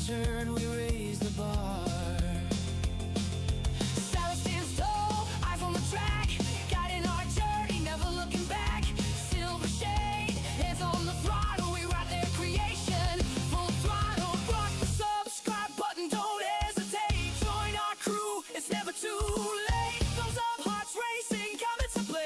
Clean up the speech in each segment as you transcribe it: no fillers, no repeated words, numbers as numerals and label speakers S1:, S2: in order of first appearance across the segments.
S1: turn, we raise the bar. Silence stands tall, eyes on the track, guiding our journey, never looking back. Silver shade, hands on the throttle, we ride their creation. Full throttle, rock the subscribe button, don't hesitate. Join our crew, it's never too late. Thumbs up, hearts racing, coming to play.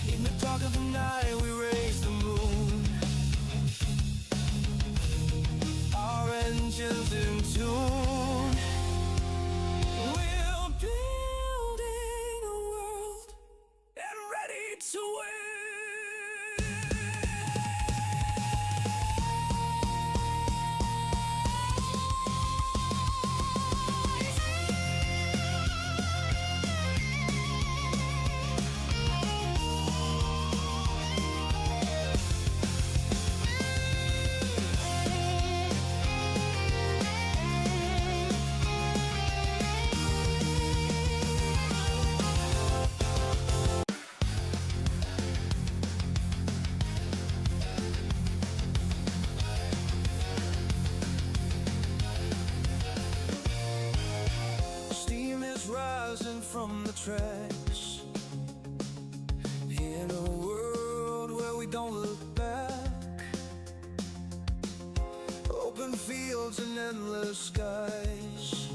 S1: In the dark of the night, we raise the moon. Our engines in tune. We're building a world and ready to win. Steam is rising from the tracks in a world where we don't look back. Open fields and endless skies.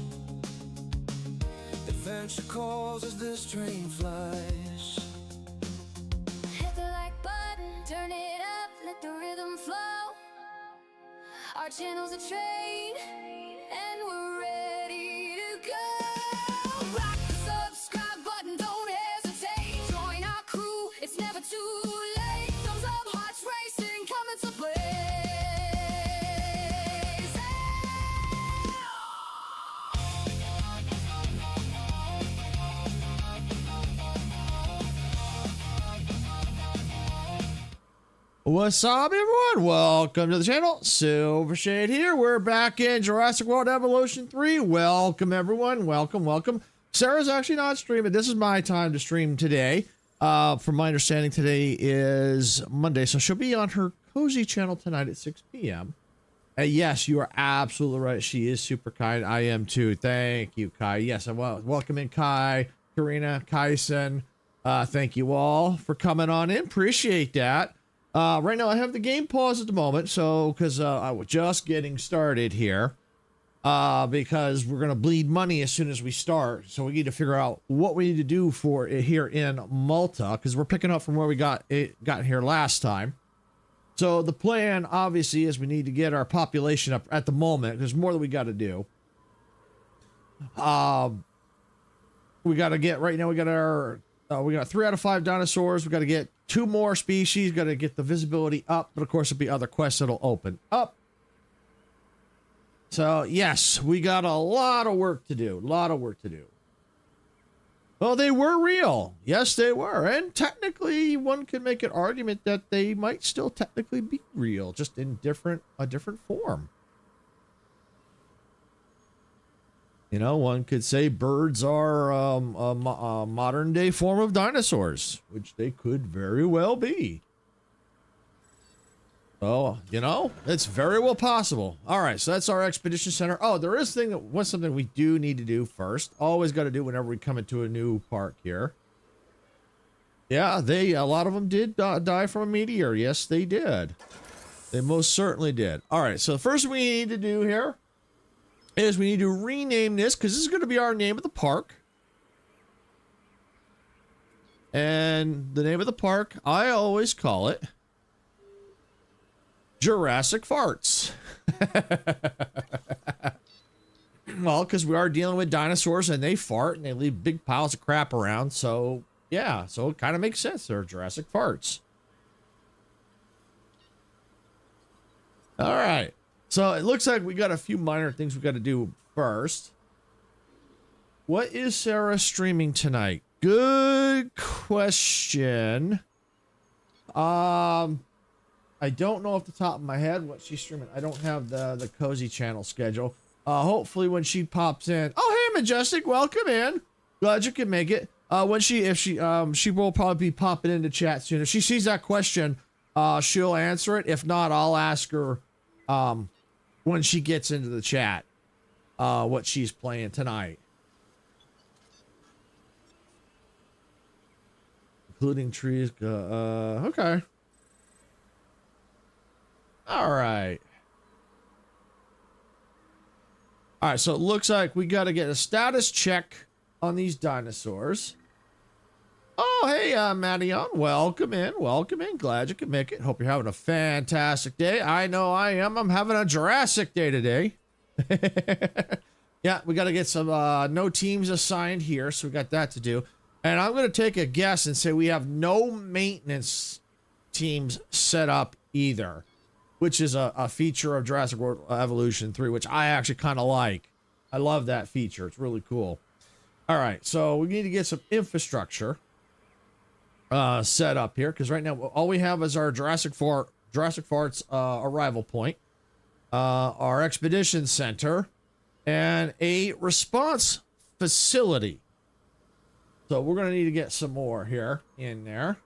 S1: Adventure calls as this train flies.
S2: Hit the like button, turn it up, let the rhythm flow. Our channel's a train, and we're ready to go. Rock the subscribe button, don't hesitate. Join our crew, it's never too late. Thumbs up, hearts racing, coming to play.
S3: What's up, everyone? Welcome to the channel. Silver Shade here. We're back in Jurassic World Evolution 3. Welcome, everyone. Welcome. Sarah's actually not streaming. This is my time to stream today. From my understanding, today is Monday, so she'll be on her cozy channel tonight at 6 p.m. Yes, you are absolutely right. She is super kind. I am too. Thank you, Kai. Yes, I welcome in Kai, Karina, Kaisen. Thank you all for coming on in. Appreciate that. Right now I have the game paused at the moment, so because I was just getting started here, because we're gonna bleed money as soon as we start, so we need to figure out what we need to do for it here in Malta, because we're picking up from where we got here last time. So the plan obviously is we need to get our population up at the moment. There's more that we got to do. We got to get right now. We got our we got 3 out of 5 dinosaurs. We got to get 2 more species. Got to get the visibility up, but of course there'll be other quests that'll open up. So yes, we got a lot of work to do. Well, they were real. Yes, they were. And technically, one could make an argument that they might still technically be real, just in a different form. You know, one could say birds are a modern day form of dinosaurs, which they could very well be. So, you know, it's very well possible. All right, so that's our expedition center. Oh, there is something we do need to do first. Always got to do whenever we come into a new park here. Yeah, a lot of them did die from a meteor. Yes, they did. They most certainly did. All right, so the first thing we need to do here is we need to rename this because this is going to be our name of the park. And the name of the park, I always call it Jurassic Farts. Well, because we are dealing with dinosaurs and they fart and they leave big piles of crap around. So, yeah, so it kind of makes sense. They're Jurassic Farts. All right. So it looks like we got a few minor things we got to do first. What is Sarah streaming tonight? Good question. I don't know off the top of my head what she's streaming. I don't have the Cozy channel schedule. Hopefully when she pops in. Oh, hey, Majestic, welcome in. Glad you can make it. She will probably be popping into chat soon. If she sees that question, she'll answer it. If not, I'll ask her when she gets into the chat what she's playing tonight. Including trees. Okay. All right. All right, so it looks like we got to get a status check on these dinosaurs. Oh, hey, Marion, welcome in, welcome in. Glad you could make it. Hope you're having a fantastic day. I know I am. I'm having a Jurassic day today. Yeah, we got to get some no teams assigned here, so we got that to do. And I'm going to take a guess and say we have no maintenance teams set up either, which is a feature of Jurassic World Evolution 3, which I actually kind of like. I love that feature. It's really cool. All right, so we need to get some infrastructure set up here, because right now all we have is our Jurassic Farts arrival point, our expedition center, and a response facility. So we're going to need to get some more here in there.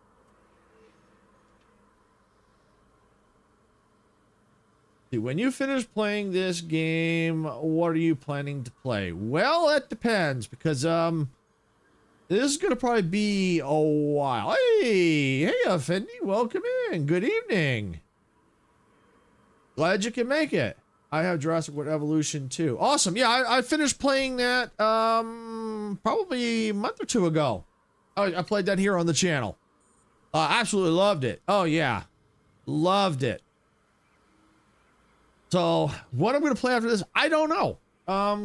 S3: See, when you finish playing this game, what are you planning to play? Well, it depends, because this is going to probably be a while. Hey, Effendi, welcome in. Good evening. Glad you can make it. I have Jurassic World Evolution 2. Awesome. Yeah, I finished playing that probably a month or two ago. I played that here on the channel. Absolutely loved it. Oh, yeah. Loved it. So what I'm going to play after this, I don't know.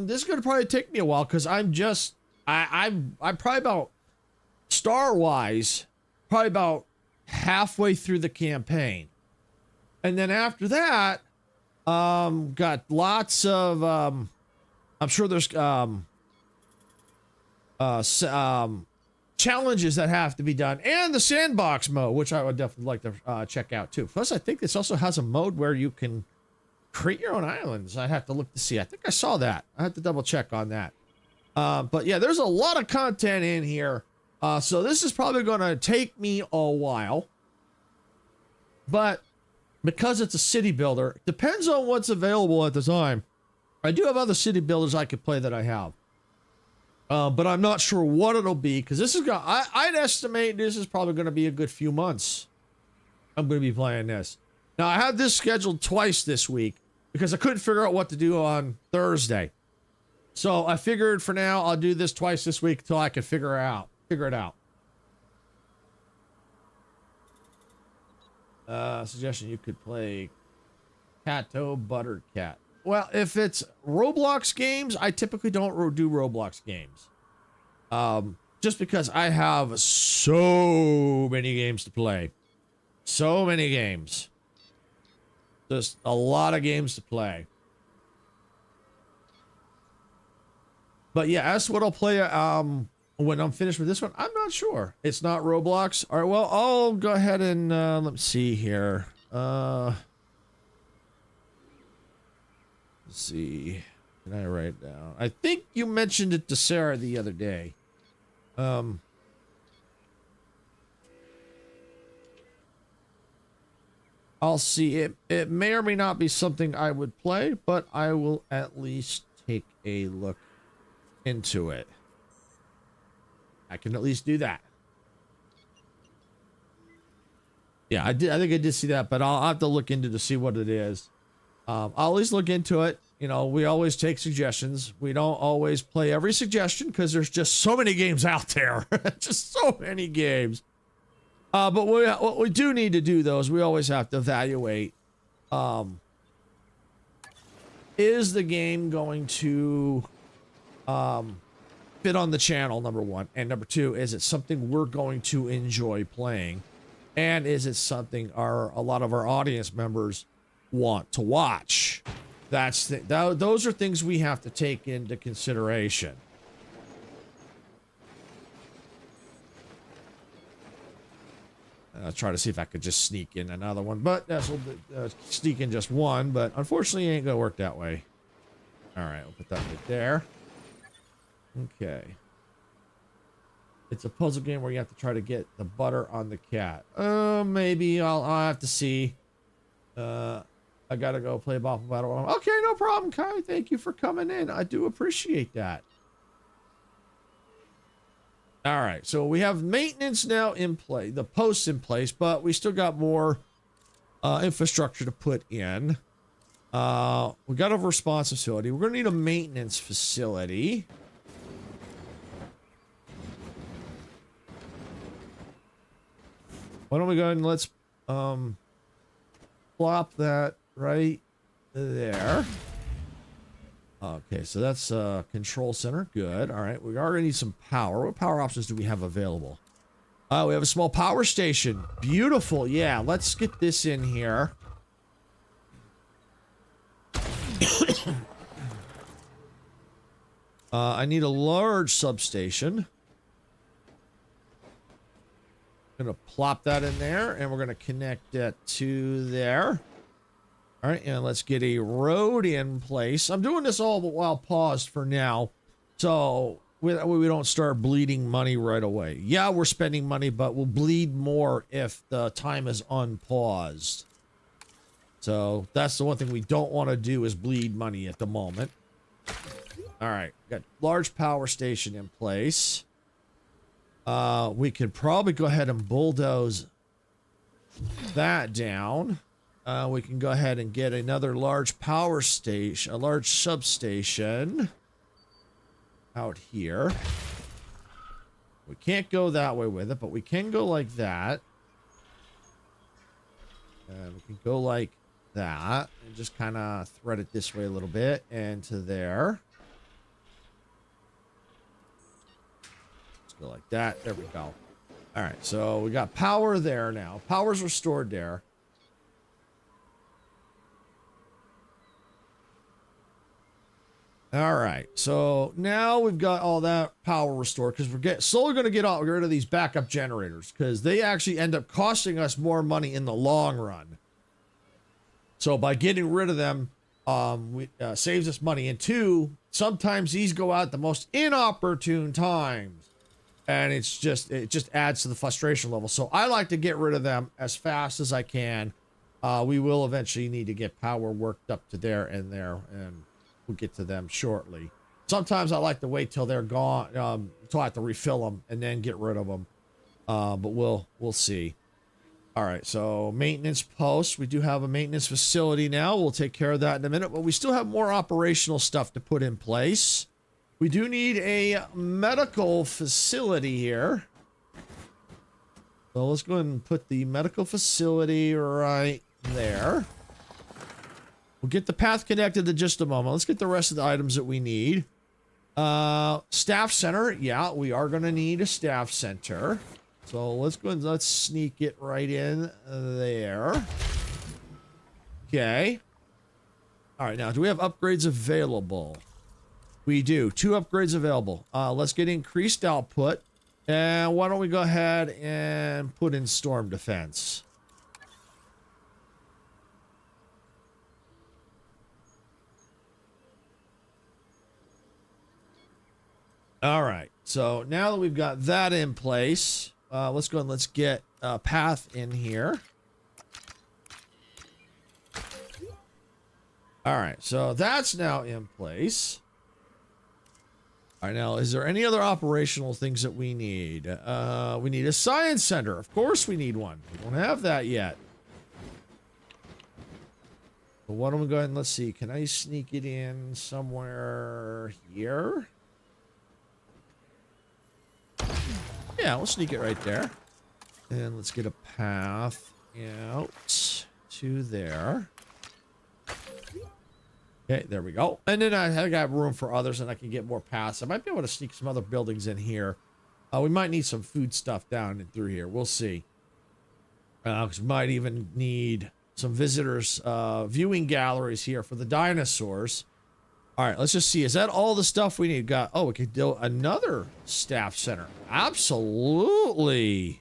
S3: This is going to probably take me a while because I'm probably about star-wise, probably about halfway through the campaign. And then after that, got lots of, I'm sure there's, challenges that have to be done, and the sandbox mode, which I would definitely like to check out too. Plus, I think this also has a mode where you can create your own islands. I have to look to see. I think I saw that. I have to double check on that. But yeah, there's a lot of content in here. So this is probably going to take me a while, but because it's a city builder, it depends on what's available at the time. I do have other city builders I could play that I have. But I'm not sure what it'll be, because this is going I'd estimate this is probably going to be a good few months. I'm going to be playing this. Now, I had this scheduled twice this week because I couldn't figure out what to do on Thursday. So I figured for now I'll do this twice this week until I can figure it out. Suggestion, you could play Cato Butter Cat. Well, if it's Roblox games, I typically don't do Roblox games. Just because I have so many games to play. So many games. Just a lot of games to play. But yeah, that's what I'll play when I'm finished with this one. I'm not sure. It's not Roblox. All right, well, I'll go ahead and let me see here. Let's see. Can I write it down? I think you mentioned it to Sarah the other day. I'll see. It may or may not be something I would play, but I will at least take a look into it. I can at least do that. Yeah, I did. I think I did see that, but I'll have to look into to see what it is. I'll always look into it. You know, we always take suggestions. We don't always play every suggestion because there's just so many games out there. Just so many games. But what we do need to do, though, is we always have to evaluate, is the game going to fit on the channel, number one? And number two, is it something we're going to enjoy playing? And is it something a lot of our audience members want to watch? Those are things we have to take into consideration. I'll try to see if I could just sneak in another one, but that's sneak in just one, but unfortunately it ain't gonna work that way. All right, we'll put that right there. Okay. It's a puzzle game where you have to try to get the butter on the cat. Maybe I'll have to see. I gotta go play Boffle Battle. Okay, no problem, Kai. Thank you for coming in. I do appreciate that. All right, so we have maintenance now in play, the posts in place, but we still got more infrastructure to put in. We got a response facility. We're gonna need a maintenance facility. Why don't we go ahead and let's plop that right there. Okay, so that's control center. Good. All right, we are gonna need some power. What power options do we have available? We have a small power station. Beautiful. Yeah, let's get this in here. I need a large substation. Gonna plop that in there, and we're gonna connect that to there. All right, and let's get a road in place. I'm doing this all while paused for now, so we don't start bleeding money right away. Yeah, we're spending money, but we'll bleed more if the time is unpaused. So that's the one thing we don't want to do, is bleed money at the moment. All right, got large power station in place. We could probably go ahead and bulldoze that down. We can go ahead and get another large power station, a large substation out here. We can't go that way with it, but we can go like that. And we can go like that and just kind of thread it this way a little bit and to there. Let's go like that. There we go. All right, so we got power there now. Power's restored there. All right, so now we've got all that power restored, because we're slowly going to get rid of these backup generators, because they actually end up costing us more money in the long run. So by getting rid of them, saves us money. And two, sometimes these go out at the most inopportune times, and it just adds to the frustration level. So I like to get rid of them as fast as I can. We will eventually need to get power worked up to there, and we'll get to them shortly. Sometimes I like to wait till they're gone, till I have to refill them and then get rid of them. But we'll see. All right, so maintenance post. We do have a maintenance facility now. We'll take care of that in a minute, but we still have more operational stuff to put in place. We do need a medical facility here. So let's go ahead and put the medical facility right there. We'll get the path connected in just a moment. Let's get the rest of the items that we need. Staff center. Yeah, we are going to need a staff center. So let's go and let's sneak it right in there. Okay. All right, now, do we have upgrades available? We do. 2 upgrades available. Let's get increased output. And why don't we go ahead and put in storm defense? All right, so now that we've got that in place, let's go and let's get a path in here. All right, so that's now in place. All right, now, is there any other operational things that we need? We need a science center. Of course we need one. We don't have that yet. But why don't we go ahead and let's see. Can I sneak it in somewhere here? Yeah, we'll sneak it right there. And let's get a path out to there. Okay, there we go. And then I got room for others and I can get more paths. I might be able to sneak some other buildings in here. We might need some food stuff down and through here. We'll see. Because we might even need some visitors viewing galleries here for the dinosaurs. All right, let's just see. Is that all the stuff we need? Got? Oh, we could do another staff center. Absolutely.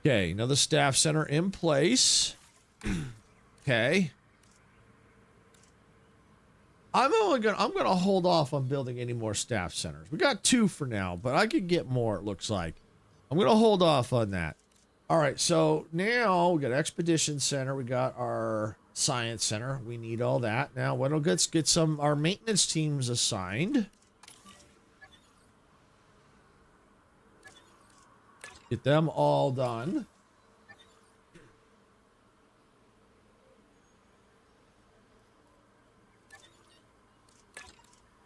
S3: Okay, another staff center in place. Okay. I'm gonna hold off on building any more staff centers. We got 2 for now, but I could get more, it looks like. I'm gonna hold off on that. All right, so now we got Expedition Center, we got our Science Center. We need all that. Now, let's get some our maintenance teams assigned. Get them all done.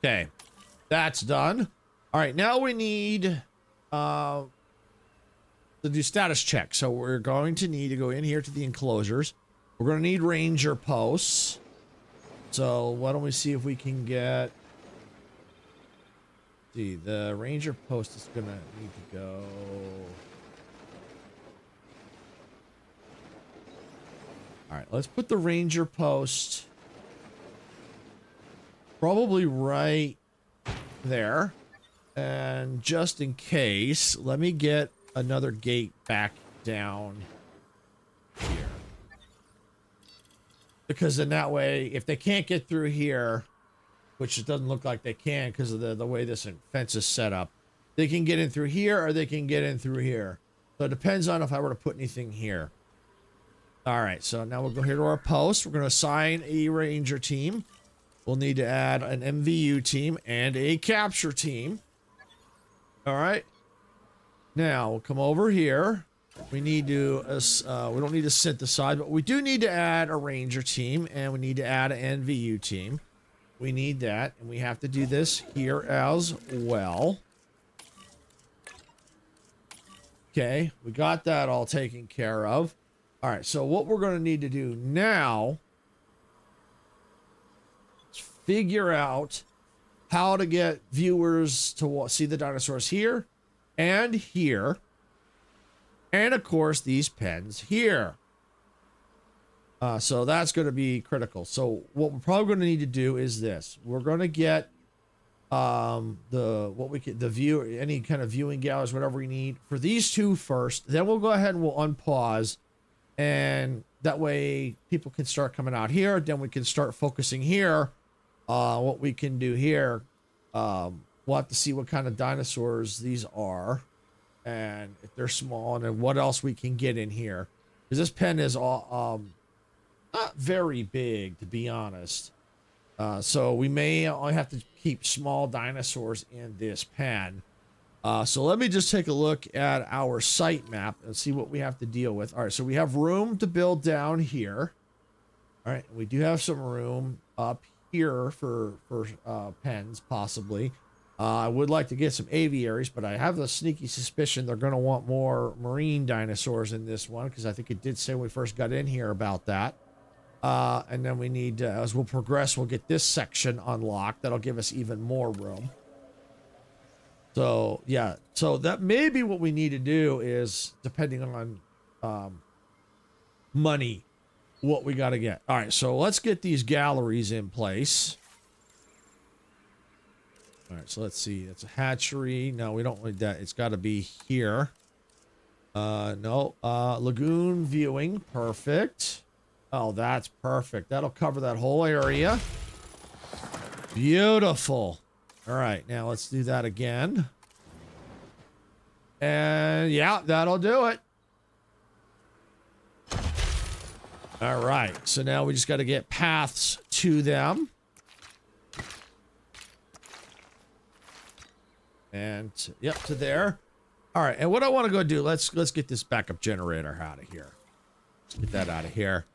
S3: Okay, that's done. All right, now we need to do status check. So we're going to need to go in here to the enclosures. We're going to need ranger posts. So why don't we see if we can get... See, the ranger post is going to need to go... All right, let's put the ranger post probably right there. And just in case, let me get another gate back down here. Because in that way, if they can't get through here, which it doesn't look like they can because of the way this fence is set up, they can get in through here or they can get in through here. So it depends on if I were to put anything here. All right, so now we'll go here to our post. We're going to assign a ranger team. We'll need to add an MVU team and a capture team. All right. Now we'll come over here. We need to, we don't need to synthesize, but we do need to add a ranger team and we need to add an NVU team. We need that, and we have to do this here as well. Okay, we got that all taken care of. All right, so what we're going to need to do now is figure out how to get viewers to see the dinosaurs here and here. And of course, these pens here. So that's going to be critical. So what we're probably going to need to do is this. We're going to get any kind of viewing galleries, whatever we need for these 2 first. Then we'll go ahead and we'll unpause. And that way people can start coming out here. Then we can start focusing here. What we can do here. We'll have to see what kind of dinosaurs these are. And if they're small, and then what else we can get in here. Because this pen is all, not very big, to be honest. So we may only have to keep small dinosaurs in this pen. So let me just take a look at our site map and see what we have to deal with. All right, so we have room to build down here. All right, we do have some room up here for pens, possibly. I would like to get some aviaries, but I have a sneaky suspicion they're going to want more marine dinosaurs in this one, because I think it did say when we first got in here about that. And then we need, as we'll progress, we'll get this section unlocked. That'll give us even more room. So, yeah. So that may be what we need to do is, depending on money, what we got to get. All right, so let's get these galleries in place. All right, so let's see. That's a hatchery. No, we don't need that. It's got to be here. No. Lagoon viewing. Perfect. Oh, that's perfect. That'll cover that whole area. Beautiful. All right, now let's do that again. And yeah, that'll do it. All right, so now we just got to get paths to them. And yep, to there. All right, and what I want to go do, let's get this backup generator out of here. Let's get that out of here.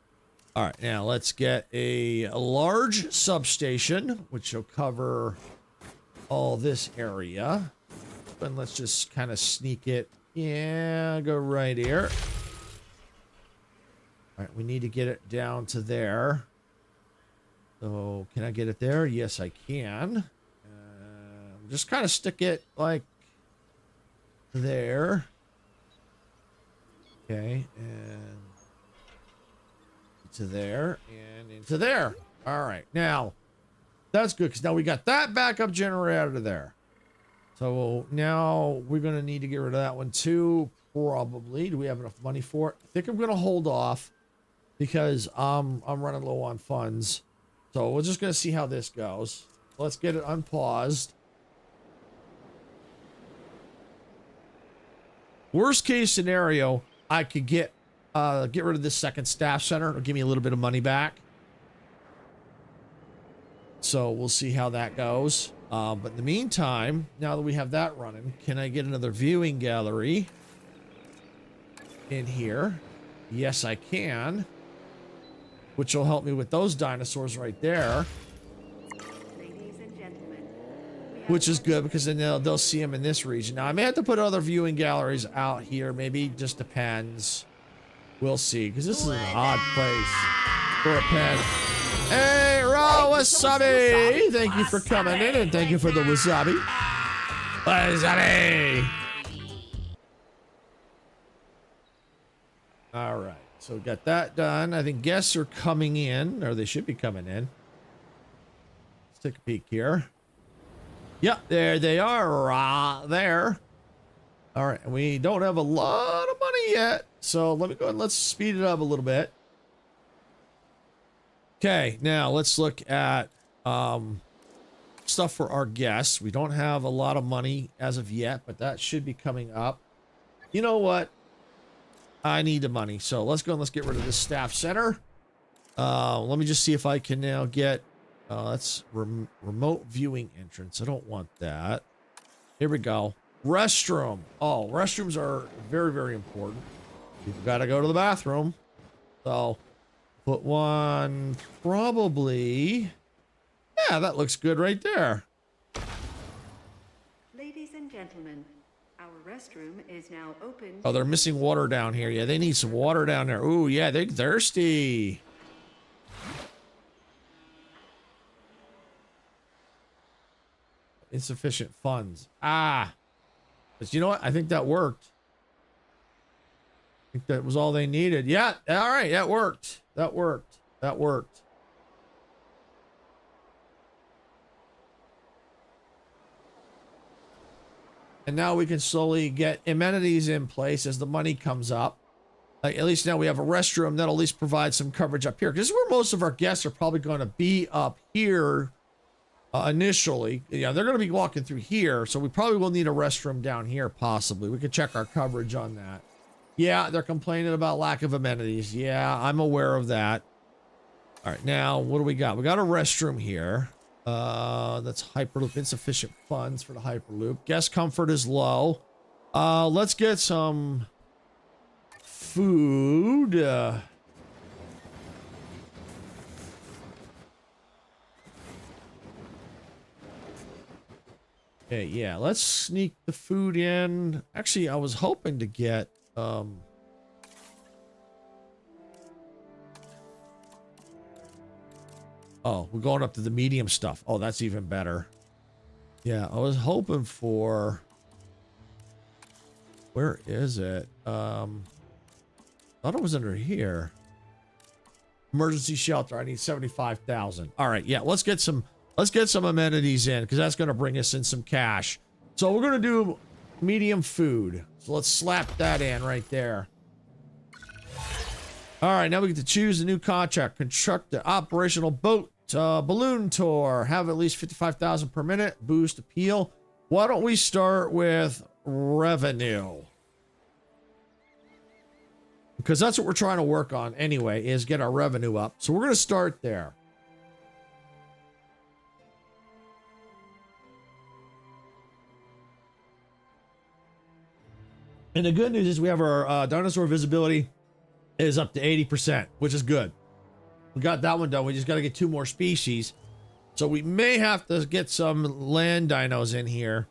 S3: All right, now let's get a large substation, which will cover all this area. And let's just kind of sneak it. Yeah, go right here. All right, we need to get it down to there. So can I get it there? Yes, I can. Just kind of stick it like there. Okay, and into there and into there. All right, now that's good because now we got that backup generator out of there. So now we're gonna need to get rid of that one too. Probably. Do we have enough money for it? I think I'm gonna hold off because I'm running low on funds. So we're just gonna see how this goes. Let's get it unpaused. Worst case scenario, I could get rid of this second staff center. It'll give me a little bit of money back. So we'll see how that goes. But in the meantime, now that we have that running, can I get another viewing gallery in here? Yes, I can. Which will help me with those dinosaurs right there.
S4: Ladies and gentlemen,
S3: Which is good because then they'll see them in this region. Now I may have to put other viewing galleries out here. Maybe just depends. We'll see because this is an odd place for a pen. Hey, raw wasabi! Thank you for coming in and thank you for the wasabi. Wasabi! All right, so got that done. I think guests are coming in, or they should be coming in. Let's take a peek here. Yep, there they are, right there. All right, and we don't have a lot of money yet, so let me go and let's speed it up a little bit. Okay, now let's look at stuff for our guests. We don't have a lot of money as of yet, but that should be coming up. You know what? I need the money, so let's go and let's get rid of this staff center. Let me just see if I can now get that's remote viewing entrance. I don't want that. Here we go. Restroom. Oh, restrooms are very, very important. You've got to go to the bathroom. So put one probably. Yeah, that looks good right there.
S4: ladies and gentlemen, our restroom is now open.
S3: Oh, they're missing water down here. Yeah, they need some water down there. Ooh, yeah, they're thirsty. Insufficient funds. Ah. But you know what? I think that worked. I think that was all they needed. Yeah. All right. That worked. That worked. That worked. And now we can slowly get amenities in place as the money comes up. Like at least now we have a restroom that'll at least provide some coverage up here. Because this is where most of our guests are probably going to be up here. Initially, yeah, they're going to be walking through here, so we probably will need a restroom down here, possibly. We could check our coverage on that. Yeah, they're complaining about lack of amenities. Yeah, I'm aware of that. All right, now, what do we got? We got a restroom here. That's Hyperloop. Insufficient funds for the Hyperloop. Guest comfort is low. Let's get some food. Okay, yeah, let's sneak the food in. Actually, I was hoping to get oh, we're going up to the medium stuff. Oh, that's even better. Yeah, I was hoping for where is it? Thought it was under here. Emergency shelter. I need 75,000. All right, yeah, let's get some amenities in because that's going to bring us in some cash. So we're going to do medium food. So let's slap that in right there. All right, now we get to choose a new contract. Construct the operational boat balloon tour. Have at least 55,000 per minute. Boost appeal. Why don't we start with revenue? because that's what we're trying to work on anyway, is get our revenue up. So we're going to start there. And the good news is we have our dinosaur visibility is up to 80%, which is good. We got that one done. We just got to get 2 more species. So we may have to get some land dinos in here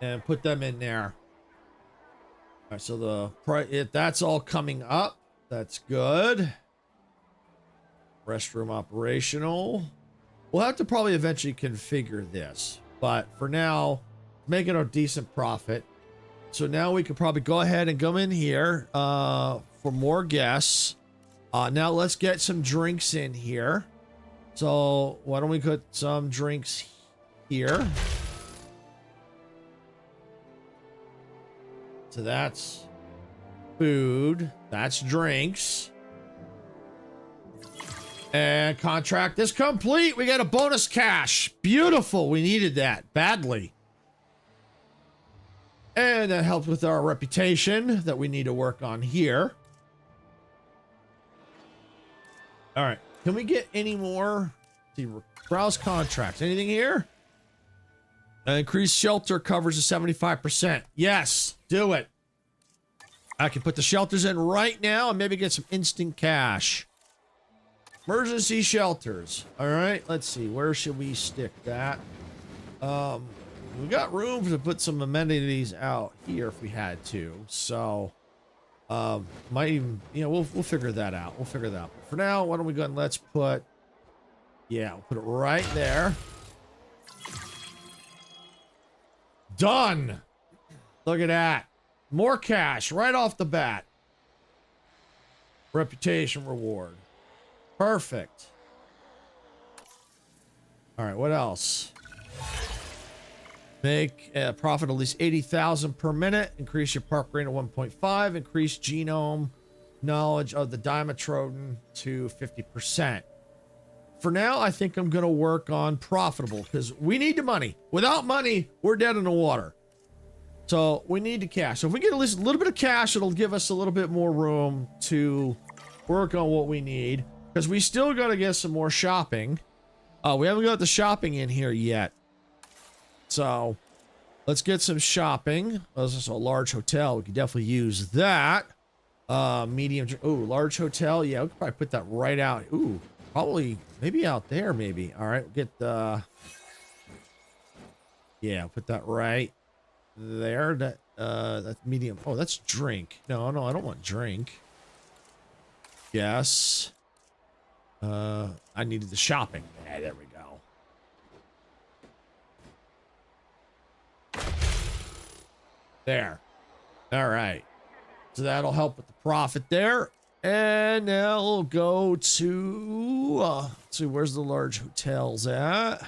S3: and put them in there. All right, so that's all coming up. That's good. Restroom operational. We'll have to probably eventually configure this, but for now, making a decent profit. So now we could probably go ahead and come in here for more guests. Now let's get some drinks in here. So why don't we put some drinks here? So that's food. That's drinks. And contract is complete. We got a bonus cash. Beautiful. We needed that badly. And that helps with our reputation that we need to work on here. All right. Can we get any more? Let's see, browse contracts. Anything here? Increased shelter coverage to 75%. Yes, do it. I can put the shelters in right now and maybe get some instant cash. Emergency shelters. All right, let's see. Where should we stick that? We got room to put some amenities out here if we had to. So, might even, we'll figure that out. We'll figure that out. But for now, why don't we go and let's put, we'll put it right there. Done. Look at that. More cash right off the bat. Reputation reward. Perfect. All right, what else? Make a profit at least 80,000 per minute. Increase your park rate to 1.5. Increase genome knowledge of the Dimetrodon to 50%. For now, I think I'm going to work on profitable because we need the money. Without money, we're dead in the water. So we need the cash. So if we get at least a little bit of cash, it'll give us a little bit more room to work on what we need. Because we still got to get some more shopping. We haven't got the shopping in here yet. So let's get some shopping. Oh, this is a large hotel. We could definitely use that. Medium. Oh, large hotel. Yeah, we could probably put that right out. Ooh, probably maybe out there. Maybe. All right, get the. Yeah, put that right there. That's medium. Oh, that's drink. No, I don't want drink. Yes. I needed the shopping. Yeah, there we go. There. All right. So that'll help with the profit there. And now we'll go to, let's see, where's the large hotels at?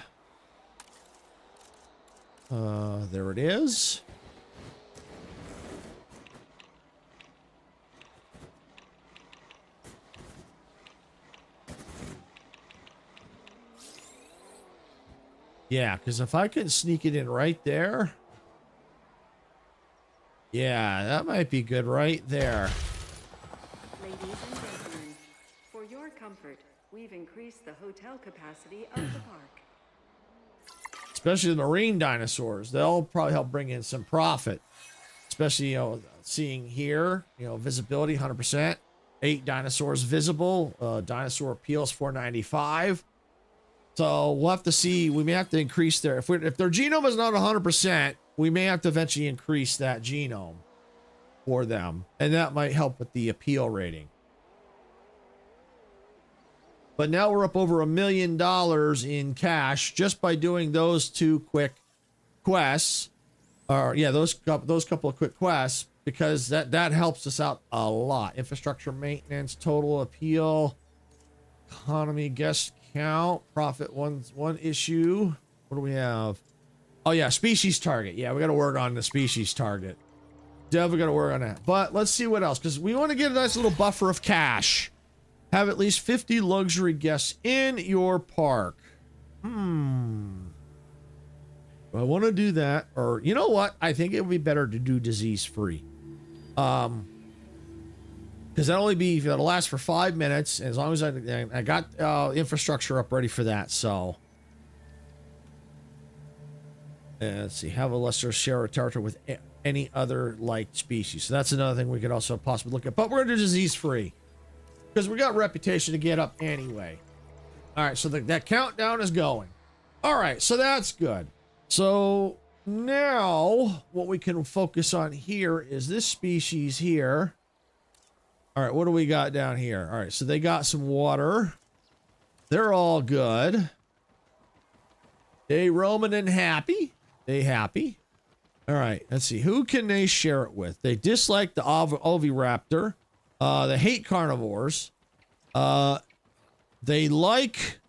S3: There it is. Yeah, because if I can sneak it in right there. Yeah, that might be good right there.
S4: Ladies and gentlemen, for your comfort, we've increased the hotel capacity of the park.
S3: Especially the marine dinosaurs. They'll probably help bring in some profit. Especially, seeing here, visibility 100%. 8 dinosaurs visible. Dinosaur appeals 495. So we'll have to see. We may have to increase their, if their genome is not 100%, we may have to eventually increase that genome for them. And that might help with the appeal rating. But now we're up over $1 million in cash just by doing those 2 quick quests. Or yeah, those couple of quick quests, because that helps us out a lot. Infrastructure maintenance, total appeal, economy, guest count, profit one issue. What do we have? Oh yeah, species target. Yeah, we got to work on the species target. Definitely got to work on that. But let's see what else, because we want to get a nice little buffer of cash. Have at least 50 luxury guests in your park. Do I want to do that? Or you know what? I think it would be better to do disease free. because that'll last for 5 minutes, as long as I got infrastructure up ready for that. So let's see, have a lesser share of territory with any other like species. So that's another thing we could also possibly look at, but we're gonna do disease free because we got reputation to get up anyway. All right, so that countdown is going. All right, so that's good. So now what we can focus on here is this species here. All right, what do we got down here? All right, so they got some water. They're all good. They roaming and happy. They happy. All right, let's see. Who can they share it with? They dislike the oviraptor. They hate carnivores. They like...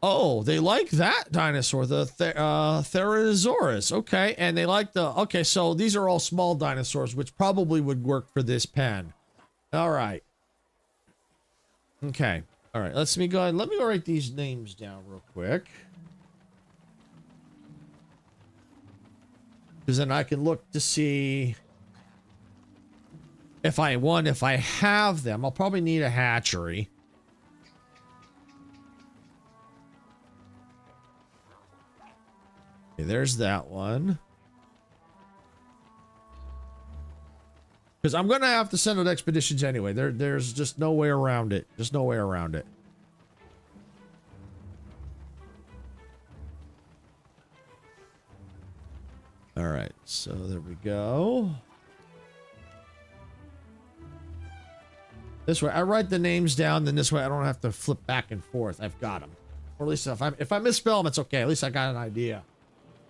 S3: Oh, they like that dinosaur, the Therizorus. Okay, and they like the... Okay, so these are all small dinosaurs, which probably would work for this pen. All right. Okay. All right, let me go ahead. Let me go write these names down real quick. Because then I can look to see if I have them. I'll probably need a hatchery. Okay, there's that one. Because I'm going to have to send out expeditions anyway. There's just no way around it. Just no way around it. All right, so there we go. This way, I write the names down, then this way I don't have to flip back and forth. I've got them. Or at least if I misspell them, it's okay. At least I got an idea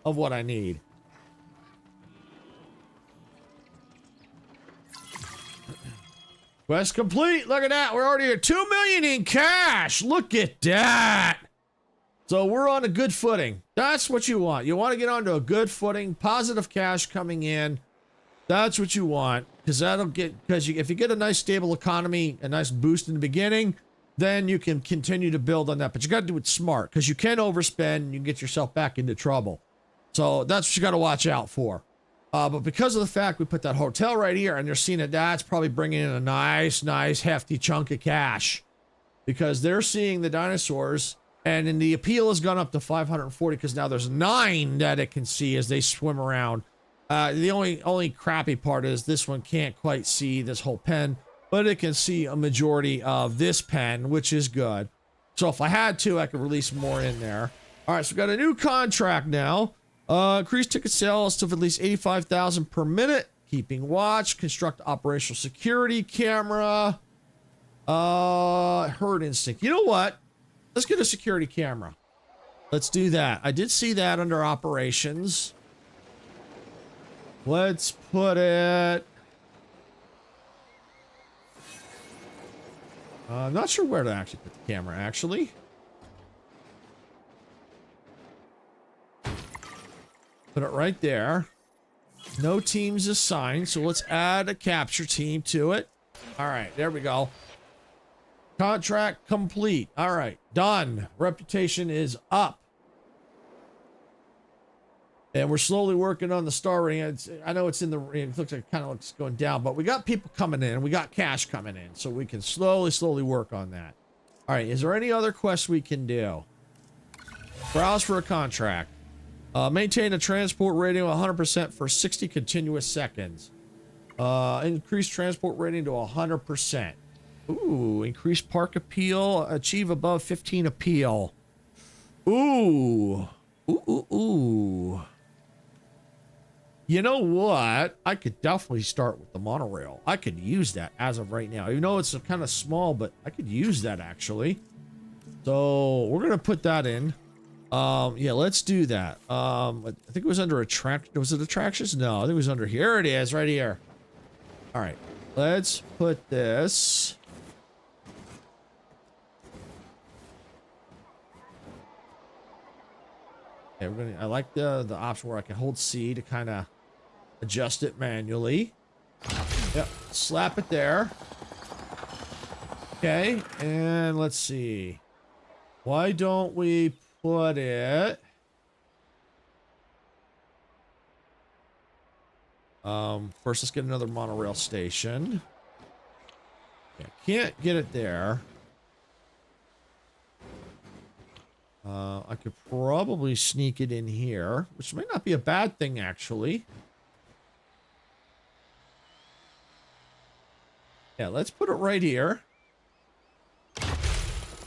S3: of what I need. Quest complete. Look at that. We're already at 2 million in cash. Look at that. So we're on a good footing. That's what you want. You want to get onto a good footing, positive cash coming in. That's what you want, because if you get a nice stable economy, a nice boost in the beginning, then you can continue to build on that. But you got to do it smart, because you can overspend and you can get yourself back into trouble. So that's what you got to watch out for. But because of the fact we put that hotel right here and they're seeing that that's probably bringing in a nice hefty chunk of cash, because they're seeing the dinosaurs, and then the appeal has gone up to 540 because now there's 9 that it can see as they swim around. The only crappy part is this one can't quite see this whole pen, but it can see a majority of this pen, which is good. So if I had to, I could release more in there. All right, so we got a new contract now. Increase ticket sales to at least 85,000 per minute. Keeping watch. Construct operational security camera. Herd instinct. You know what? Let's get a security camera. Let's do that. I did see that under operations. Let's put it... I'm not sure where to actually put the camera, actually. Put it right there. No teams assigned, so let's add a capture team to it. All right, there we go. Contract complete. All right, done. Reputation is up. And we're slowly working on the star rating. I know it's in the... It looks like it kind of looks going down, but we got people coming in. We got cash coming in, so we can slowly work on that. All right, is there any other quests we can do? Browse for a contract. Maintain a transport rating of 100% for 60 continuous seconds. Increase transport rating to 100%. Ooh, increase park appeal. Achieve above 15 appeal. Ooh. Ooh. You know what? I could definitely start with the monorail. I could use that as of right now. Even though it's kind of small, but I could use that actually. So we're going to put that in. Yeah, let's do that. I think it was under attract. Was it attractions? No, I think it was under here. It is right here. All right, let's put this. Okay, we're gonna. I like the option where I can hold C to kind of adjust it manually. Yep, slap it there. Okay, and let's see. Why don't we put it? First, let's get another monorail station. Yeah, can't get it there. I could probably sneak it in here, which might not be a bad thing, actually. Yeah, let's put it right here.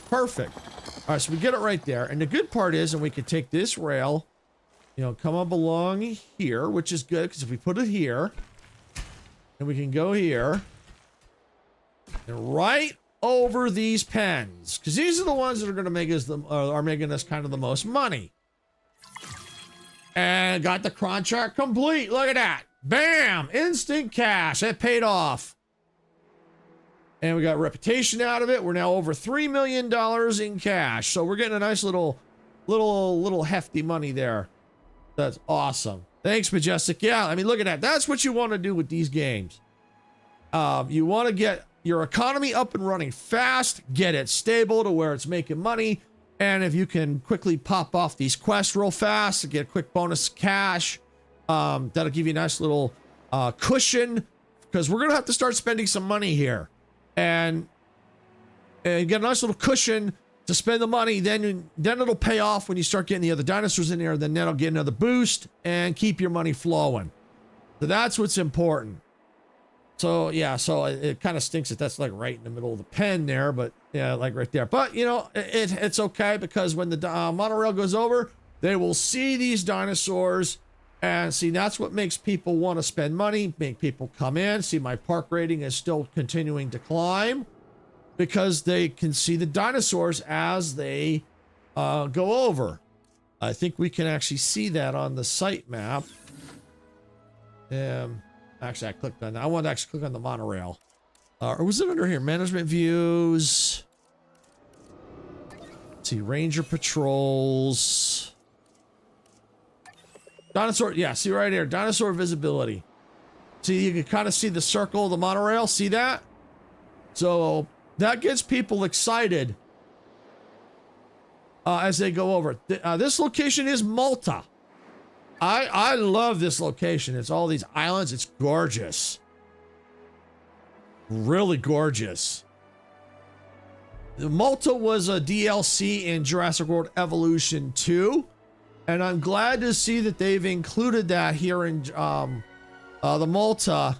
S3: Perfect. All right, so we get it right there. And the good part is, and we can take this rail, you know, come up along here, which is good, because if we put it here, and we can go here, and right over these pens, because these are the ones that are going to make us are making us kind of the most money. And got the contract complete. Look at that. Bam! Instant cash. That paid off. And we got reputation out of it. We're now over $3 million in cash. So we're getting a nice little hefty money there. That's awesome. Thanks, Majestic. Yeah, I mean, look at that. That's what you want to do with these games. You want to get your economy up and running fast, get it stable to where it's making money. And if you can quickly pop off these quests real fast to get a quick bonus cash, that'll give you a nice little cushion, because we're going to have to start spending some money here. And get a nice little cushion to spend the money. Then it'll pay off when you start getting the other dinosaurs in there. Then that'll get another boost and keep your money flowing. So that's what's important. So yeah, so it kind of stinks that that's like right in the middle of the pen there, but yeah, like right there. But you know, it's okay, because when the monorail goes over, they will see these dinosaurs. And see, that's what makes people want to spend money, make people come in. See, my park rating is still continuing to climb, because they can see the dinosaurs as they go over. I think we can actually see that on the site map. Actually, I clicked on that. I want to actually click on the monorail. Or was it under here? Management views. Let's see, ranger patrols. Dinosaur, yeah, see right here, dinosaur visibility. See, you can kind of see the circle of the monorail, see that? So that gets people excited as they go over. This location is Malta. I love this location. It's all these islands. It's gorgeous. Really gorgeous. Malta was a DLC in Jurassic World Evolution 2. And I'm glad to see that they've included that here in the Malta,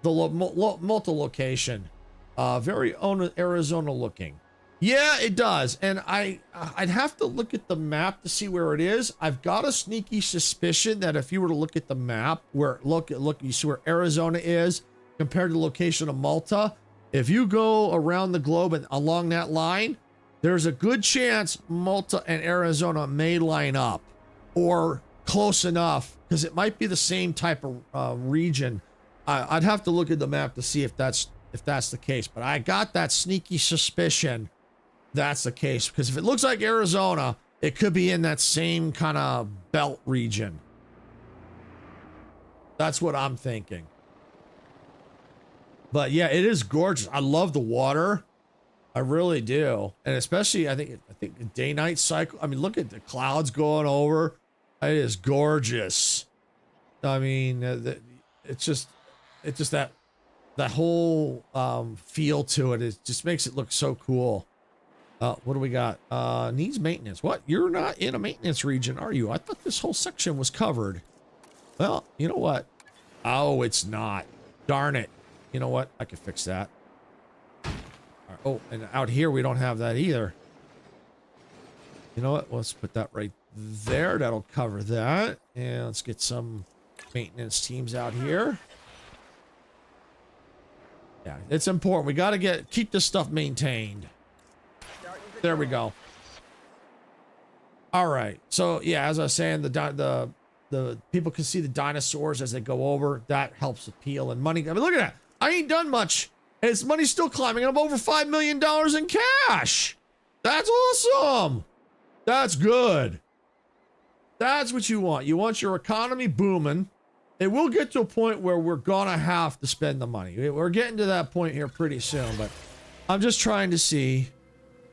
S3: Malta location. Very Arizona looking. Yeah, it does. And I'd have to look at the map to see where it is. I've got a sneaky suspicion that if you were to look at the map, where look, you see where Arizona is compared to the location of Malta. If you go around the globe and along that line, there's a good chance Malta and Arizona may line up. Or close enough, because it might be the same type of region. I'd have to look at the map to see if that's the case, but I got that sneaky suspicion that's the case, because if it looks like Arizona, it could be in that same kind of belt region. That's what I'm thinking. But yeah, it is gorgeous. I love the water. I really do. And especially, I think the day-night cycle. I mean, look at the clouds going over. It is gorgeous. I mean, it's just that whole feel to it. It just makes it look so cool. What do we got? Needs maintenance. What? You're not in a maintenance region, are you? I thought this whole section was covered. Well, you know what? Oh, it's not. Darn it. You know what? I can fix that. Oh, and out here we don't have that either. You know what? Let's put that right there. That'll cover that. And let's get some maintenance teams out here. Yeah, it's important. We got to keep this stuff maintained. There we go. All right. So yeah, as I was saying, the people can see the dinosaurs as they go over. That helps appeal and money. I mean, look at that. I ain't done much. And its money's still climbing. I'm over $5 million in cash. That's awesome. That's good. That's what you want. You want your economy booming. It will get to a point where we're gonna have to spend the money. We're getting to that point here pretty soon, but I'm just trying to see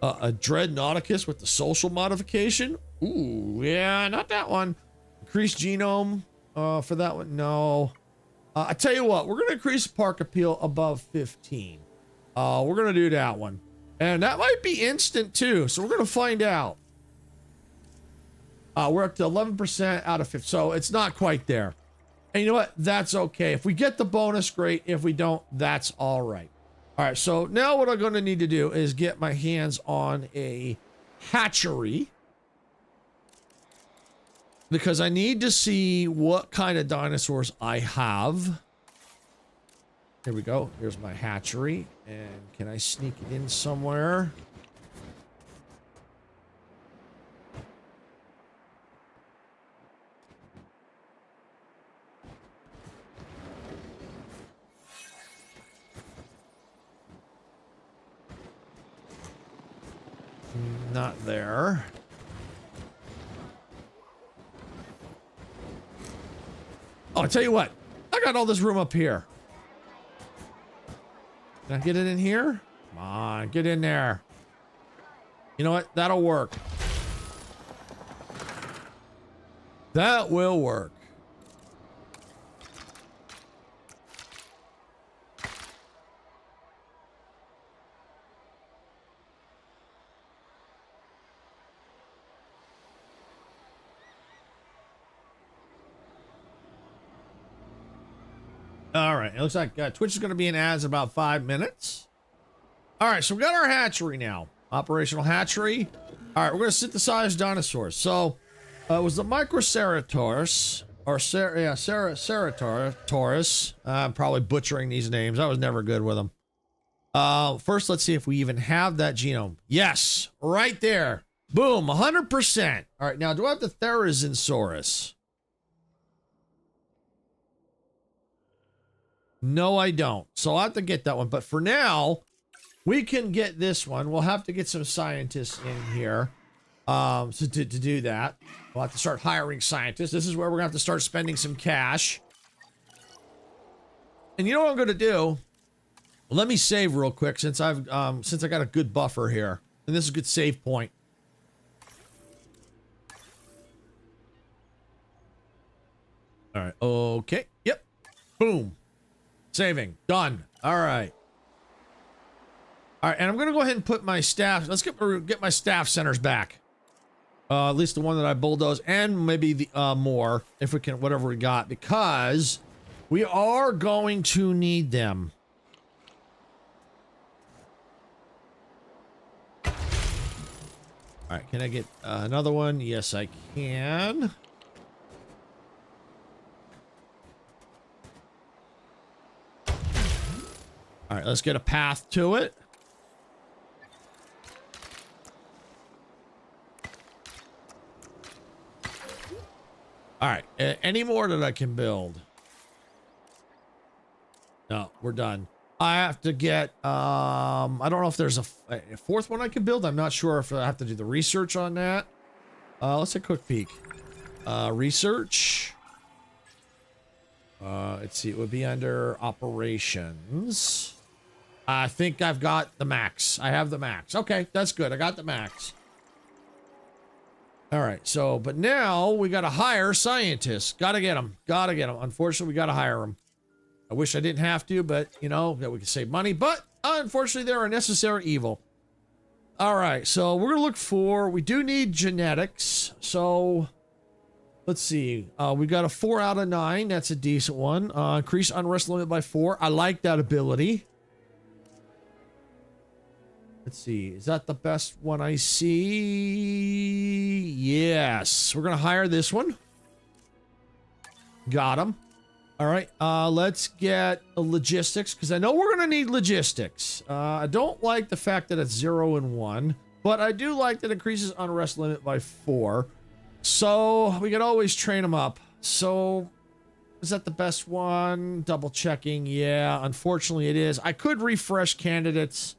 S3: a Dreadnoughticus with the social modification. Ooh, yeah, not that one. Increased genome for that one. No. I tell you what, we're going to increase park appeal above 15. We're going to do that one. And that might be instant too. So we're going to find out. We're up to 11% out of 50. So it's not quite there. And you know what? That's okay. If we get the bonus, great. If we don't, that's all right. All right. So now what I'm going to need to do is get my hands on a hatchery. Because I need to see what kind of dinosaurs I have. Here we go. Here's my hatchery. And can I sneak it in somewhere? Not there. Oh, I tell you what. I got all this room up here. Can I get it in here? Come on, get in there. You know what? That'll work. That will work. All right, it looks like Twitch is going to be in ads in about 5 minutes. All right, so we got our hatchery now. Operational hatchery. All right, we're going to synthesize dinosaurs. So it was the Microceratops, or Ceratosaurus. I'm probably butchering these names. I was never good with them. First, let's see if we even have that genome. Yes, right there. Boom, 100%. All right, now do I have the Therizinosaurus? No, I don't. So I'll have to get that one. But for now, we can get this one. We'll have to get some scientists in here to do that. We'll have to start hiring scientists. This is where we're going to have to start spending some cash. And you know what I'm going to do? Let me save real quick since I got a good buffer here. And this is a good save point. All right. Okay. Yep. Boom. Saving. Done. All right. All right, and I'm going to go ahead and put my staff. Let's get my staff centers back. At least the one that I bulldozed, and maybe the more if we can, whatever we got, because we are going to need them. All right, can I get another one? Yes, I can. All right, let's get a path to it. All right, any more that I can build? No, we're done. I have to get, I don't know if there's a fourth one I can build. I'm not sure if I have to do the research on that. Let's take a quick peek. Research. Let's see, it would be under operations. I think I've got the max. I have the max. Okay, that's good. I got the max. All right, so, but now we got to hire scientists. Got to get them. Got to get them. Unfortunately, we got to hire them. I wish I didn't have to, but, you know, that we could save money. But, unfortunately, they're a necessary evil. All right, so we're going to look for, we do need genetics. So, let's see. We got a 4 out of 9. That's a decent one. Increase unrest limit by 4. I like that ability. Let's see. Is that the best one I see? Yes. We're going to hire this one. Got him. All right. Let's get logistics, because I know we're going to need logistics. I don't like the fact that it's 0 and 1, but I do like that it increases unrest limit by 4. So we could always train them up. So is that the best one? Double checking. Yeah, unfortunately it is. I could refresh candidates.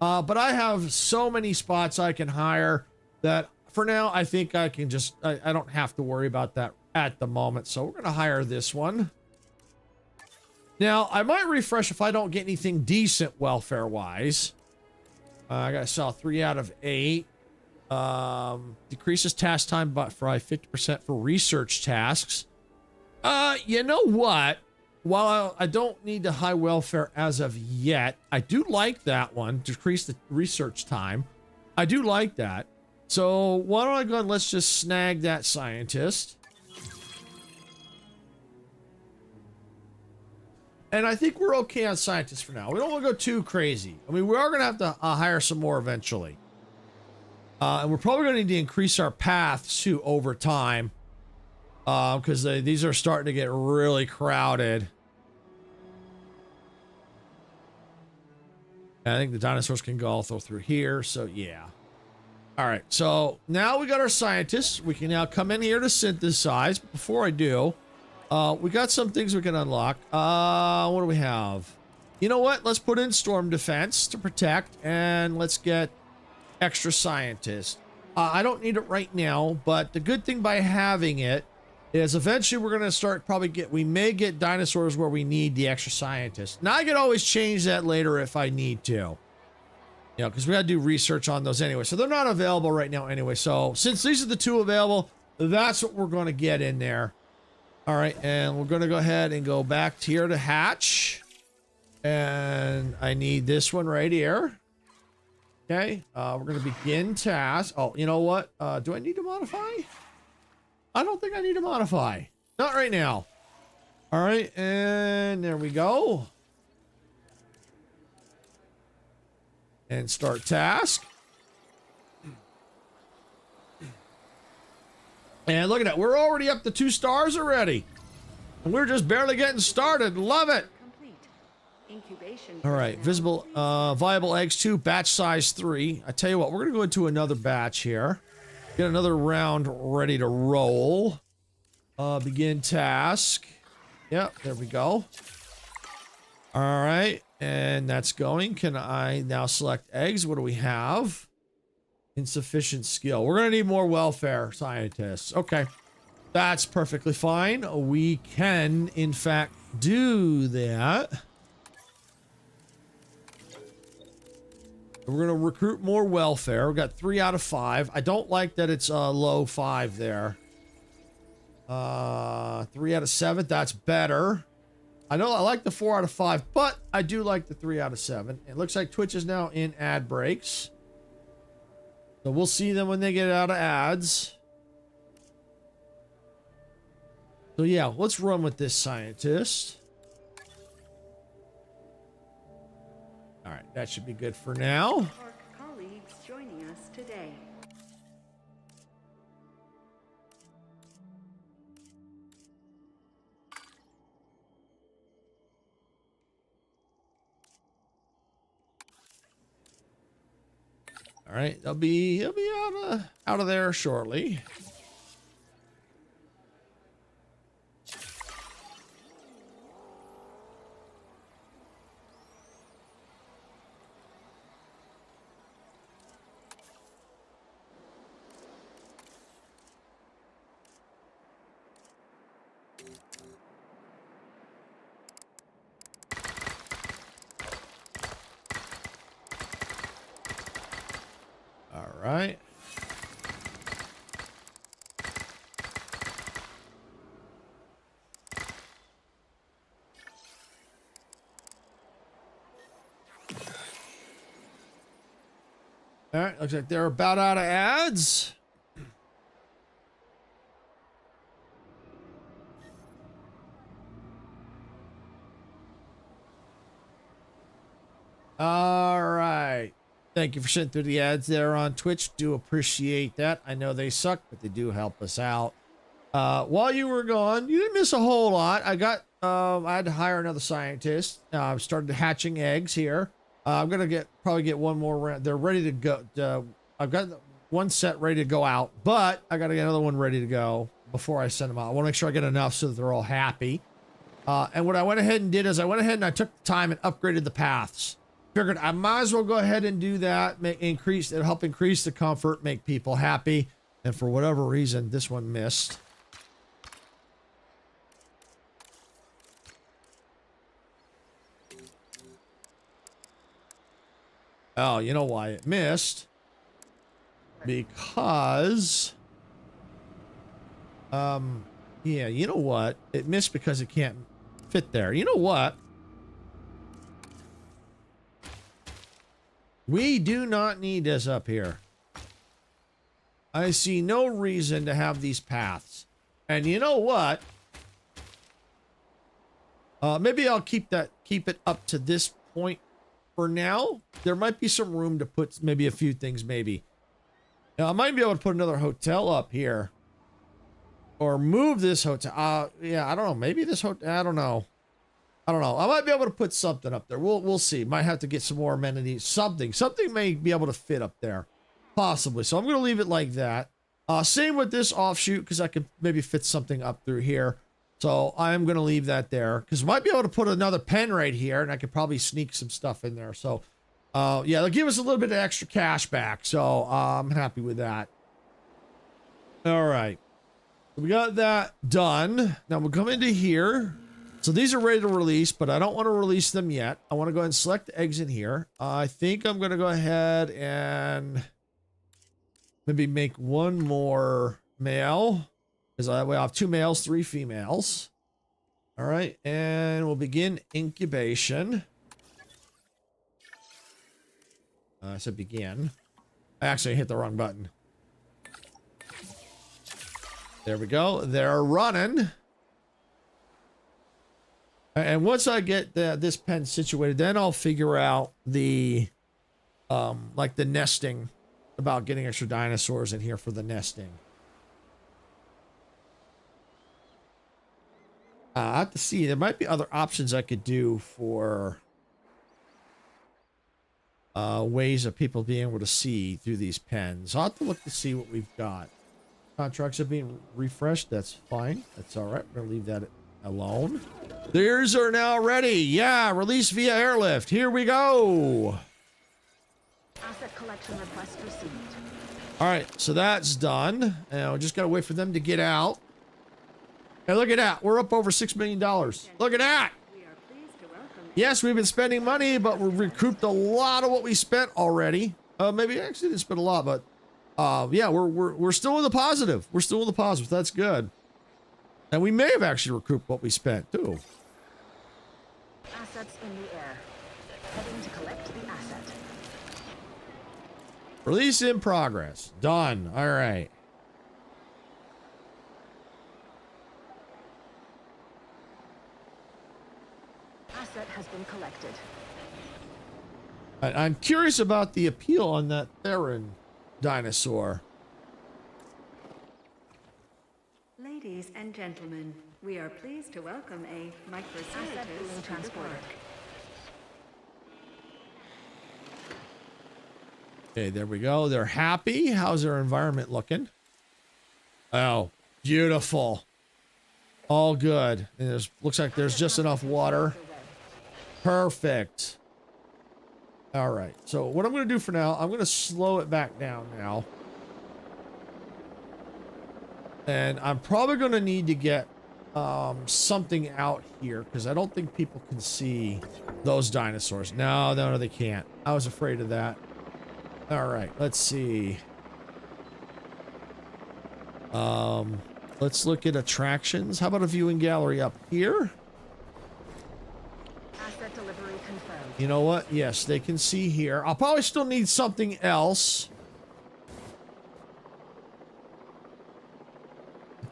S3: But I have so many spots I can hire that for now, I think I can just, I don't have to worry about that at the moment. So we're going to hire this one. Now, I might refresh if I don't get anything decent welfare-wise. I got to sell 3 out of 8. Decreases task time by 50% for research tasks. You know what? while I don't need the high welfare as of yet, I do like that one to increase the research time. I do like that. So why don't I go and let's just snag that scientist. And I think we're okay on scientists for now. We don't want to go too crazy. I mean, we are going to have to hire some more eventually. And we're probably going to need to increase our paths too over time. Because these are starting to get really crowded. And I think the dinosaurs can go also through here. So, yeah. All right. So, now we got our scientists. We can now come in here to synthesize. But before I do... we got some things we can unlock. What do we have? You know what? Let's put in storm defense to protect, and let's get extra scientists. I don't need it right now, but the good thing by having it is eventually we're going to start we may get dinosaurs where we need the extra scientists. Now I can always change that later if I need to. You know, because we got to do research on those anyway. So they're not available right now anyway. So since these are the two available, that's what we're going to get in there. All right, and we're going to go ahead and go back here to hatch. And I need this one right here. Okay, we're going to begin task. Oh, you know what? Do I need to modify? I don't think I need to modify. Not right now. All right, and there we go. And start task. And look at that. We're already up to 2 stars already. And we're just barely getting started. Love it.
S4: Complete. Incubation.
S3: All right. Visible, viable eggs 2, batch size 3. I tell you what, we're going to go into another batch here. Get another round ready to roll. Begin task. Yep, there we go. All right. And that's going. Can I now select eggs? What do we have? Insufficient skill. We're going to need more welfare scientists. Okay. That's perfectly fine. We can, in fact, do that. We're going to recruit more welfare. We've got 3 out of 5. I don't like that it's low 5 there. 3 out of 7. That's better. I know I like the 4 out of 5, but I do like the 3 out of 7. It looks like Twitch is now in ad breaks. So we'll see them when they get out of ads. So yeah, let's run with this scientist. All right, that should be good for now.
S4: Park colleagues joining us today.
S3: All right, he'll be out of there shortly. All right. All right, looks like they're about out of ads. All right. Thank you for sitting through the ads there on Twitch. Do appreciate that. I know they suck, but they do help us out. While you were gone, you didn't miss a whole lot. I had to hire another scientist. I've started hatching eggs here. I'm gonna probably get one more round. They're ready to go. I've got one set ready to go out, but I gotta get another one ready to go before I send them out. I want to make sure I get enough so that they're all happy. And what I went ahead and did is I took the time and upgraded the paths. Figured I might as well go ahead and do that. It'll help increase the comfort, make people happy. And for whatever reason, this one missed. Oh, you know why it missed? Because, yeah, you know what? It missed because it can't fit there. You know what? We do not need this up here. I see no reason to have these paths. And you know what? Maybe I'll keep it up to this point for now. There might be some room to put maybe a few things, maybe. Now, I might be able to put another hotel up here. Or move this hotel. Yeah, I don't know. Maybe this hotel, I don't know. I might be able to put something up there. We'll see. Might have to get some more amenities. Something may be able to fit up there. Possibly. So I'm going to leave it like that. Same with this offshoot, because I could maybe fit something up through here. So I'm going to leave that there, because I might be able to put another pen right here, and I could probably sneak some stuff in there. So, yeah, they'll give us a little bit of extra cash back. So I'm happy with that. All right. We got that done. Now we'll come into here. So these are ready to release, but I don't want to release them yet. I want to go ahead and select the eggs in here. I think I'm going to go ahead and maybe make one more male, because I have 2 males, 3 females. All right, and we'll begin incubation. I said begin. I actually hit the wrong button. There we go. They're running. And once I get this pen situated, then I'll figure out the, like the nesting, about getting extra dinosaurs in here for the nesting. I have to see. There might be other options I could do for ways of people being able to see through these pens. I'll have to look to see what we've got. Contracts are being refreshed. That's fine. That's all right. We're going to leave that alone. Theirs are now ready. Yeah, release via airlift. Here we go.
S5: Asset collection request received.
S3: All right, so that's done. Now we just got to wait for them to get out. Hey, look at that. We're up over $6 million. Look at that.
S4: We are pleased to welcome
S3: Yes, we've been spending money, but we've recouped a lot of what we spent already. Maybe actually didn't spend a lot, but yeah, we're still in the positive. We're still in the positive. That's good. And we may have actually recouped what we spent too.
S5: Assets in the air. Heading to collect the asset.
S3: Release in progress. Done. All right.
S5: Asset has been collected.
S3: I'm curious about the appeal on that Theron dinosaur.
S4: Ladies and gentlemen, we are pleased to welcome a
S5: Asset being
S4: Microcertus to the
S5: transported.
S4: park.
S3: Okay, there we go. They're happy. How's their environment looking? Oh, beautiful. All good. And there's, looks like there's just enough water. Perfect. All right. So what I'm going to do for now, I'm going to slow it back down now. And I'm probably going to need to get something out here, because I don't think people can see those dinosaurs. No, they can't. I was afraid of that. All right, let's see. Let's look at attractions. How about a viewing gallery up here?
S5: Asset delivery confirmed.
S3: You know what? Yes, they can see here. I'll probably still need something else.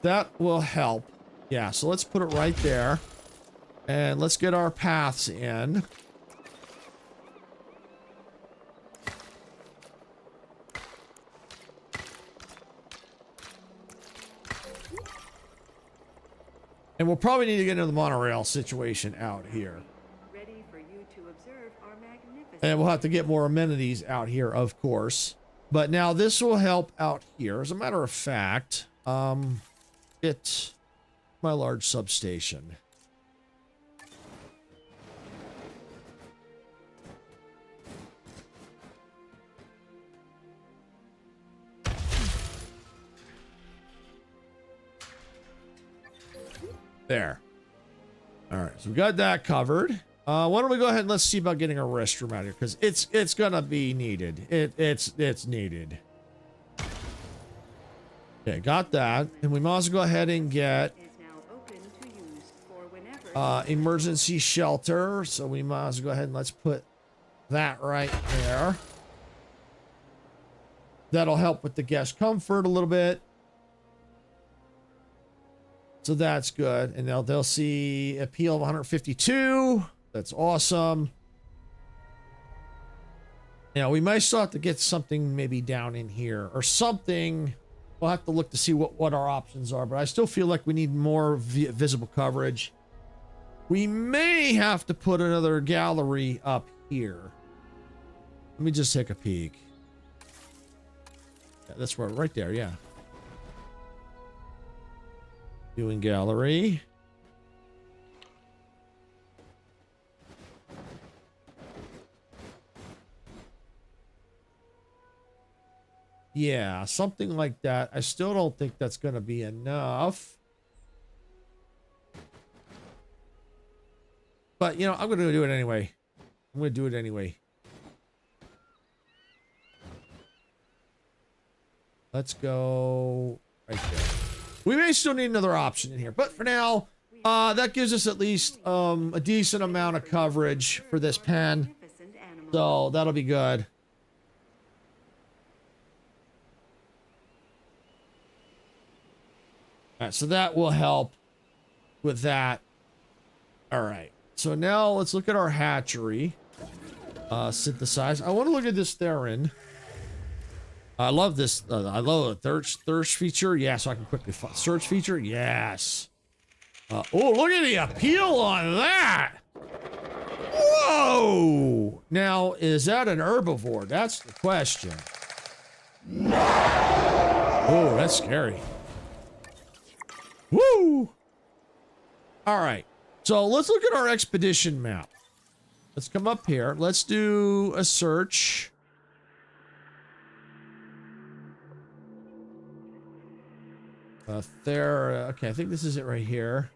S3: That will help. Yeah, so let's put it right there. And let's get our paths in. And we'll probably need to get into the monorail situation out here.
S4: Ready for you to observe our magnificent.
S3: And we'll have to get more amenities out here, of course. But now this will help out here. As a matter of fact, it's my large substation. There. All right, so we got that covered. Why don't we go ahead and let's see about getting a restroom out here, because it's gonna be needed. It's needed. Okay, got that, and we might as well go ahead and get
S4: Is now open to use for whenever
S3: Emergency shelter. So we might as well go ahead and let's put that right there. That'll help with the guest comfort a little bit. So that's good. And they'll see appeal of 152. That's awesome. Yeah, we might still have to get something maybe down in here or something. We'll have to look to see what our options are, but I still feel like we need more visible coverage. We may have to put another gallery up here. Let me just take a peek. Yeah, that's right there, yeah. Viewing gallery. Yeah, something like that. I still don't think that's going to be enough. But, you know, I'm going to do it anyway. I'm going to do it anyway. Let's go right there. We may still need another option in here. But for now, that gives us at least a decent amount of coverage for this pen. So that'll be good. All right, so that will help with that. All right, so now let's look at our hatchery. Synthesize. I want to look at this therein. I love this. I love the search feature. Yeah, so I can quickly search feature. Yes. Oh, look at the appeal on that. Whoa. Now, is that an herbivore? That's the question. Oh, that's scary. Woo! All right. So let's look at our expedition map. Let's come up here. Let's do a search. Okay, I think this is it right here.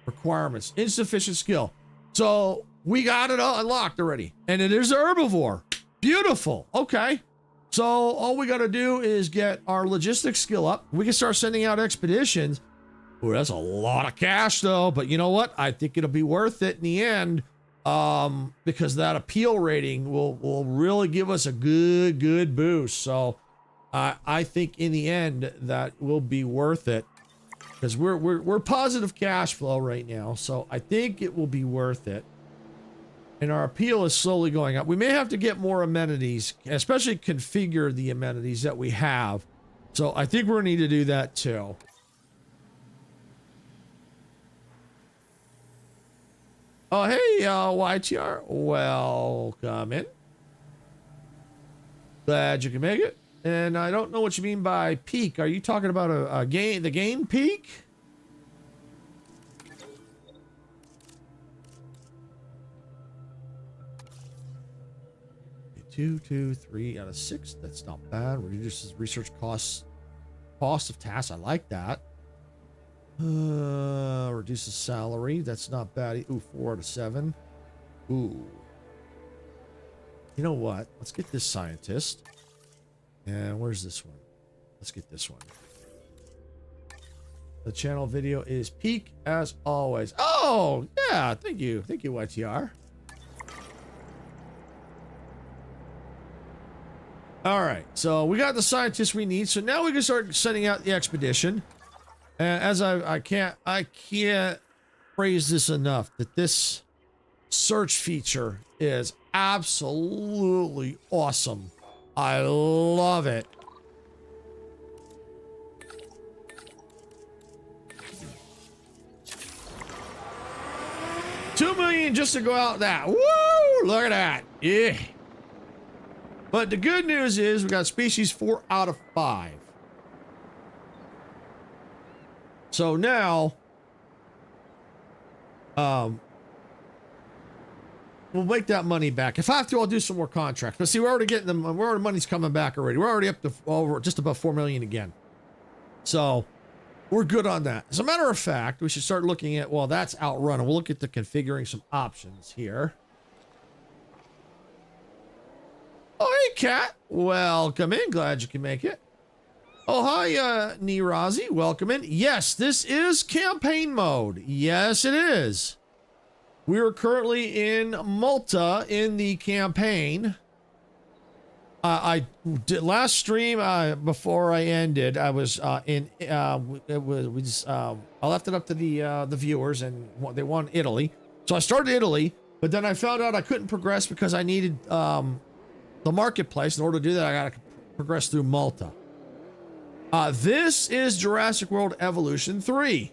S3: Requirements. Insufficient skill. So we got it all unlocked already. And it is a herbivore. Beautiful. Okay. So all we got to do is get our logistics skill up. We can start sending out expeditions. Ooh, that's a lot of cash though, but you know what? I think it'll be worth it in the end, because that appeal rating will really give us a good boost. So I think in the end that will be worth it, because we're positive cash flow right now. So I think it will be worth it. And our appeal is slowly going up. We may have to get more amenities, especially configure the amenities that we have. So I think we're gonna need to do that too. Oh, hey, YTR. Welcome in. Glad you can make it. And I don't know what you mean by peak. Are you talking about a game, the game peak? Two, 3 out of 6. That's not bad. Reduces research cost of tasks. I like that. Reduces salary. That's not bad. Ooh, 4 out of 7. Ooh. You know what? Let's get this scientist. And where's this one? Let's get this one. The channel video is peak as always. Oh, yeah. Thank you. Thank you, YTR. All right. So we got the scientists we need. So now we can start sending out the expedition. As I can't praise this enough, that this search feature is absolutely awesome. I love it. $2 million just to go out that. Woo! Look at that. Yeah. But the good news is we got species 4 out of 5. So now, we'll make that money back. If I have to, I'll do some more contracts. But see, we're already getting them. We're already, money's coming back already. We're already up to over just above 4 million again. So we're good on that. As a matter of fact, we should start looking at, well, that's outrun. We'll look at the configuring some options here. Oh, hey, Kat. Welcome in. Glad you can make it. Oh, hi, Nirazi. Welcome in. Yes, this is campaign mode. Yes, it is. We are currently in Malta in the campaign. I did last stream before I ended. I was in. It was I left it up to the viewers, and they want Italy. So I started Italy, but then I found out I couldn't progress because I needed the marketplace. In order to do that, I got to progress through Malta. This is Jurassic World Evolution 3.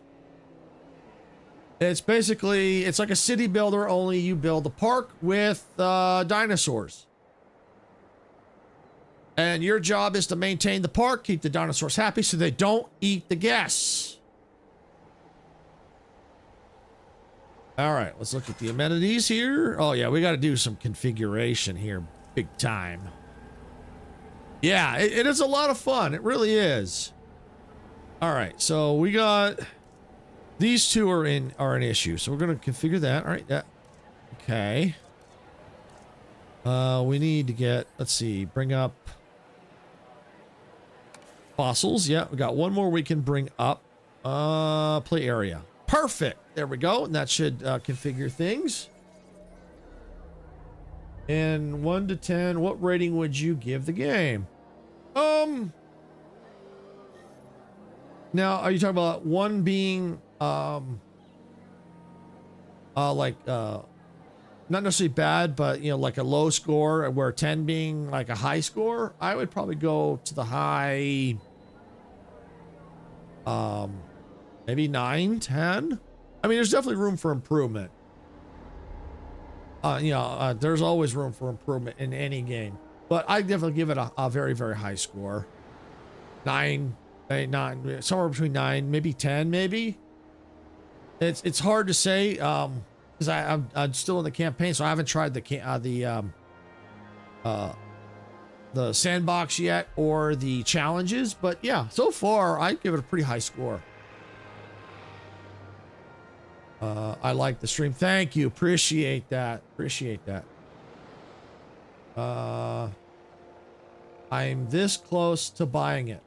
S3: It's basically, it's like a city builder, only you build a park with dinosaurs. And your job is to maintain the park, keep the dinosaurs happy so they don't eat the guests. All right, let's look at the amenities here. Oh yeah, we got to do some configuration here, big time. Yeah, it is a lot of fun. It really is. All right, so we got these two are an issue, so we're gonna configure that. All right, yeah, okay. We need to get, let's see, bring up fossils. Yeah, we got one more we can bring up. Play area. Perfect. There we go. And that should configure things. And 1 to 10, what rating would you give the game? Now, are you talking about 1 being not necessarily bad, but you know, like a low score, where 10 being like a high score? I would probably go to the high, maybe 9, 10. I mean, there's definitely room for improvement. There's always room for improvement in any game, but I definitely give it a very, very high score. 9, 8, 9, somewhere between 9, maybe 10, maybe. It's hard to say, because I'm still in the campaign, so I haven't tried the sandbox yet or the challenges. But yeah, so far I give it a pretty high score. I like the stream. Thank you. Appreciate that. Appreciate that. I'm this close to buying it.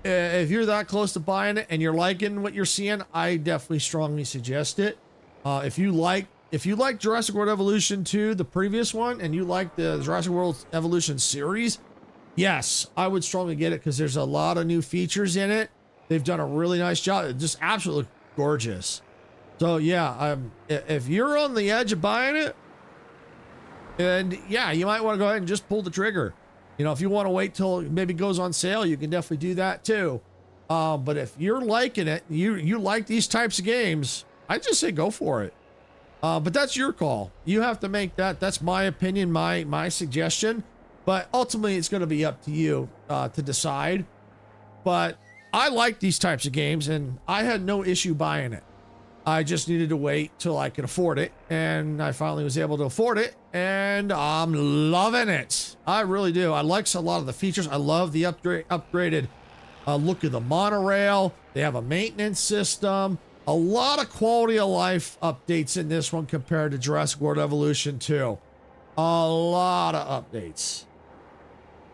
S3: If you're that close to buying it and you're liking what you're seeing, I definitely strongly suggest it. If you like Jurassic World Evolution 2, the previous one, and you like the Jurassic World Evolution series, yes, I would strongly get it because there's a lot of new features in it. They've done a really nice job. It's just absolutely gorgeous. So yeah, if you're on the edge of buying it, and yeah, you might want to go ahead and just pull the trigger. You know, if you want to wait till it maybe goes on sale, you can definitely do that too. But if you're liking it, you like these types of games, I just say go for it. But that's your call. You have to make that. That's my opinion, my suggestion. But ultimately, it's going to be up to you to decide. But I like these types of games, and I had no issue buying it. I just needed to wait till I could afford it, and I finally was able to afford it, and I'm loving it. I really do. I like a lot of the features. I love the upgraded look of the monorail. They have a maintenance system. A lot of quality of life updates in this one compared to Jurassic World Evolution 2. A lot of updates.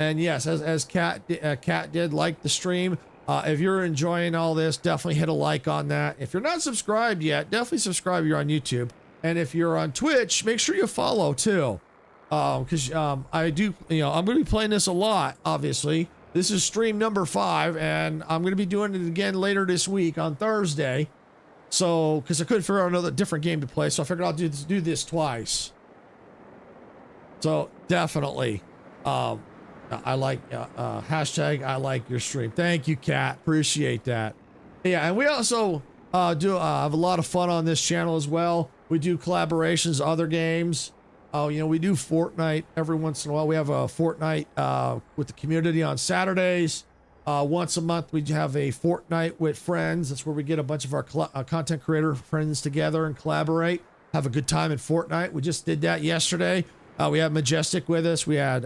S3: And yes, as Kat did like the stream, if you're enjoying all this, definitely hit a like on that. If you're not subscribed yet, definitely subscribe. You're on YouTube. And if you're on Twitch, make sure you follow too. Because I do, I'm going to be playing this a lot, obviously. This is stream number 5, and I'm going to be doing it again later this week on Thursday. So, because I couldn't figure out another different game to play, so I figured I'll do this twice. So, definitely. I like hashtag I like your stream. Thank you, Kat. Appreciate that. Yeah, and we also do have a lot of fun on this channel as well. We do collaborations, other games. We do Fortnite every once in a while. We have a Fortnite with the community on Saturdays. Once a month, we have a Fortnite with friends. That's where we get a bunch of our content creator friends together and collaborate. Have a good time in Fortnite. We just did that yesterday. We had Majestic with us. We had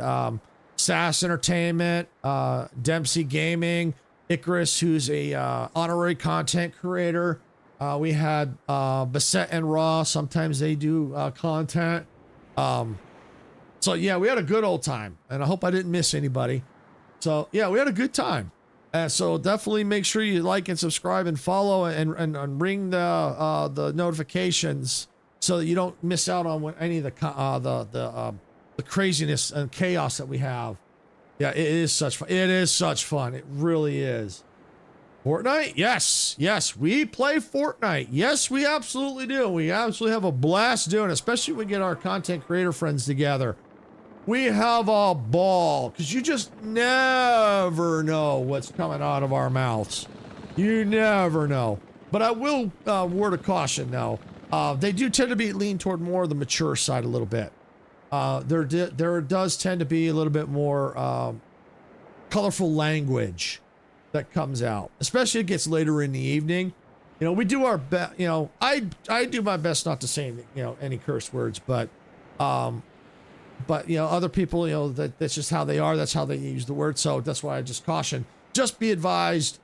S3: SAS Entertainment, Dempsey Gaming, Icarus, who's a honorary content creator. We had Bassett and Raw. Sometimes they do content. So yeah, we had a good old time, and I hope I didn't miss anybody. So yeah, we had a good time. So definitely make sure you like and subscribe and follow and ring the notifications so that you don't miss out on any of the craziness and chaos that we have. Yeah, it is such fun. It is such fun. It really is. Fortnite? Yes. Yes, we play Fortnite. Yes, we absolutely do. We absolutely have a blast doing it, especially when we get our content creator friends together. We have a ball because you just never know what's coming out of our mouths. You never know. But I will, word of caution though, they do tend to be lean toward more of the mature side a little bit. There does tend to be a little bit more colorful language that comes out, especially it gets later in the evening. You know, we do our best. You know, I do my best not to say any curse words, but you know, other people, you know, that's just how they are. That's how they use the word. So that's why I just caution. Just be advised.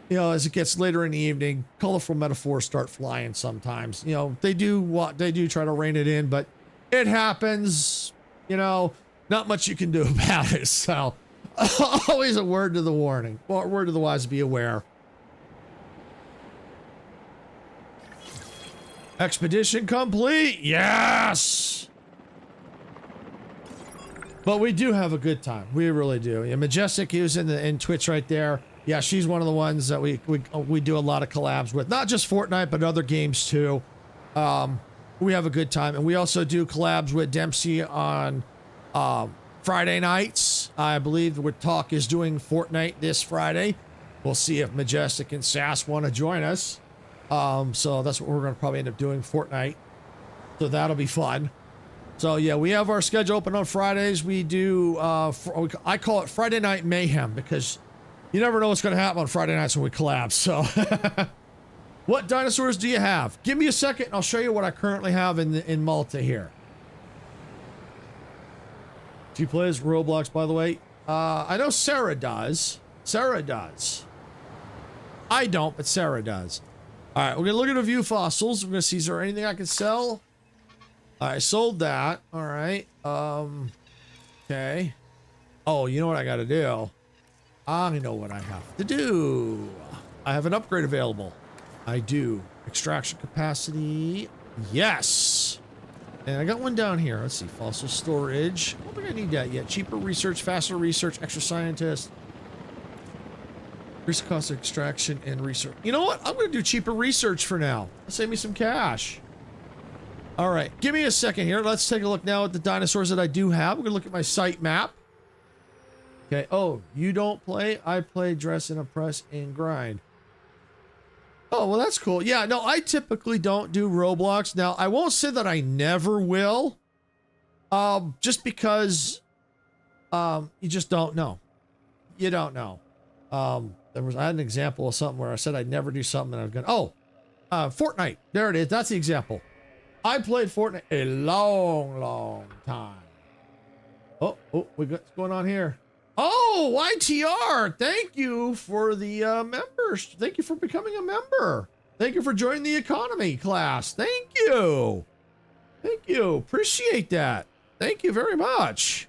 S3: You know, as it gets later in the evening, colorful metaphors start flying sometimes. You know, they do try to rein it in, but it happens. You know, not much you can do about it. So. Always a word to the warning. Well, word to the wise, be aware. Expedition complete. Yes. But we do have a good time. We really do. Yeah, Majestic, who's in Twitch right there. Yeah, she's one of the ones that we do a lot of collabs with. Not just Fortnite, but other games too. We have a good time, and we also do collabs with Dempsey on Friday nights. I believe the Talk is doing Fortnite this Friday. We'll see if Majestic and Sass want to join us. So that's what we're going to probably end up doing, Fortnite. So that'll be fun. So yeah, we have our schedule open on Fridays. We do, I call it Friday Night Mayhem because you never know what's going to happen on Friday nights when we collapse. So what dinosaurs do you have? Give me a second and I'll show you what I currently have in Malta here. She plays Roblox, by the way. I know Sarah does. Sarah does. I don't, but Sarah does. All right, we're going to look at a few fossils. We're going to see, is there anything I can sell? I sold that. All right. Okay. Oh, you know what I got to do? I know what I have to do. I have an upgrade available. I do. Extraction capacity. Yes. And I got one down here. Let's see. Fossil storage. I don't think I need that yet. Cheaper research, faster research, extra scientist. Increase the cost of extraction and research. You know what? I'm going to do cheaper research for now. Save me some cash. All right. Give me a second here. Let's take a look now at the dinosaurs that I do have. We're going to look at my site map. Okay. Oh, you don't play? I play dress and oppress and grind. Oh, well, that's cool. Yeah, no, I typically don't do Roblox. Now, I won't say that I never will. Just because you just don't know. You don't know. I had an example of something where I said I'd never do something and I've gone, Fortnite. There it is. That's the example. I played Fortnite a long time. Oh, what's going on here? Oh, YTR, thank you for the members. Thank you for becoming a member. Thank you for joining the economy class. Thank you. Thank you. Appreciate that. Thank you very much.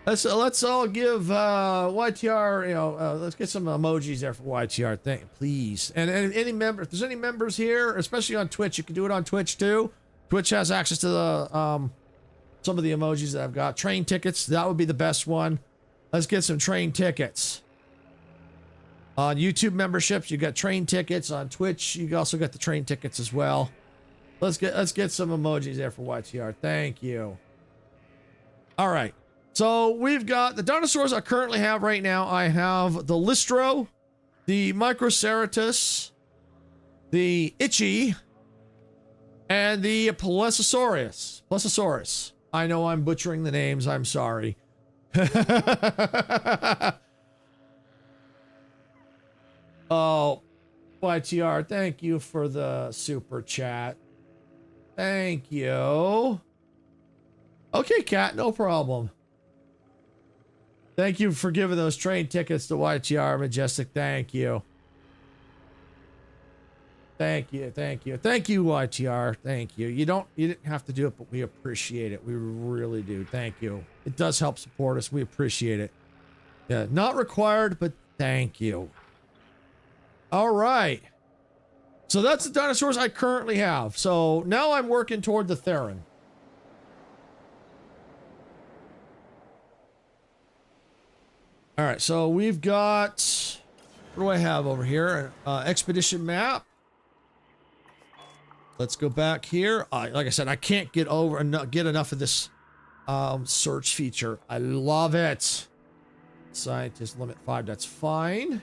S3: Let's all give YTR, let's get some emojis there for YTR. Please. And any member, if there's any members here, especially on Twitch, you can do it on Twitch too. Twitch has access to the some of the emojis that I've got. Train tickets, that would be the best one. Let's get some train tickets. On YouTube memberships, you got train tickets. On Twitch, you also got the train tickets as well. Let's get some emojis there for YTR. Thank you. All right. So we've got the dinosaurs I currently have right now. I have the Listro, the Microceratus, the Itchy, and the Plesiosaurus. I know I'm butchering the names. I'm sorry. Oh, YTR, thank you for the super chat. Thank you. Okay, Cat, no problem. Thank you for giving those train tickets to YTR Majestic. Thank you. Thank you, thank you, thank you, YTR. Thank you. You didn't have to do it, but we appreciate it. We really do. Thank you. It does help support us. We appreciate it. Yeah, not required, but thank you. All right. So that's the dinosaurs I currently have. So now I'm working toward the Theron. All right, so we've got, what do I have over here? Expedition map. Let's go back here. Like I said, I can't get enough of this search feature. I love it. Scientist limit 5, that's fine.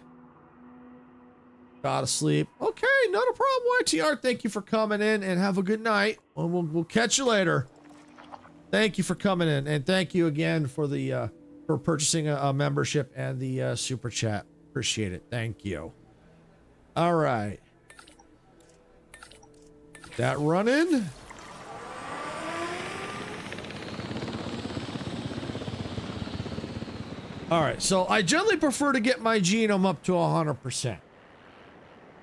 S3: Gotta sleep. Okay, not a problem, YTR. Thank you for coming in and have a good night. We'll catch you later. Thank you for coming in, and thank you again for the for purchasing a membership and the super chat. Appreciate it. Thank you. All right. That running. All right, so I generally prefer to get my genome up to 100%.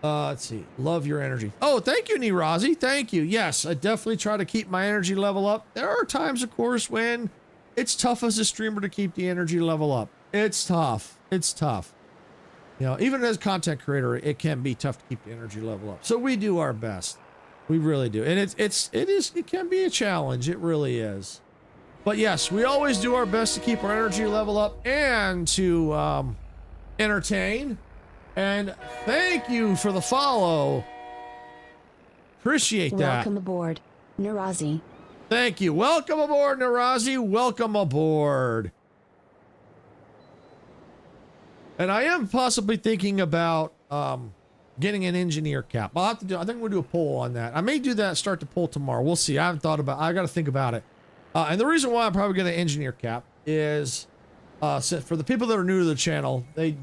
S3: Let's see. Love your energy. Oh, thank you, Nirazi. Thank you. Yes, I definitely try to keep my energy level up. There are times, of course, when it's tough as a streamer to keep the energy level up. It's tough. It's tough. You know, even as a content creator, it can be tough to keep the energy level up. So we do our best. We really do. And it can be a challenge. It really is. But yes, we always do our best to keep our energy level up and to entertain. And thank you for the follow. Appreciate that.
S6: Welcome aboard, Narazi.
S3: Thank you. Welcome aboard, Narazi. Welcome aboard. And I am possibly thinking about getting an engineer cap. I'll have to do. I think we'll do a poll on that. I may do that. Start the poll tomorrow. We'll see. I haven't thought about. I got to think about it. And the reason why I'm probably going to engineer cap is, so for the people that are new to the channel, they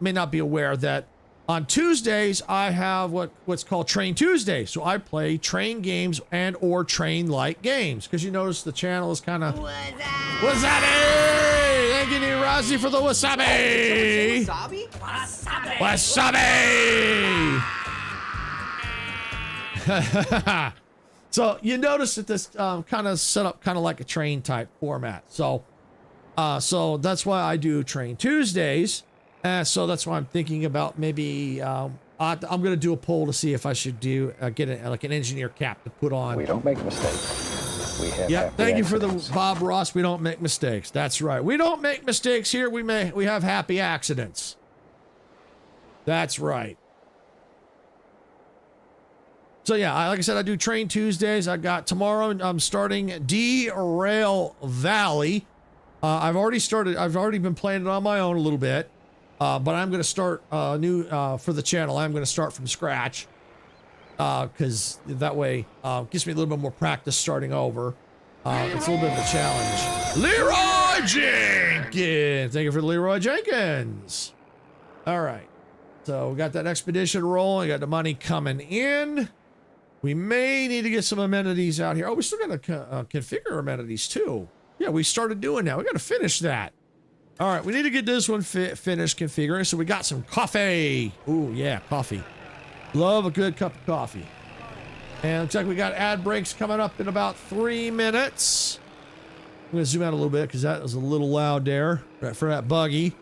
S3: may not be aware that on Tuesdays I have what's called Train Tuesday. So I play train games and or train like games, because you notice the channel is kind of wasabi. Thank you, Nirazi, for the wasabi.
S7: Wasabi?
S3: Wasabi. So you notice that this kind of set up kind of like a train type format. So that's why I do Train Tuesdays. So that's why I'm thinking about maybe I'm going to do a poll to see if I should do get like an engineer cap to put on.
S8: We don't make mistakes. We have
S3: Yeah,
S8: happy
S3: thank you for the
S8: accidents.
S3: Bob Ross. We don't make mistakes. That's right. We don't make mistakes here. We have happy accidents. That's right. So yeah, like I said, I do Train Tuesdays. I got tomorrow. I'm starting Derail Valley. I've already been playing it on my own a little bit, but I'm going to start new for the channel. I'm going to start from scratch because that way gives me a little bit more practice starting over. It's a little bit of a challenge. Leroy Jenkins, thank you for the Leroy Jenkins. All right, so we got that expedition rolling. Got the money coming in. We may need to get some amenities out here. Oh, we still got to configure amenities too. Yeah, we started doing that. We got to finish that. All right, we need to get this one finished configuring. So we got some coffee. Ooh, yeah, coffee. Love a good cup of coffee. And looks like we got ad breaks coming up in about 3 minutes. I'm going to zoom out a little bit because that was a little loud there for that buggy.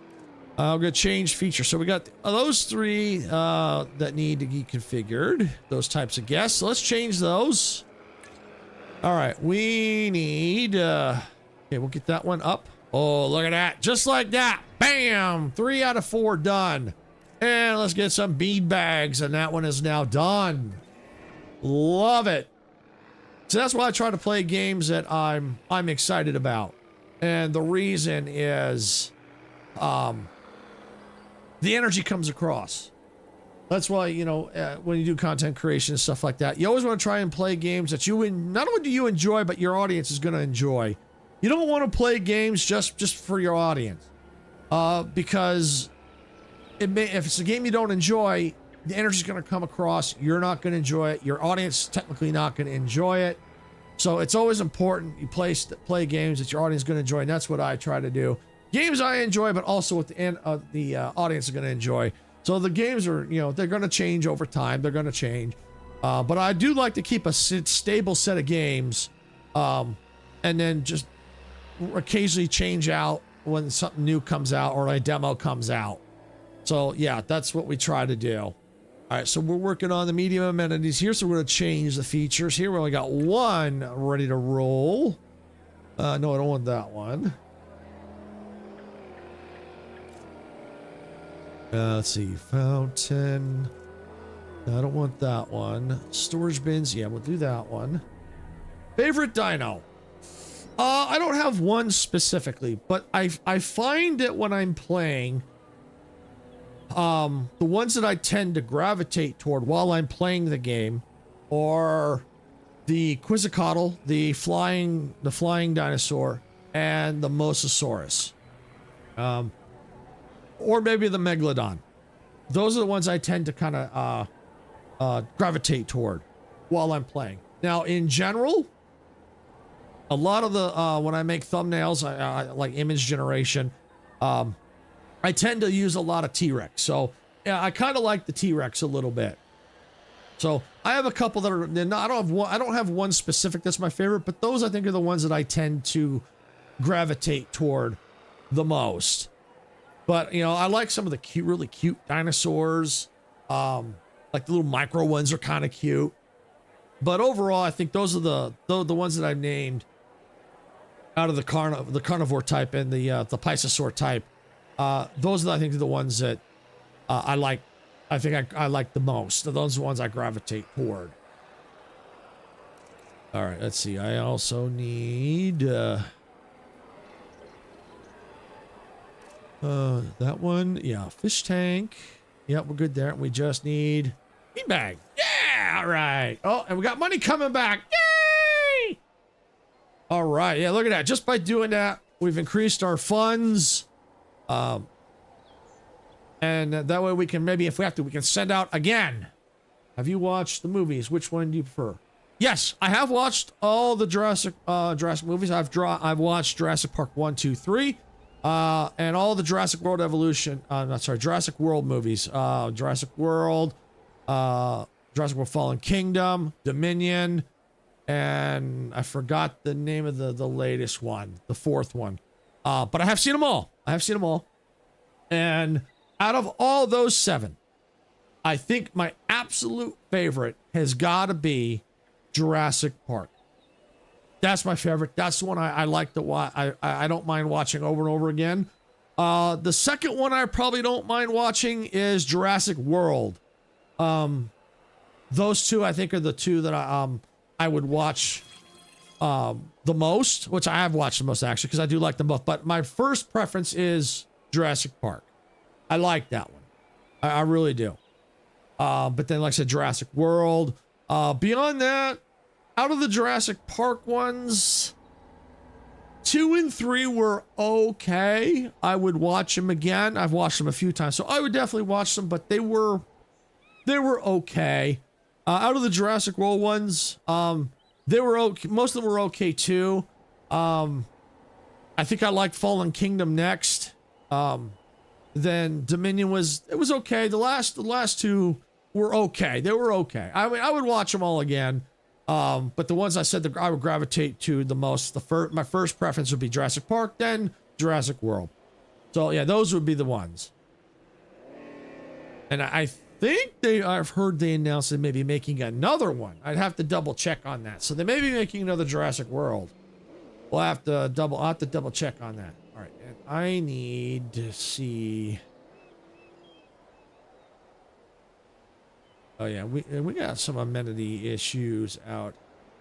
S3: I'm going to change features. So we got those 3 that need to be configured. Those types of guests. So let's change those. All right, we need... okay, we'll get that one up. Oh, look at that. Just like that. Bam! 3 out of 4 done. And let's get some bead bags. And that one is now done. Love it. So that's why I try to play games that I'm excited about. And the reason is... the energy comes across. That's why, you know, when you do content creation and stuff like that, you always want to try and play games that not only do you enjoy, but your audience is going to enjoy. You don't want to play games just for your audience, because if it's a game you don't enjoy, the energy is going to come across. You're not going to enjoy it. Your audience is technically not going to enjoy it. So it's always important you play games that your audience is going to enjoy, and that's what I try to do. Games I enjoy, but also what the audience is going to enjoy. So the games are, you know, they're going to change over time. They're going to change. But I do like to keep a stable set of games, and then just occasionally change out when something new comes out or a demo comes out. So yeah, that's what we try to do. All right, so we're working on the medium amenities here, so we're going to change the features here. We only got one ready to roll. No, I don't want that one. Let's see, fountain. No, I don't want that one. Storage bins, yeah, we'll do that one. Favorite dino. I don't have one specifically, but I find that when I'm playing, the ones that I tend to gravitate toward while I'm playing the game are the Quetzalcoatl, the flying dinosaur, and the Mosasaurus. Or maybe the Megalodon. Those are the ones I tend to kind of gravitate toward while I'm playing. Now, in general, a lot of the when I make thumbnails, I like image generation. I tend to use a lot of T-Rex, so yeah, I kind of like the T-Rex a little bit. So I have a couple that are. I don't have one specific that's my favorite, but those I think are the ones that I tend to gravitate toward the most. But you know, I like some of the really cute dinosaurs. Like the little micro ones are kind of cute. But overall, I think those are the ones that I've named out of the carnivore type and the Plesiosaur type. Those are, I think, the ones that I like. I think I like the most. Those are the ones I gravitate toward. All right, let's see. I also need that one. Yeah, fish tank. Yep, we're good there. We just need beanbag. Yeah, all right. Oh, and we got money coming back. Yay! All right. Yeah, look at that. Just by doing that, we've increased our funds. And that way we can maybe, if we have to, we can send out again. Have you watched the movies? Which one do you prefer? Yes, I have watched all the Jurassic movies. I've watched Jurassic Park 1, 2, 3, and all the Jurassic World Evolution. Jurassic World movies. Jurassic World Fallen Kingdom, Dominion, and I forgot the name of the latest one, the fourth one. But I have seen them all. And out of all those 7, I think my absolute favorite has got to be Jurassic Park. That's my favorite. That's the one I like to watch. I don't mind watching over and over again. The second one I probably don't mind watching is Jurassic World. Those two I think are the two that I would watch the most, which I have watched the most actually, because I do like them both. But my first preference is Jurassic Park. I like that one. I really do. But then, like I said, Jurassic World. Beyond that, out of the Jurassic Park ones, 2 and 3 were okay. I would watch them again. I've watched them a few times, so I would definitely watch them, but they were okay. Out of the Jurassic World ones, they were okay. Most of them were okay too. I think I liked Fallen Kingdom next. Then Dominion was okay. The last two were okay. They were okay. I mean, I would watch them all again. But the ones I said that I would gravitate to the most, my first preference would be Jurassic Park, then Jurassic World. So yeah, those would be the ones. And I think I've heard they announced they may be making another one. I'd have to double check on that. So they may be making another Jurassic World. I'll have to double check on that. All right, and I need to see. Oh yeah, we got some amenity issues out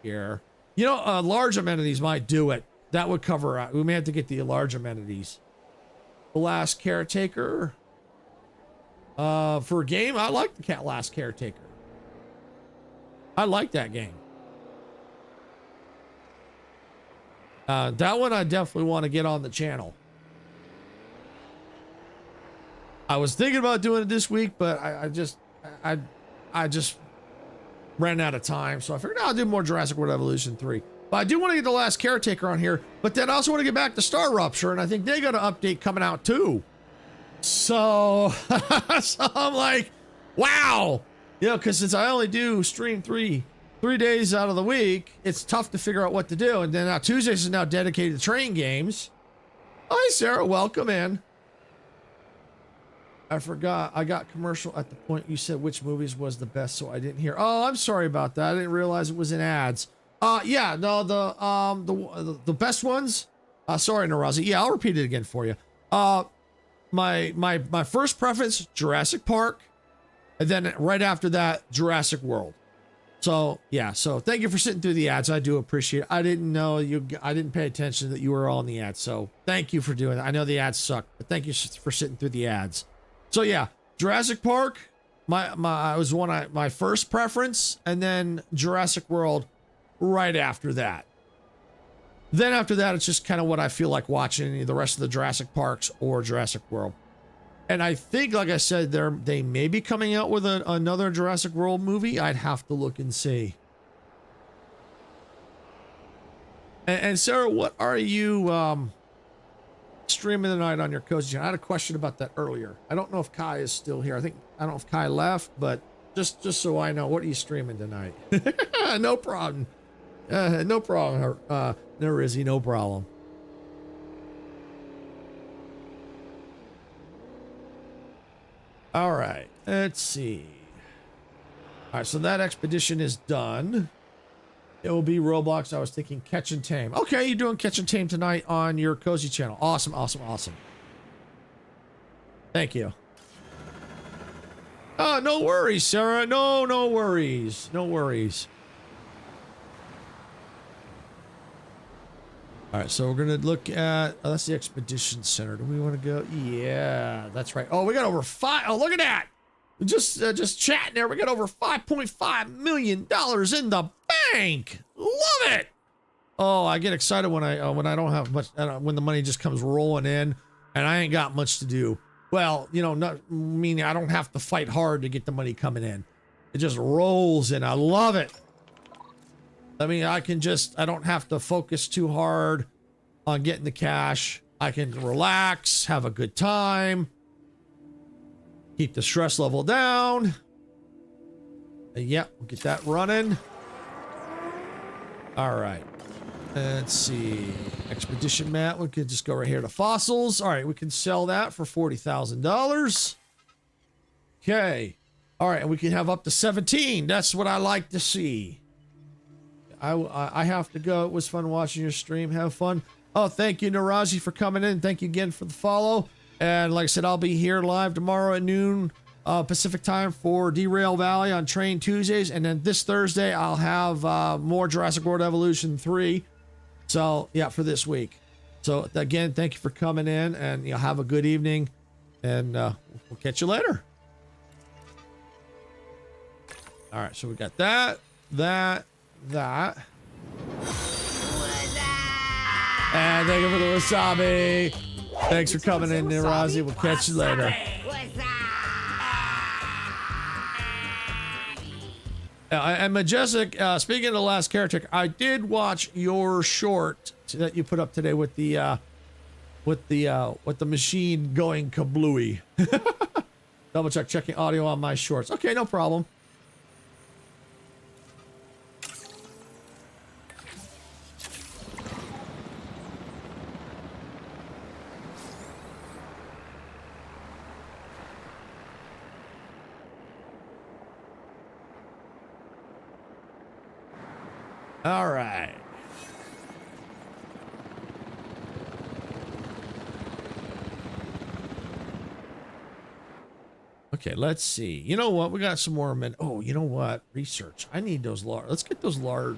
S3: here. You know, large amenities might do it. That would cover out. We may have to get the large amenities. The Last Caretaker. For a game, I like the Last Caretaker. I like that game. That one I definitely want to get on the channel. I was thinking about doing it this week, but I just ran out of time, so I figured I'll do more Jurassic World Evolution 3. But I do want to get the Last Caretaker on here, but then I also want to get back to Star Rupture, and I think they got an update coming out too. So, so I'm like, wow. You know, because since I only do stream three days out of the week, it's tough to figure out what to do. And then now Tuesdays is now dedicated to train games. Hi, Sarah. Welcome in. I forgot. I got commercial at the point you said which movies was the best, so I didn't hear. Oh, I'm sorry about that. I didn't realize it was in ads. Yeah, no, the best ones. Sorry, Narazi. Yeah, I'll repeat it again for you. My first preference, Jurassic Park, and then right after that, Jurassic World. So yeah, so thank you for sitting through the ads. I do appreciate it. I didn't know you. I didn't pay attention that you were all in the ads. So thank you for doing that. I know the ads suck, but thank you for sitting through the ads. So yeah, Jurassic Park, my first preference, and then Jurassic World right after that. Then after that, it's just kind of what I feel like watching, the rest of the Jurassic Parks or Jurassic World. And I think, like I said, they may be coming out with another Jurassic World movie. I'd have to look and see. And Sarah, what are you streaming tonight on your cozy channel? I had a question about that earlier. I don't know if Kai is still here. I don't know if Kai left, but just so I know, what are you streaming tonight? No problem. No problem. No Rizzy, no problem. All right, let's see. All right, so that expedition is done. It will be Roblox. I was thinking Catch and Tame. Okay, you're doing Catch and Tame tonight on your cozy channel. Awesome, awesome, awesome. Thank you. Oh, no worries, Sarah. No worries. No worries. All right, so we're going to look at... Oh, that's the Expedition Center. Do we want to go? Yeah, that's right. Oh, we got over five... Oh, look at that. Just chatting there. We got over $5.5 million in the bank. Love it. Oh, I get excited when I don't have much... when the money just comes rolling in and I ain't got much to do. Well, you know, not meaning I don't have to fight hard to get the money coming in. It just rolls in. I love it. I mean, I don't have to focus too hard on getting the cash. I can relax, have a good time, keep the stress level down. And yeah, we'll get that running. All right. Let's see. Expedition map. We could just go right here to fossils. All right, we can sell that for $40,000. Okay. All right, and we can have up to 17. That's what I like to see. I have to go. It was fun watching your stream. Have fun. Oh, thank you, Narazi, for coming in. Thank you again for the follow. And like I said, I'll be here live tomorrow at noon Pacific time for Derail Valley on Train Tuesdays. And then this Thursday, I'll have more Jurassic World Evolution 3. So, yeah, for this week. So, again, thank you for coming in. And you'll have a good evening. And we'll catch you later. All right, so we got that. And thank you for the wasabi. Thanks for coming in, Nirazi. We'll catch you later. And Majestic, speaking of the last caretaker, I did watch your short that you put up today with the machine going kablooey. Double check, checking audio on my shorts. Okay, no problem. All right. Okay, let's see. You know what? We got some more oh, you know what? Research. I need those large. Let's get those large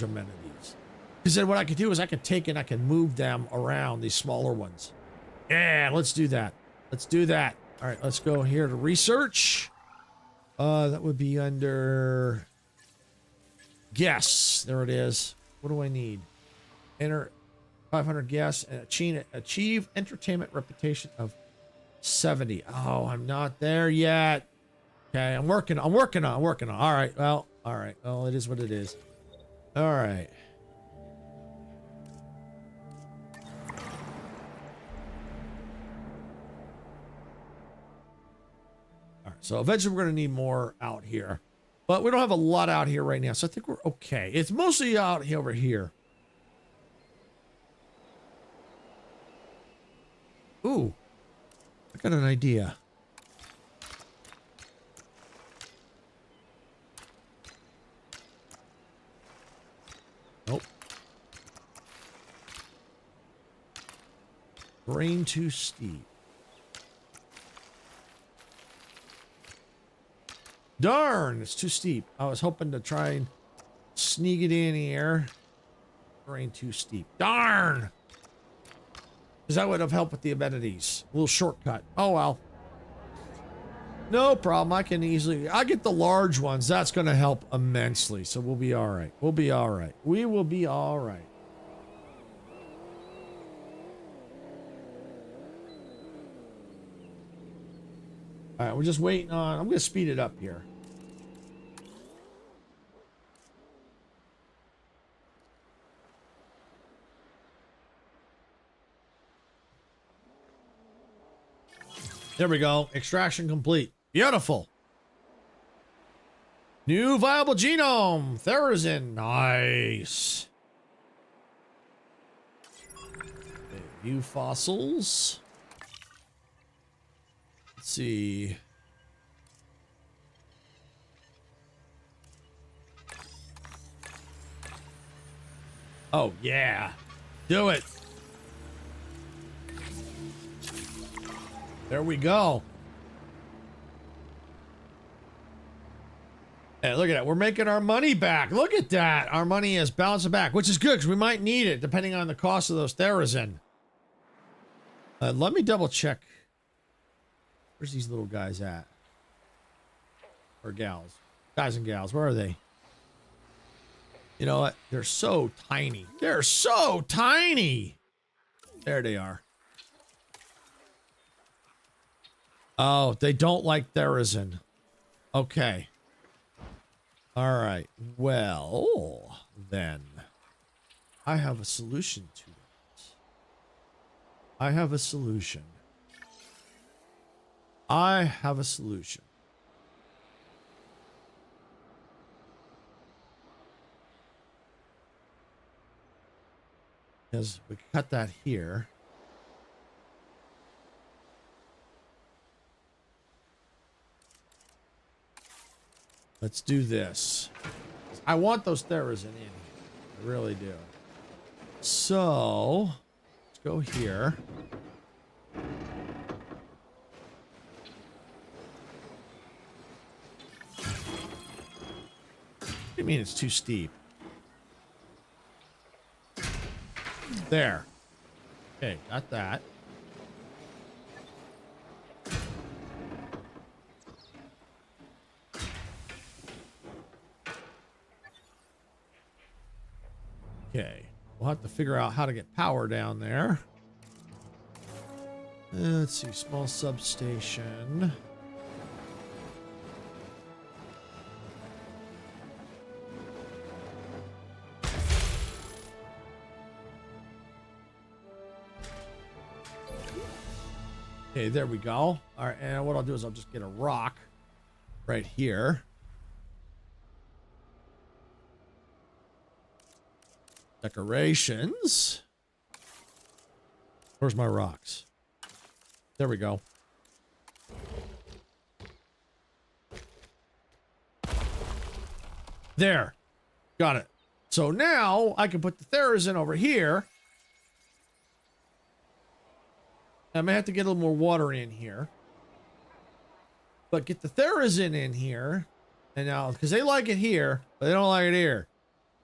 S3: amenities. Because then what I could do is I can take and I can move them around, these smaller ones. Yeah, let's do that. Let's do that. All right, let's go here to research. That would be under... Guess. There it is. What do I need? Enter 500 guests and achieve entertainment reputation of 70. Oh, I'm not there yet. Okay, I'm working on. All right. Well, it is what it is. All right. So eventually we're going to need more out here. But we don't have a lot out here right now, so I think we're okay. It's mostly out here over here. Ooh, I got an idea. Nope. Terrain too steep. Darn, it's too steep. I was hoping to try and sneak it in here. Terrain too steep. Darn! Because that would have helped with the amenities. A little shortcut. Oh, well. No problem. I can easily... I get the large ones. That's going to help immensely. So we'll be all right. We'll be all right. We will be all right. All right, we're just waiting on... I'm going to speed it up here. There we go. Extraction complete. Beautiful. New viable genome. Therizin. Nice. Okay, view fossils. Let's see. Oh, yeah. Do it. There we go. Hey, look at that. We're making our money back. Look at that. Our money is bouncing back, which is good because we might need it depending on the cost of those Therizin. Let me double check. Where's these little guys at? Or gals? Guys and gals, where are they? You know what? They're so tiny. They're so tiny. There they are. Oh, they don't like Therizin. Okay. All right. Well, then. I have a solution to that. I have a solution. I have a solution. Because we cut that here. Let's do this. I want those Therizin in here. I really do. So, let's go here. What do you mean it's too steep? There. Okay, got that. Okay, we'll have to figure out how to get power down there. Let's see, small substation. Okay, there we go. All right, and what I'll do is I'll just get a rock right here. Decorations. Where's my rocks? There we go. There. Got it. So now I can put the Therizin over here. I may have to get a little more water in here. But get the Therizin in here. And now, because they like it here, but they don't like it here.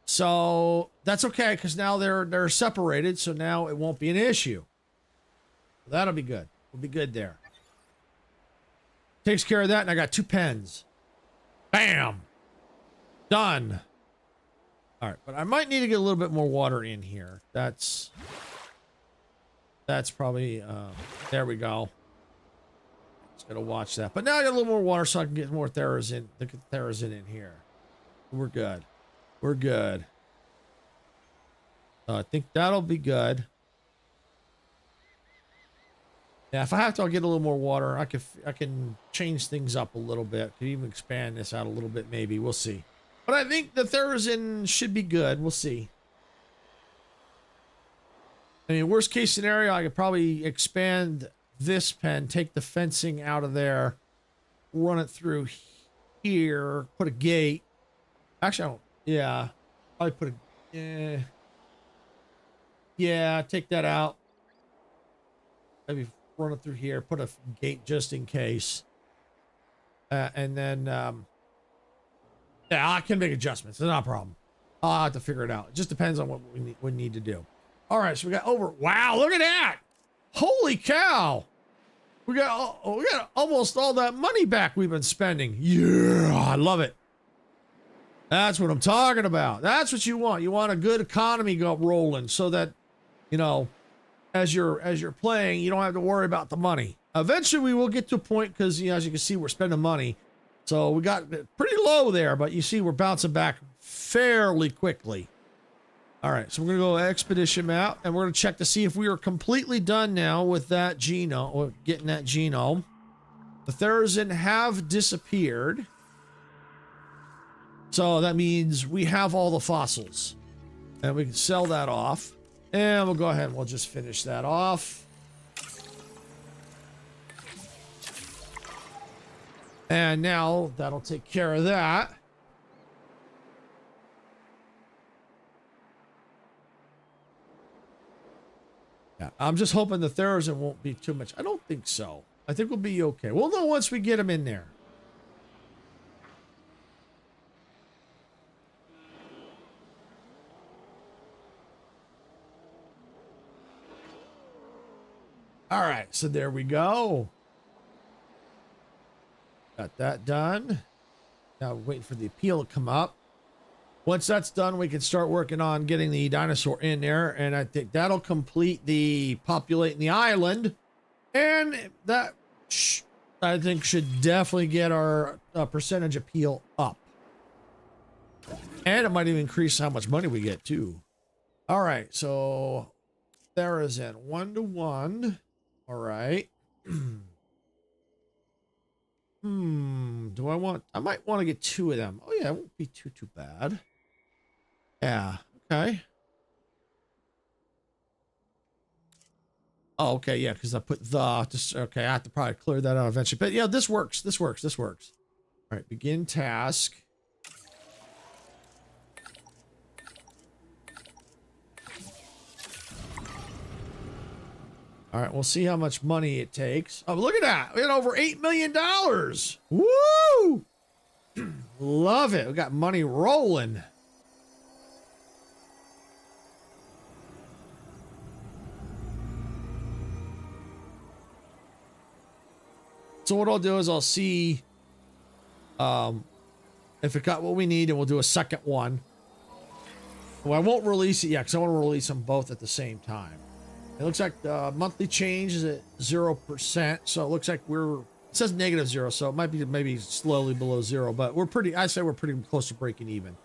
S3: So that's okay, because now they're separated, so now it won't be an issue. That'll be good. We'll be good there. Takes care of that, and I got 2 pens. Bam! Done. All right, but I might need to get a little bit more water in here. That's probably, there we go. Just gotta watch that. But now I got a little more water so I can get more Therizin, in here. We're good. We're good. I think that'll be good. Yeah, if I have to, I'll get a little more water. I can change things up a little bit. Could even expand this out a little bit, maybe. We'll see. But I think the Therizin should be good. We'll see. I mean, worst case scenario, I could probably expand this pen, take the fencing out of there, run it through here, put a gate. Actually, I don't. Yeah, probably put a. Yeah, take that out. Maybe run it through here, put a gate just in case. And then, yeah, I can make adjustments. It's not a problem. I'll have to figure it out. It just depends on what we need to do. All right, so we got over. Wow, look at that! Holy cow! We got almost all that money back we've been spending. Yeah, I love it. That's what I'm talking about. That's what you want. You want a good economy go rolling so that, you know, as you're playing, you don't have to worry about the money. Eventually, we will get to a point because, you know, as you can see, we're spending money. So we got pretty low there, but you see we're bouncing back fairly quickly. All right, so we're going to go expedition map, and we're going to check to see if we are completely done now with that genome, or getting that genome. The Therizin have disappeared. So that means we have all the fossils. And we can sell that off. And we'll go ahead and we'll just finish that off. And now that'll take care of that. Yeah, I'm just hoping the Therizin won't be too much. I don't think so. I think we'll be okay. We'll know once we get them in there. All right, so there we go. Got that done. Now we're waiting for the appeal to come up. Once that's done, we can start working on getting the dinosaur in there, and I think that'll complete the populating the island, and that I think should definitely get our percentage appeal up, and it might even increase how much money we get too. All right, so there is in 1-to-1. All right. Do I want? I might want to get 2 of them. Oh yeah, it won't be too bad. Yeah. Okay. Oh, okay. Yeah, because I put the. Just okay. I have to probably clear that out eventually. But yeah, this works. This works. This works. All right. Begin task. All right. We'll see how much money it takes. Oh, look at that. We got over $8 million. Woo! Love it. We got money rolling. So what I'll do is I'll see if it got what we need, and we'll do a second one. Well, I won't release it yet because I want to release them both at the same time. It looks like the monthly change is at 0%, so it looks like it says -0, so it might be maybe slowly below 0, but I say we're pretty close to breaking even.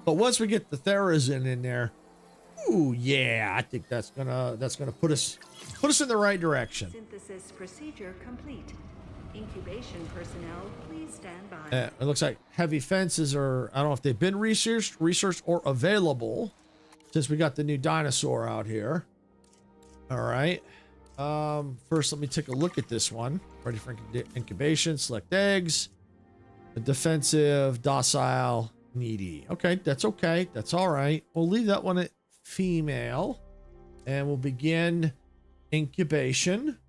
S3: But once we get the Therizin in there, ooh yeah, I think that's gonna put us in the right direction.
S4: Synthesis procedure complete. Incubation personnel, please stand by.
S3: It looks like heavy fences are, I don't know if they've been researched or available since we got the new dinosaur out here. All right. First, let me take a look at this one. Ready for incubation, select eggs. The defensive, docile, needy. Okay, that's okay. That's all right. We'll leave that one at female, and we'll begin incubation.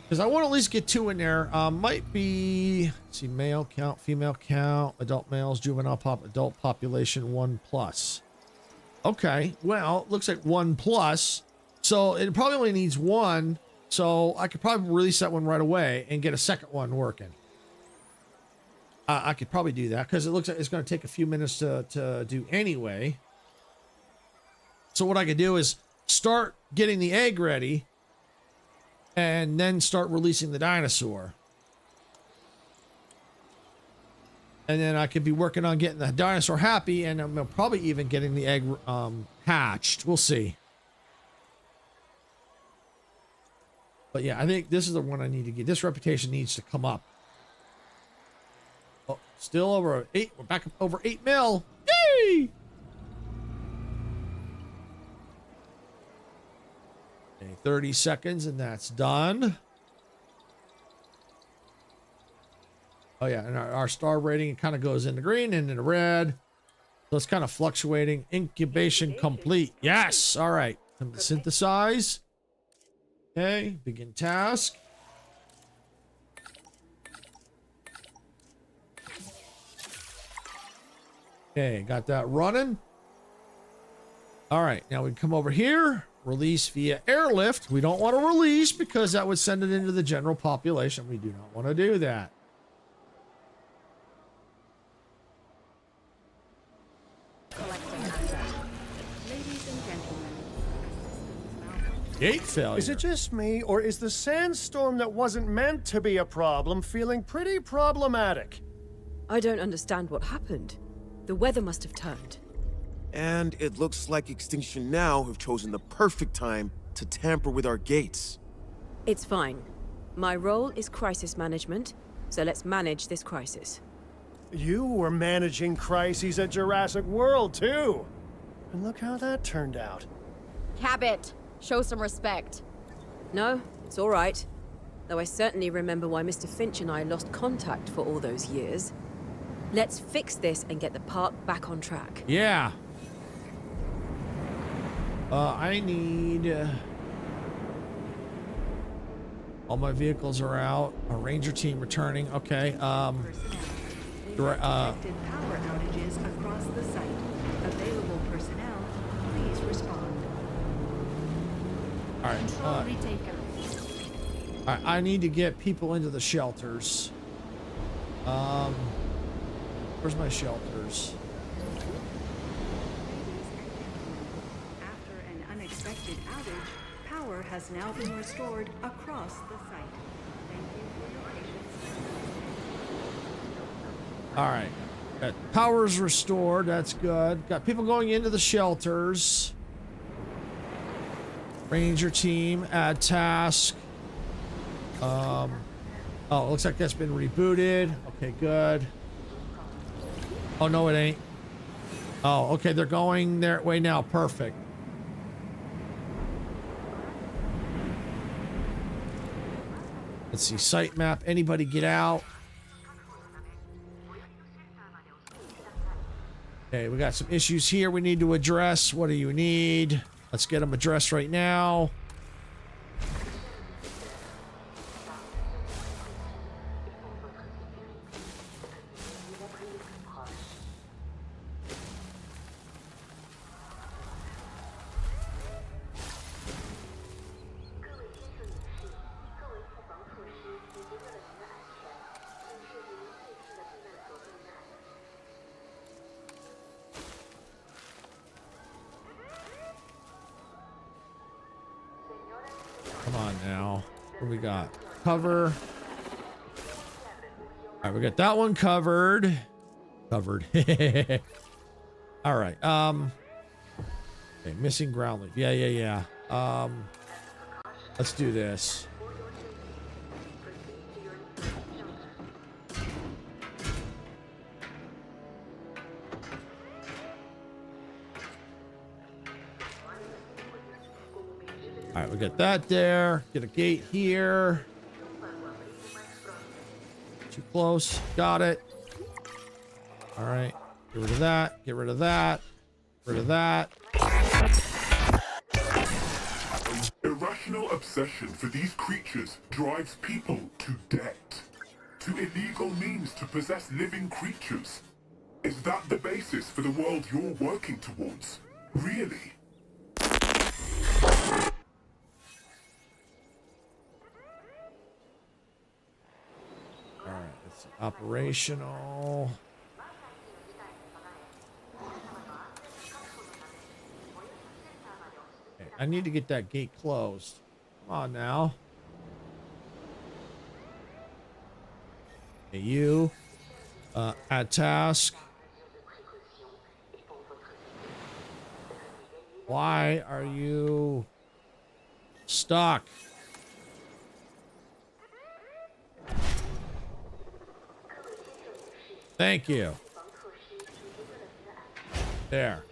S3: Because I want to at least get 2 in there. Might be, let's see, male count, female count, adult males, juvenile adult population 1+. Okay, well, looks like 1+. So it probably only needs 1. So I could probably release that one right away and get a second one working. I could probably do that because it looks like it's going to take a few minutes to do anyway. So what I could do is start getting the egg ready and then start releasing the dinosaur. And then I could be working on getting the dinosaur happy, and I'm probably even getting the egg hatched. We'll see. But yeah, I think this is the one I need to get. This reputation needs to come up. Oh, still over 8. We're back up over 8 mil. Yay! Okay, 30 seconds and that's done. Oh yeah, and our star rating, it kind of goes into green and into red. So it's kind of fluctuating. Incubation complete. Yes. All right. Time to synthesize. Okay. Begin task. Okay. Got that running. All right. Now we come over here. Release via airlift. We don't want to release because that would send it into the general population. We do not want to do that.
S4: Ladies and gentlemen,
S3: Gate failure.
S7: Is it just me, or is the sandstorm that wasn't meant to be a problem feeling pretty problematic?
S9: I don't understand what happened. The weather must have turned.
S10: And it looks like Extinction Now have chosen the perfect time to tamper with our gates.
S9: It's fine. My role is crisis management, so let's manage this crisis.
S7: You were managing crises at Jurassic World, too. And look how that turned out.
S11: Cabot, show some respect.
S9: No, it's all right. Though I certainly remember why Mr. Finch and I lost contact for all those years. Let's fix this and get the park back on track.
S3: Yeah. I need... all my vehicles are out. A ranger team returning. Okay.
S4: detected power outages across the site. Available personnel, please respond.
S3: All right. All right. I need to get people into the shelters. Where's my shelters?
S4: After an unexpected outage, power has now been restored across the site. Thank you for your patience.
S3: All right. Got power's restored. That's good. Got people going into the shelters. Ranger team, add task. Oh, it looks like that's been rebooted. Okay, good. Oh, no, it ain't. Oh, okay, they're going their way now. Perfect. Let's see, site map. Anybody get out? Okay, we got some issues here we need to address. What do you need? Let's get them addressed right now. Come on now. What do we got? Cover. All right, we got that one covered. Covered. All right. Okay, missing ground leaf. Yeah. Let's do this. All right, we got that there. Get a gate here. Too close. Got it. All right. Get rid of that. Get rid of that. Get rid of that.
S12: Irrational obsession for these creatures drives people to debt, to illegal means to possess living creatures. Is that the basis for the world you're working towards? Really?
S3: All right, let's see. Operational. Okay, I need to get that gate closed. Come on now. Hey, you. Add task. Why are you stuck? Thank you. There.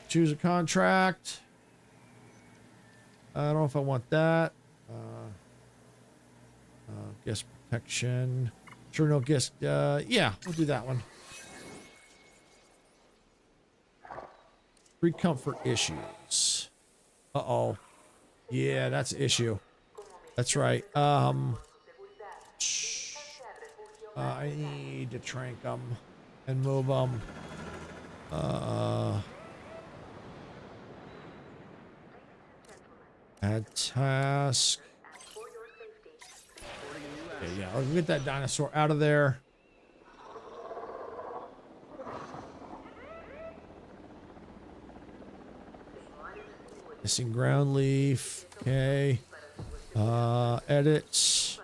S3: Choose a contract. I don't know if I want that. Guest protection. Sure, no guest. Yeah, we'll do that one. Free comfort issues. Uh-oh. Yeah, that's an issue. That's right. I need to trank them and move them. Add task. Okay, yeah, I'll get that dinosaur out of there. Missing ground leaf. Okay. Edits.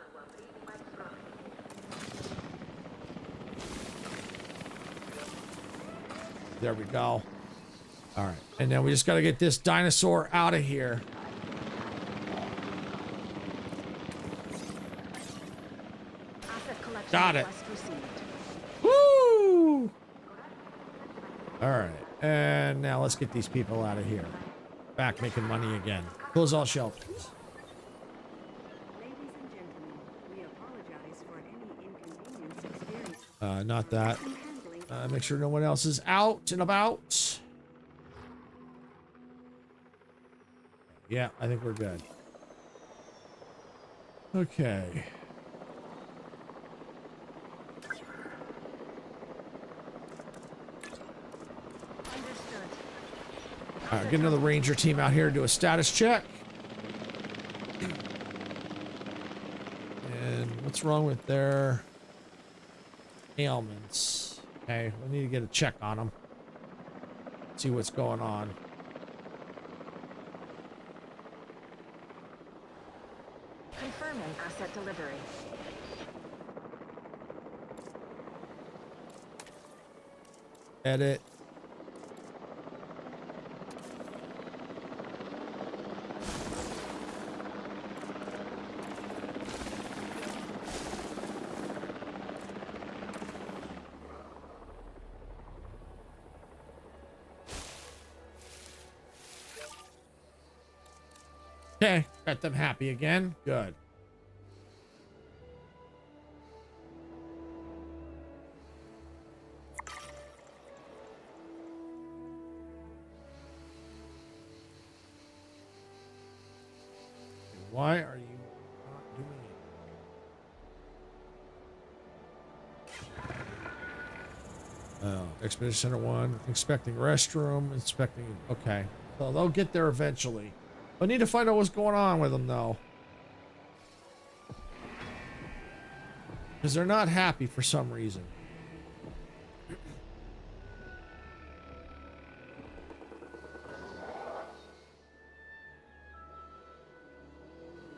S3: There we go. All right. And then we just got to get this dinosaur out of here. Got it. Woo! All right. And now let's get these people out of here. Back making money again. Close all shelters.
S4: Ladies and gentlemen, we apologize for any inconvenience experienced.
S3: Not that. Make sure no one else is out and about. Yeah, I think we're good. Okay. All right, get another ranger team out here to do a status check. And what's wrong with their ailments? Okay, we need to get a check on them. See what's going on.
S5: Confirming asset delivery.
S3: Edit. Okay, got them happy again. Good. Why are you not doing it? Oh, Expedition Center 1, inspecting restroom, inspecting. Okay, so they'll get there eventually. I need to find out what's going on with them, though. Because they're not happy for some reason.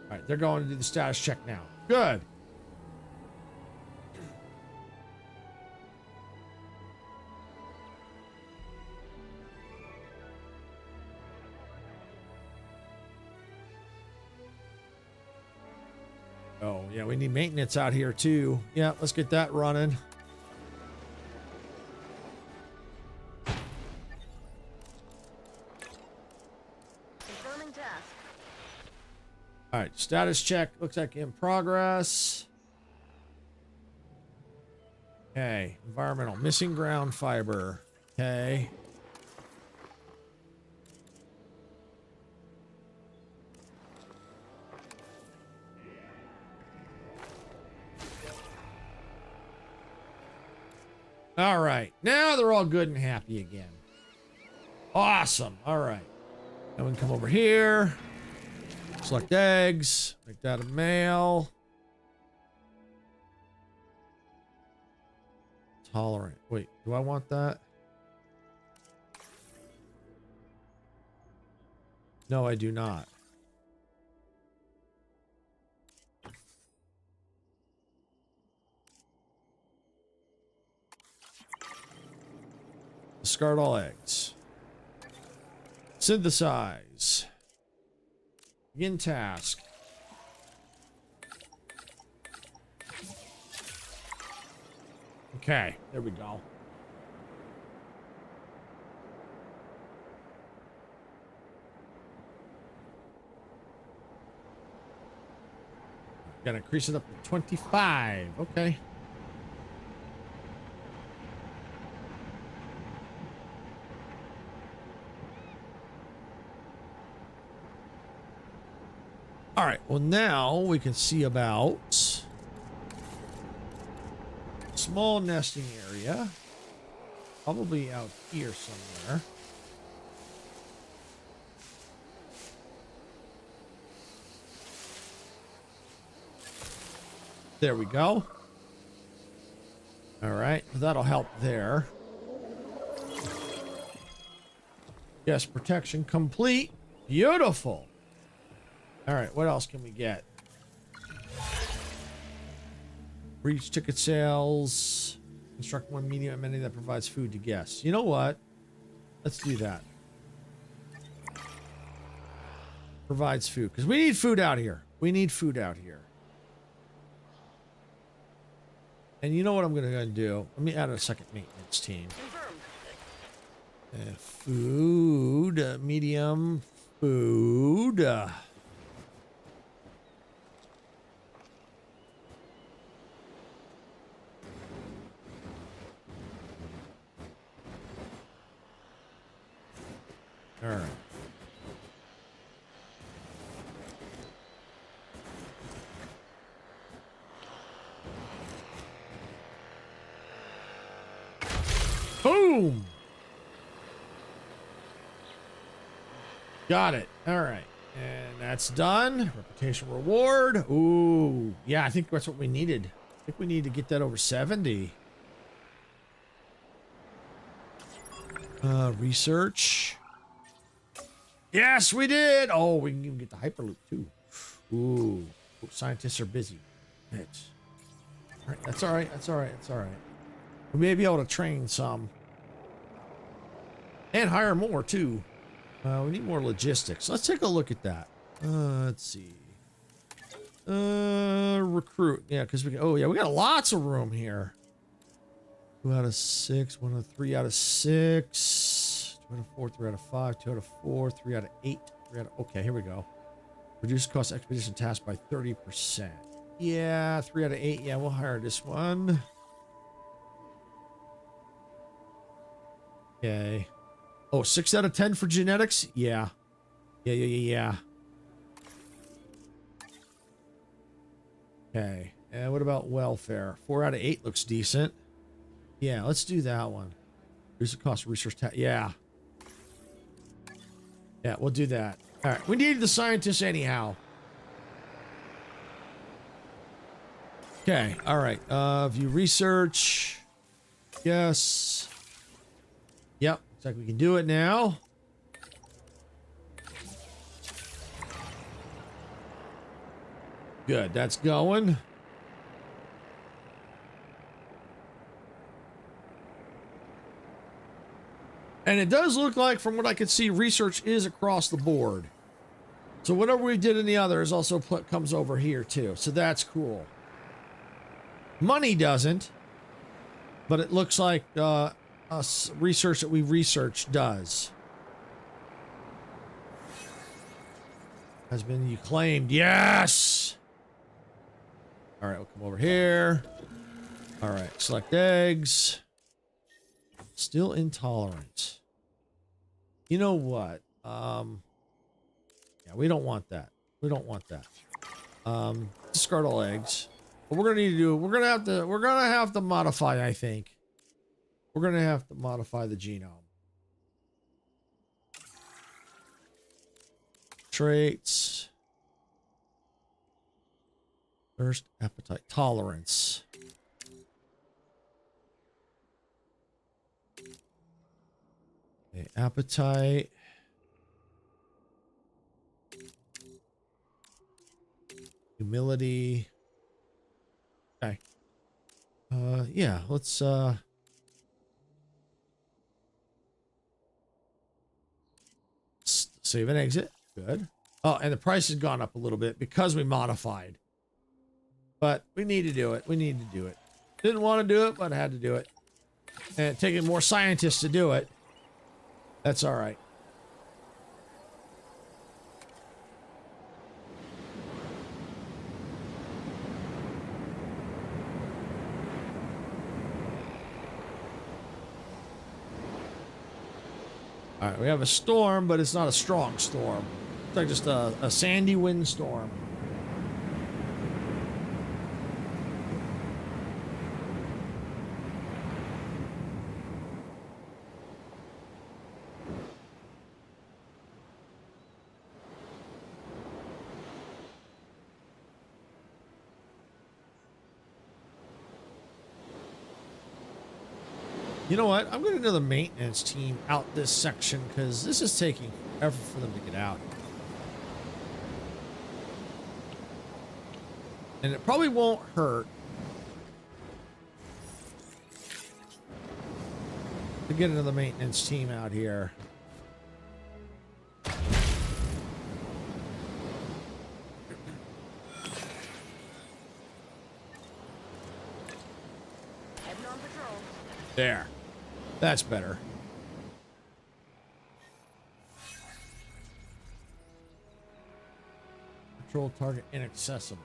S3: All right, they're going to do the status check now. Good. Oh, yeah, we need maintenance out here, too. Yeah, let's get that running.
S5: Confirming task.
S3: All right, status check. Looks like in progress. Okay, environmental. Missing ground fiber. Okay. All right, now they're all good and happy again. Awesome. All right. Now we can come over here. Select eggs. Make that a male. Tolerant. Wait, do I want that? No, I do not. Discard all eggs. Synthesize. Begin task. Okay, there we go. Gotta increase it up to 25. Okay. All right, well now we can see about small nesting area, probably out here somewhere. There we go. All right, that'll help there. Yes, protection complete. Beautiful. All right, what else can we get? Reach ticket sales. Construct one medium amenity that provides food to guests. You know what? Let's do that. Provides food. Because we need food out here. We need food out here. And you know what I'm going to do? Let me add a second maintenance team. Food. Medium. Food. All right. Boom. Got it. All right. And that's done. Reputation reward. Ooh. Yeah, I think that's what we needed. I think we need to get that over 70. Research. Yes, we did. Oh, we can even get the Hyperloop too. Ooh, scientists are busy. Bitch. All right, that's all right. That's all right. That's all right. We may be able to train some and hire more too. We need more logistics. Let's take a look at that. Let's see. Recruit. Yeah, because we. Oh yeah, we got lots of room here. 2 out of 6. 1 out of 3 out of 6. 2 out of 4. 3 out of 5. 2 out of 4. 3 out of 8. 3 out of. Okay, here we go. Reduce cost expedition task by 30%. Yeah, 3 out of 8. Yeah, we'll hire this one. Okay. Oh, 6 out of 10 for genetics? Yeah. Yeah. Okay. And what about welfare? 4 out of 8 looks decent. Yeah, let's do that one. Reduce the cost of research. Yeah. Yeah, we'll do that. All right. We needed the scientists anyhow. Okay. All right. View research. Yes. Yep. Looks like we can do it now. Good. That's going. And it does look like, from what I can see, research is across the board. So whatever we did in the others also comes over here too. So that's cool. Money doesn't, but it looks like us research that we researched does. Has been claimed. Yes. All right, we'll come over here. All right, select eggs. Still intolerant. You know what? Yeah, we don't want that. We don't want that. Discard all eggs. What we're gonna need to do, we're gonna have to modify, I think. We're gonna have to modify the genome. Traits. Thirst, appetite, tolerance. Okay, appetite. Humility. Okay. Yeah, let's save and exit. Good. Oh, and the price has gone up a little bit because we modified. But we need to do it. We need to do it. Didn't want to do it, but I had to do it. And taking more scientists to do it. That's all right. All right, we have a storm, but it's not a strong storm. It's like just a sandy windstorm. You know what? I'm going to do the maintenance team out this section because this is taking forever for them to get out. And it probably won't hurt to get another maintenance team out here. There. That's better. Control target inaccessible.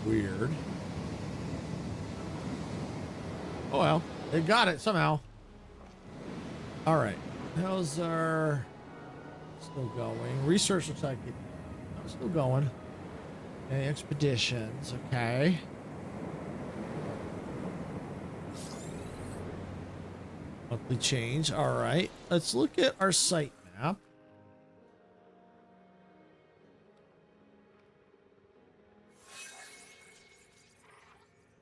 S3: Weird. Oh well, they got it somehow. All right. How's our still going? Research looks like it's still going. Okay, expeditions. Okay. Monthly change. All right. Let's look at our site map.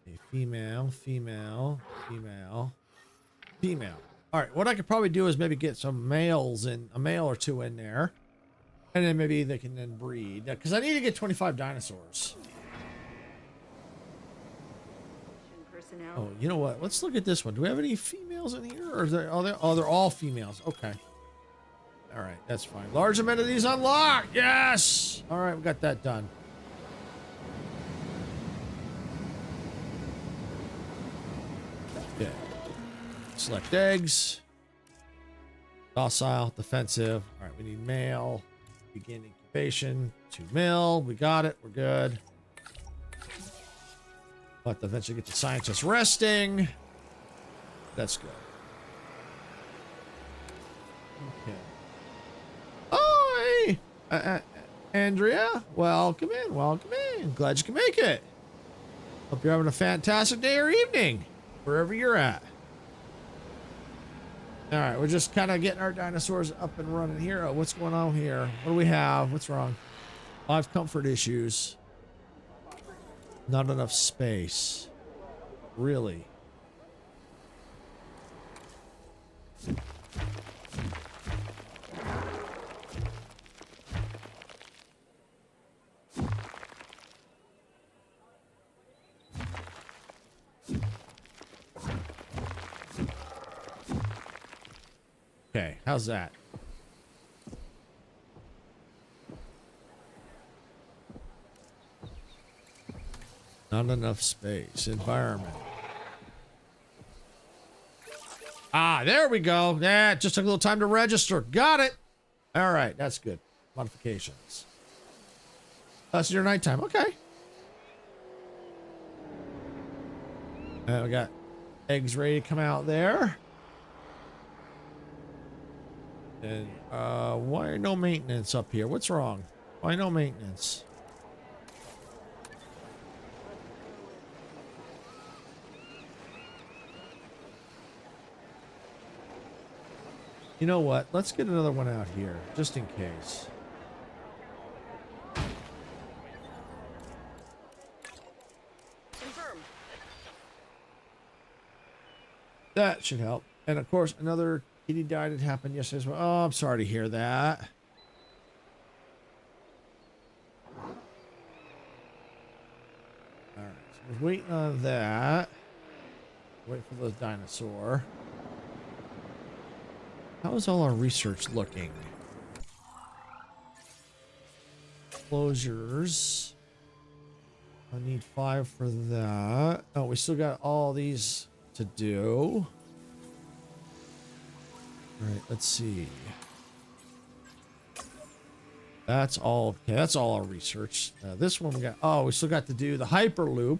S3: A female, female, female, female. All right. What I could probably do is maybe get some males in, a male or two in there. And then maybe they can then breed. Because I need to get 25 dinosaurs. Oh, you know what? Let's look at this one. Do we have any females in here? Or is there, they're all females. Okay. All right. That's fine. Large amenities unlocked. Yes. All right. We got that done. Okay. Select eggs. Docile. Defensive. All right. We need male. Begin incubation. 2 mil. We got it. We're good. But eventually get the scientists resting. That's good. Okay. Oh, hey, Andrea. Welcome in. Welcome in. Glad you can make it. Hope you're having a fantastic day or evening, wherever you're at. All right, we're just kind of getting our dinosaurs up and running here. Oh, what's going on here? What do we have? What's wrong? 5 comfort issues. Not enough space. Really? Okay, how's that? Not enough space. Environment. Ah, there we go. Yeah, it just took a little time to register. Got it. All right, that's good. Modifications. That's your nighttime. Okay. We got eggs ready to come out there. And why no maintenance up here? What's wrong? Why no maintenance? You know what? Let's get another one out here, just in case.
S11: Confirm.
S3: That should help. And of course, another kitty died. It happened yesterday as well. Oh, I'm sorry to hear that. All right, so we're waiting on that. Wait for those dinosaur. How is all our research looking? Closures. I need 5 for that. Oh, we still got all these to do. All right, let's see. That's all. Okay, that's all our research. This one we got. Oh, we still got to do the Hyperloop.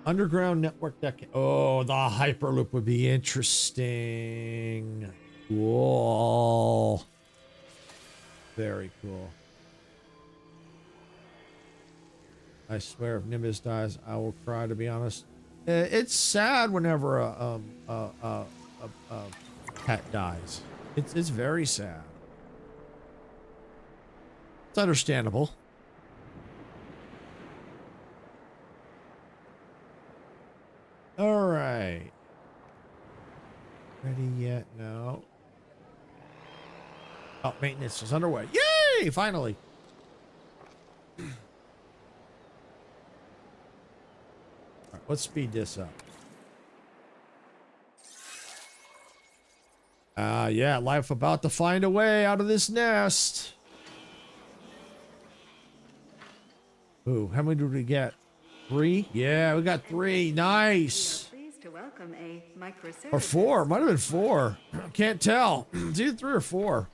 S3: Underground network deck. Oh, the Hyperloop would be interesting. Cool. Very cool. I swear, if Nimbus dies, I will cry. To be honest, it's sad whenever a pet dies. It's very sad. It's understandable. All right. Ready yet? No. Oh, maintenance is underway. Yay! Finally. All right, let's speed this up. Yeah, life about to find a way out of this nest. Ooh, how many did we get? 3? Yeah, we got 3. Nice.
S4: Pleased to welcome a
S3: Or 4. Might have been 4. Can't tell. It's either 3 or 4.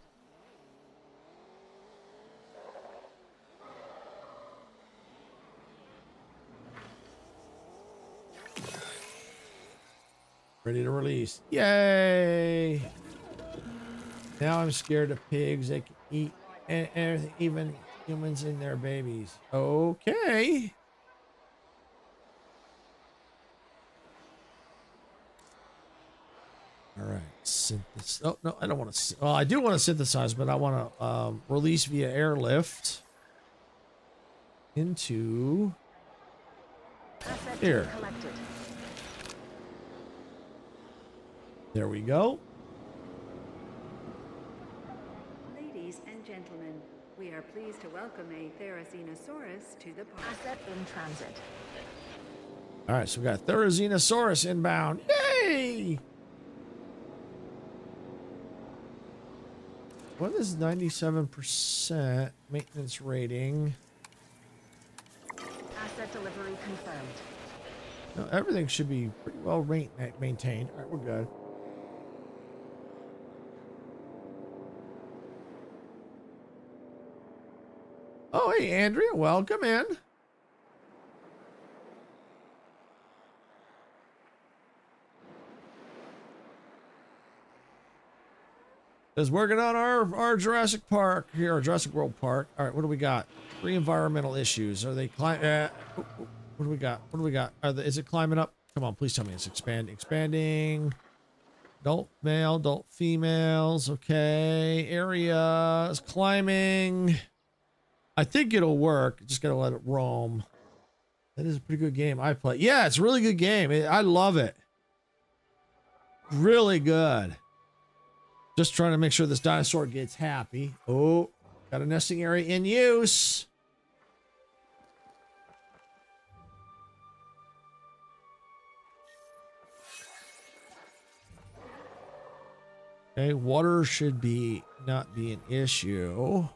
S3: Ready to release. Yay! Now I'm scared of pigs. They can eat everything, even humans and their babies. Okay. All right. Synthesis. Oh, no, I don't want to. Well, I do want to synthesize, but I want to release via airlift into here. There we go.
S4: Ladies and gentlemen, we are pleased to welcome a Therizinosaurus to the park.
S5: Asset in transit.
S3: All right, so we got Therizinosaurus inbound. Yay! What is 97% maintenance rating?
S5: Asset delivery confirmed.
S3: No, everything should be pretty well maintained. All right, we're good. Oh, hey, Andrea, welcome in. Is working on our Jurassic Park here, our Jurassic World Park. All right, what do we got? 3 environmental issues. Are they what do we got? What do we got? Is it climbing up? Come on, please tell me it's expanding. Adult male, adult females. Okay, area is climbing. I think it'll work. Just gotta let it roam. That is a pretty good game I play. Yeah, it's a really good game. I love it. Really good. Just trying to make sure this dinosaur gets happy. Oh, got a nesting area in use. Okay, water should not be an issue.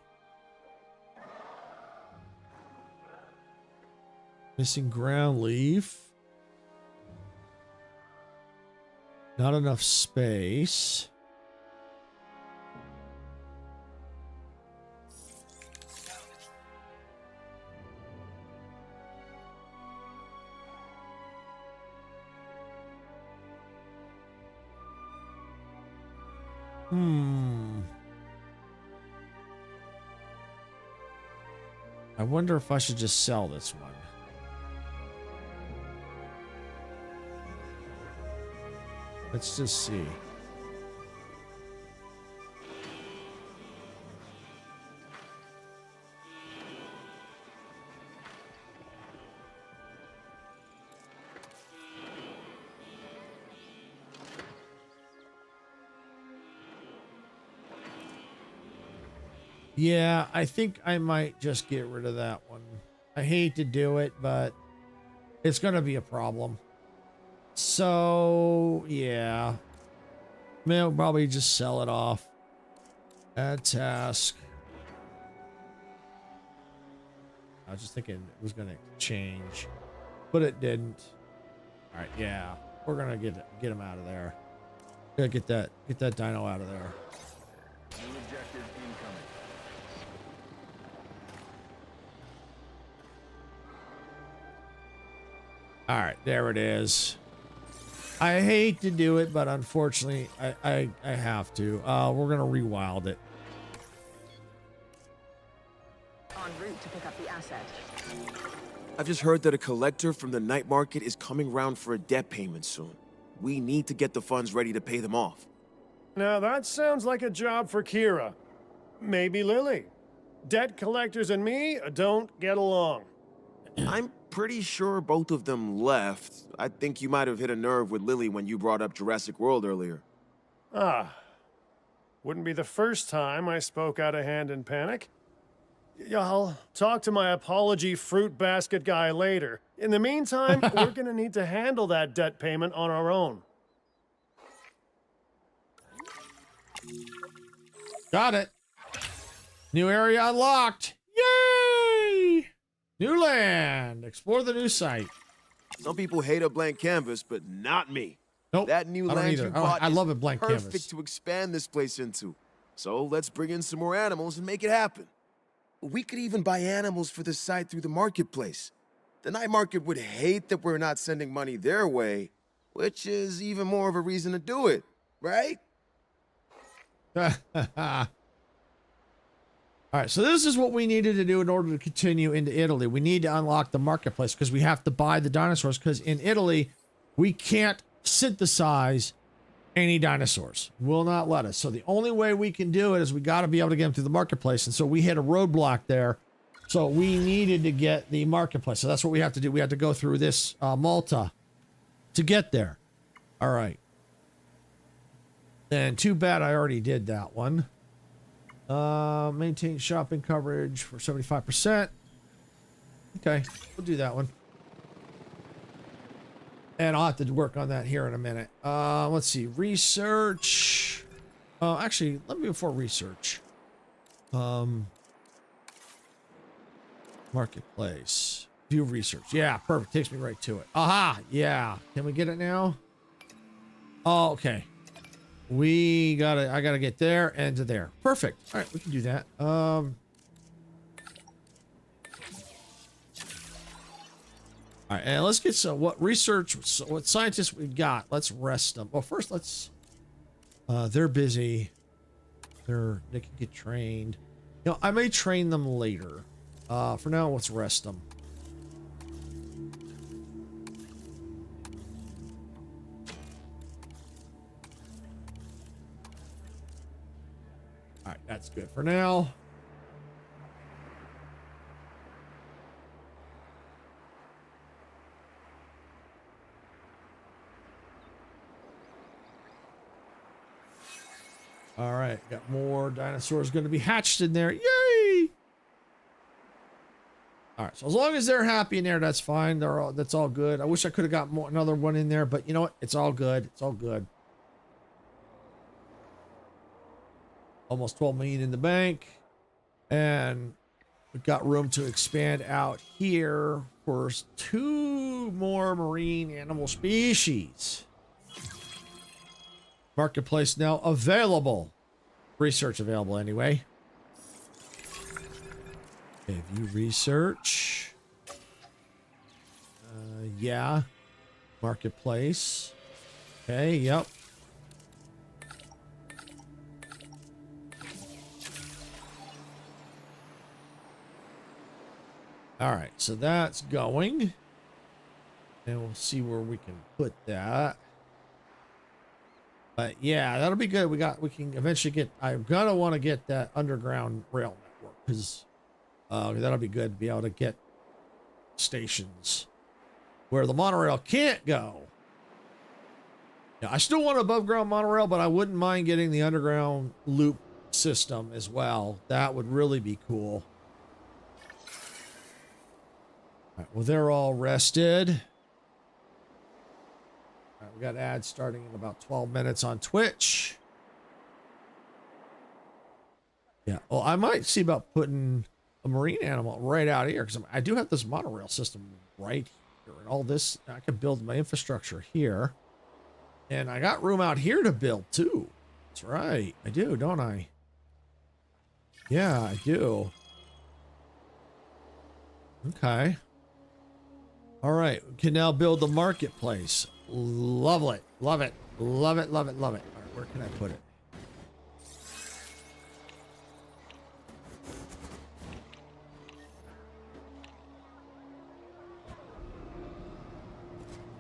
S3: Missing ground leaf. Not enough space. I wonder if I should just sell this one. Let's just see. Yeah, I think I might just get rid of that one. I hate to do it, but it's going to be a problem. So, yeah. I'll probably just sell it off. Add task. I was just thinking it was gonna change, but it didn't. All right, yeah, we're gonna get him out of there. Gotta get that dino out of there.
S8: New objective incoming.
S3: All right, there it is. I hate to do it, but unfortunately, I have to. We're gonna rewild it.
S5: En route to pick up the asset.
S10: I've just heard that a collector from the night market is coming round for a debt payment soon. We need to get the funds ready to pay them off.
S7: Now that sounds like a job for Kira. Maybe Lily. Debt collectors and me don't get along.
S10: I'm pretty sure both of them left. I think you might have hit a nerve with Lily when you brought up Jurassic World earlier.
S7: Ah. Wouldn't be the first time I spoke out of hand in panic. I'll talk to my apology fruit basket guy later. In the meantime, we're gonna need to handle that debt payment on our own.
S3: Got it. New area unlocked. Yay! New land. Explore the new site.
S10: Some people hate a blank canvas, but not me.
S3: Nope.
S10: That new
S3: I don't
S10: land
S3: either.
S10: you bought
S3: I love
S10: is
S3: a blank
S10: perfect
S3: canvas.
S10: to expand this place into. So let's bring in some more animals and make it happen. We could even buy animals for the site through the marketplace. The night market would hate that we're not sending money their way, which is even more of a reason to do it, right?
S3: All right, so this is what we needed to do in order to continue into Italy. We need to unlock the marketplace because we have to buy the dinosaurs, because in Italy, we can't synthesize any dinosaurs. Will not let us. So the only way we can do it is we got to be able to get them through the marketplace. And so we hit a roadblock there. So we needed to get the marketplace. So that's what we have to do. We have to go through this Malta to get there. All right. And too bad I already did that one. Maintain shopping coverage for 75%. Okay, we'll do that one. And I'll have to work on that here in a minute. Let's see, research. Actually, let me before research. Marketplace. View research. Yeah, perfect. Takes me right to it. Aha, yeah. Can we get it now? Oh, okay. I gotta get there and to there. Perfect. All right, we can do that. All right, and let's get some what scientists we got. Let's rest them. Well, first they're busy. They can get trained. You know, I may train them later. For now, let's rest them. All right, that's good for now. All right, got more dinosaurs going to be hatched in there. Yay! All right, so as long as they're happy in there, that's fine. That's all good. I wish I could have got another one in there, but you know what? It's all good. It's all good. Almost 12 million in the bank, and we've got room to expand out here for 2 more marine animal species. Marketplace now available. Research available anyway. Okay, view research. Yeah. Marketplace. Okay, yep. All right, so that's going. And we'll see where we can put that. But yeah, that'll be good. We can eventually get, I'm gonna want to get that underground rail network, because that'll be good to be able to get stations where the monorail can't go. Yeah, I still want above ground monorail, but I wouldn't mind getting the underground loop system as well. That would really be cool. All right, well, they're all rested. All right, we got ads starting in about 12 minutes on Twitch. Yeah. Well, I might see about putting a marine animal right out here because I do have this monorail system right here and all this. I can build my infrastructure here. And I got room out here to build too. That's right. I do, don't I? Yeah, I do. Okay. All right. We can now build the marketplace. Love it. Love it. Love it. Love it. Love it. All right. Where can I put it?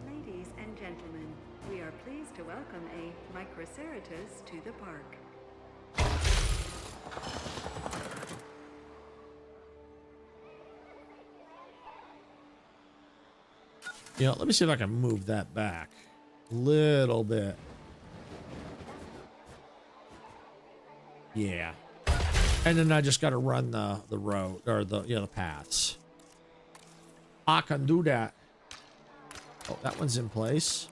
S4: Ladies and gentlemen, we are pleased to welcome a Microceratus to the park.
S3: You know, let me see if I can move that back a little bit. Yeah. And then I just got to run the road or the paths. I can do that. Oh, that one's in place.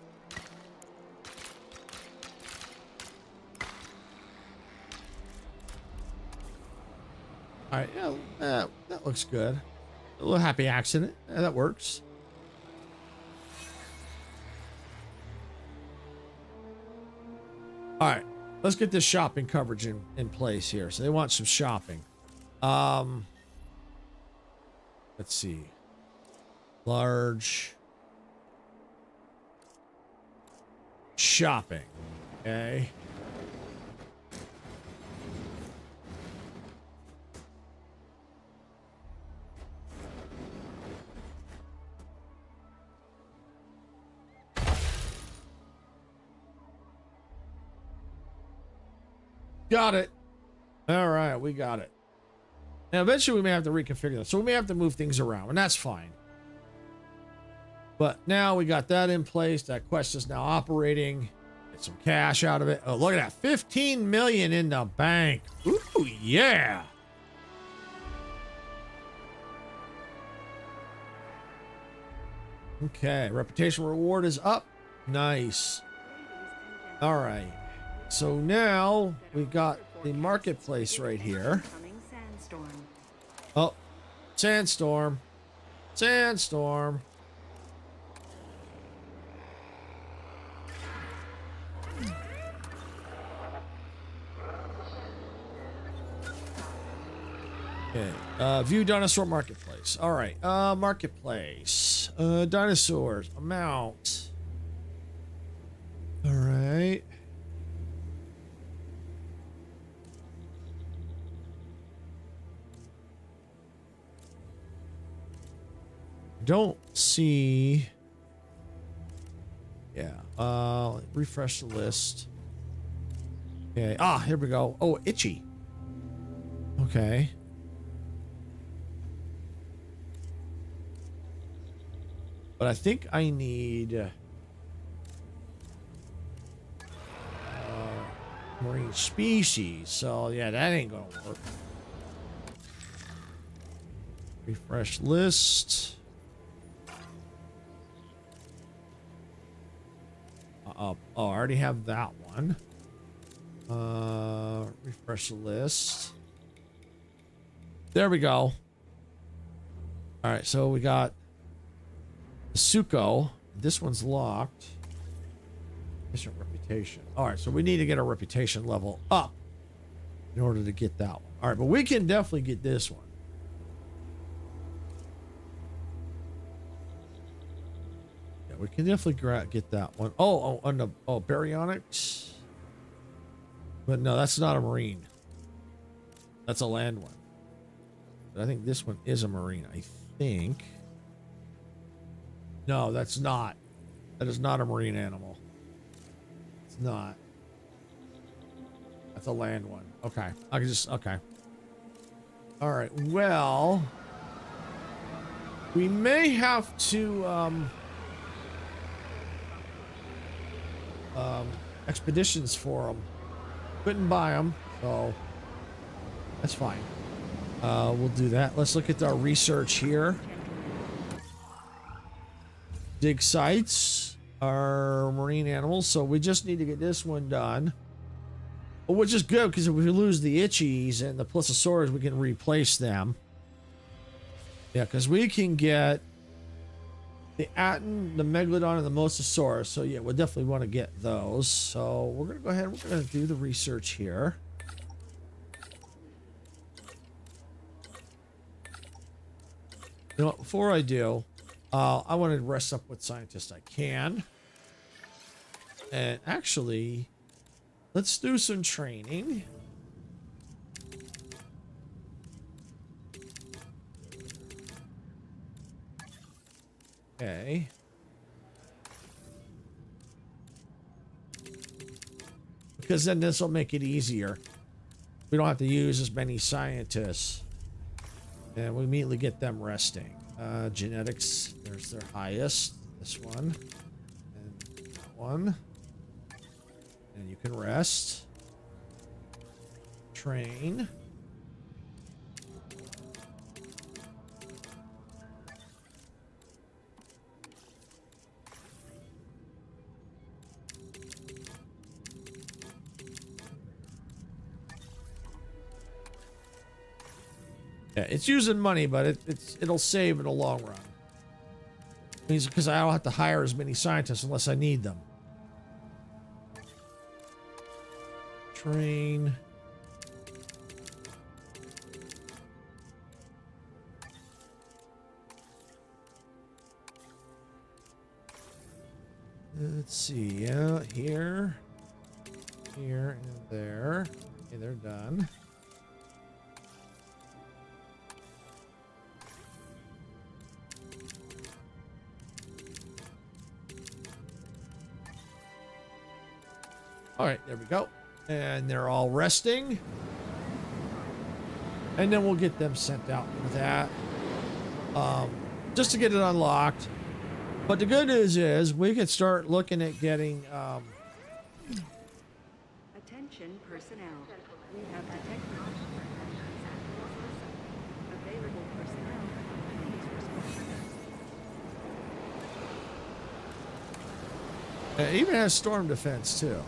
S3: All right, yeah, that looks good. A little happy accident. Yeah, that works. All right, let's get this shopping coverage in place here. So they want some shopping. Let's see. Large shopping. Okay. Got it. All right, we got it. Now, eventually we may have to reconfigure this. So we may have to move things around, and that's fine. But now we got that in place. That quest is now operating. Get some cash out of it. Oh, look at that. 15 million in the bank. Ooh, yeah. Okay, reputation reward is up. Nice. All right. So now we've got the marketplace right here. Oh, sandstorm. Sandstorm. Okay. View dinosaur marketplace. All right. Marketplace. Dinosaurs. Amount. All right. Don't see. Yeah. Refresh the list. Okay. Ah, here we go. Oh, itchy. Okay. But I think I need marine species. So yeah, that ain't gonna work. Refresh list. Oh, I already have that one. Refresh the list. There we go. All right, so we got the Suko. This one's locked. Mission reputation. All right, so we need to get our reputation level up in order to get that one. All right, but we can definitely get this one. We can definitely get that one. Oh, baryonyx. But no, that's not a marine. That's a land one. But I think this one is a marine. I think. No, that's not. That is not a marine animal. It's not. That's a land one. Okay. I can just, okay. All right. Well, we may have to, expeditions for them. Couldn't buy them, so that's fine. We'll do that. Let's look at our research here. Dig sites are marine animals, so we just need to get this one done. which is good because if we lose the itchies and the plesiosaurs, we can replace them. Yeah, because we can get the Aten, the Megalodon, and the Mosasaurus. So yeah, we'll definitely want to get those. So we're going to go ahead and we're going to do the research here. You know what, before I do, I want to rest up what scientist I can. And actually, let's do some training. Okay. Because then this will make it easier. We don't have to use as many scientists. And we immediately get them resting. Genetics, there's their highest. This one. And that one. And you can rest. Train. Yeah, it's using money, but it'll save in the long run. It means because I don't have to hire as many scientists unless I need them. Train. Let's see. Yeah, here, here, and there. Okay, they're done. All right, there we go. And they're all resting. And then we'll get them sent out with that. Just to get it unlocked. But the good news is we can start looking at getting...
S4: Attention personnel. We have detected available personnel. Please respond.
S3: it even has storm defense, too.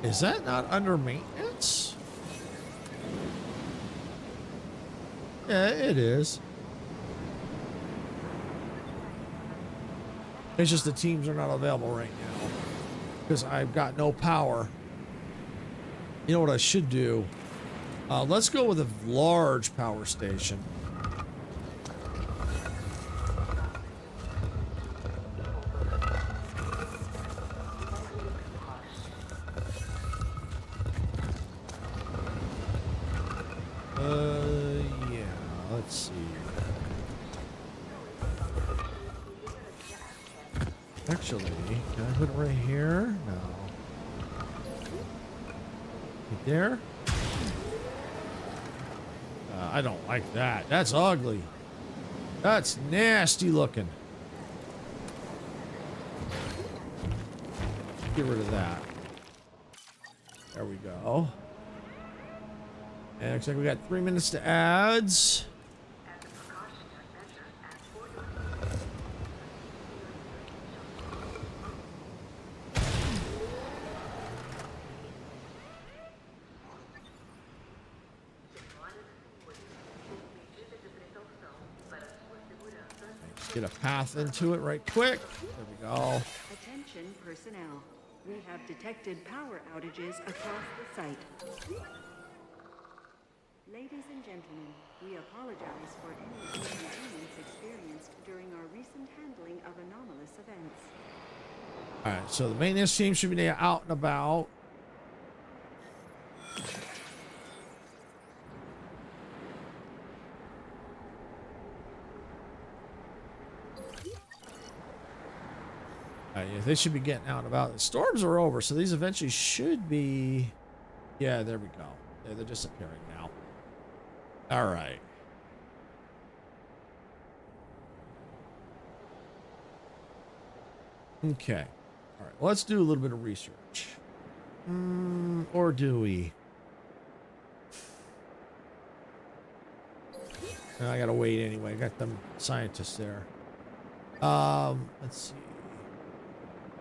S3: Is that not under maintenance? Yeah, it is. It's just the teams are not available right now because I've got no power. You know what I should do? Let's go with a large power station. Yeah, let's see. Actually, can I put it right here? No. Right there? I don't like that. That's ugly. That's nasty looking. Get rid of that. There we go. And looks like we got 3 minutes to ads. Get a path into it right quick. There we go.
S4: Attention personnel. We have detected power outages across the site. Ladies and gentlemen, we apologize for any inconvenience experienced during our recent handling of anomalous events.
S3: All right, so the maintenance team should be out and about. Yeah, they should be getting out and about. The storms are over, so these eventually should be... Yeah, there we go. Yeah, they're disappearing now. All right. Okay. All right. Let's do a little bit of research. Or do we? I gotta wait anyway. I got them scientists there. Let's see.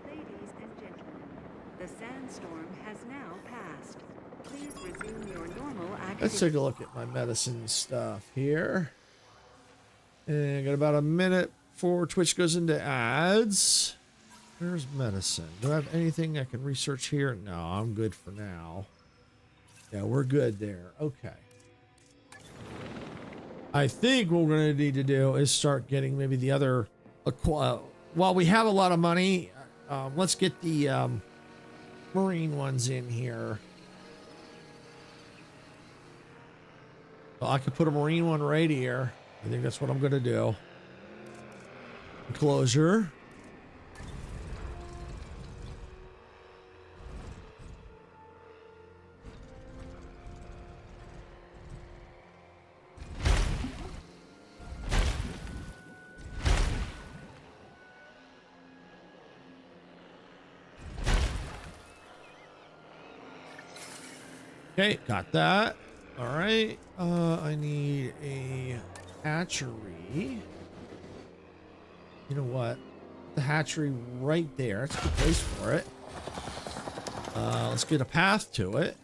S4: Ladies and gentlemen, the sandstorm has now passed. Please resume your normal activity.
S3: Let's take a look at my medicine stuff here. And I got about a minute before Twitch goes into ads. Where's medicine? Do I have anything I can research here? No, I'm good for now. Yeah, we're good there. Okay. I think what we're going to need to do is start getting maybe the other... while we have a lot of money, let's get the marine ones in here. So I could put a marine one right here. I think that's what I'm going to do. Enclosure. Okay, got that. All right. I need a hatchery. You know what? The hatchery right there. That's a good place for it. Let's get a path to it.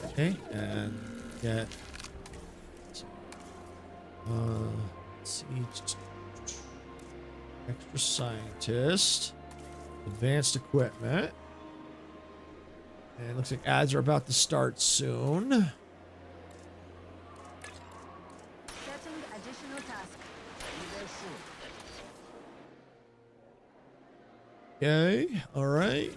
S3: Okay, and get let's see, extra scientist, advanced equipment, and it looks like ads are about to start soon.
S5: Setting additional task.
S3: Okay, all right.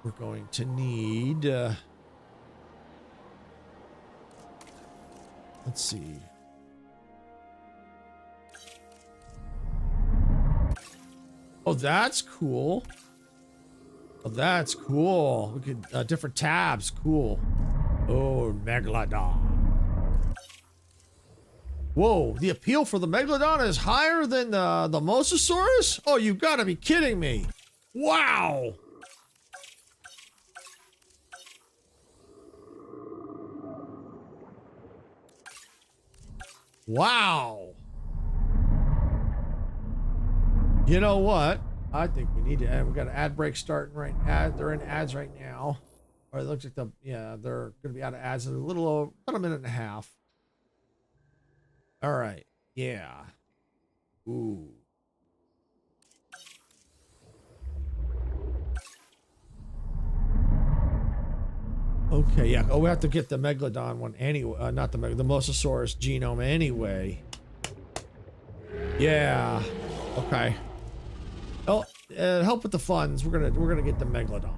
S3: We're going to need, let's see. Oh, that's cool. Oh, that's cool. We could, different tabs. Cool. Oh, Megalodon. Whoa, the appeal for the Megalodon is higher than the Mosasaurus? Oh, you've got to be kidding me. Wow. Wow. You know what? I think we need to add, we got an ad break starting right now. They're in ads right now. Or it looks like they're going to be out of ads in a little over, about a minute and a half. All right. Yeah. Ooh. Okay, yeah. Oh, we have to get the Megalodon one anyway. Not the Mosasaurus genome anyway. Yeah. Okay. Oh, help with the funds. We're gonna get the Megalodon.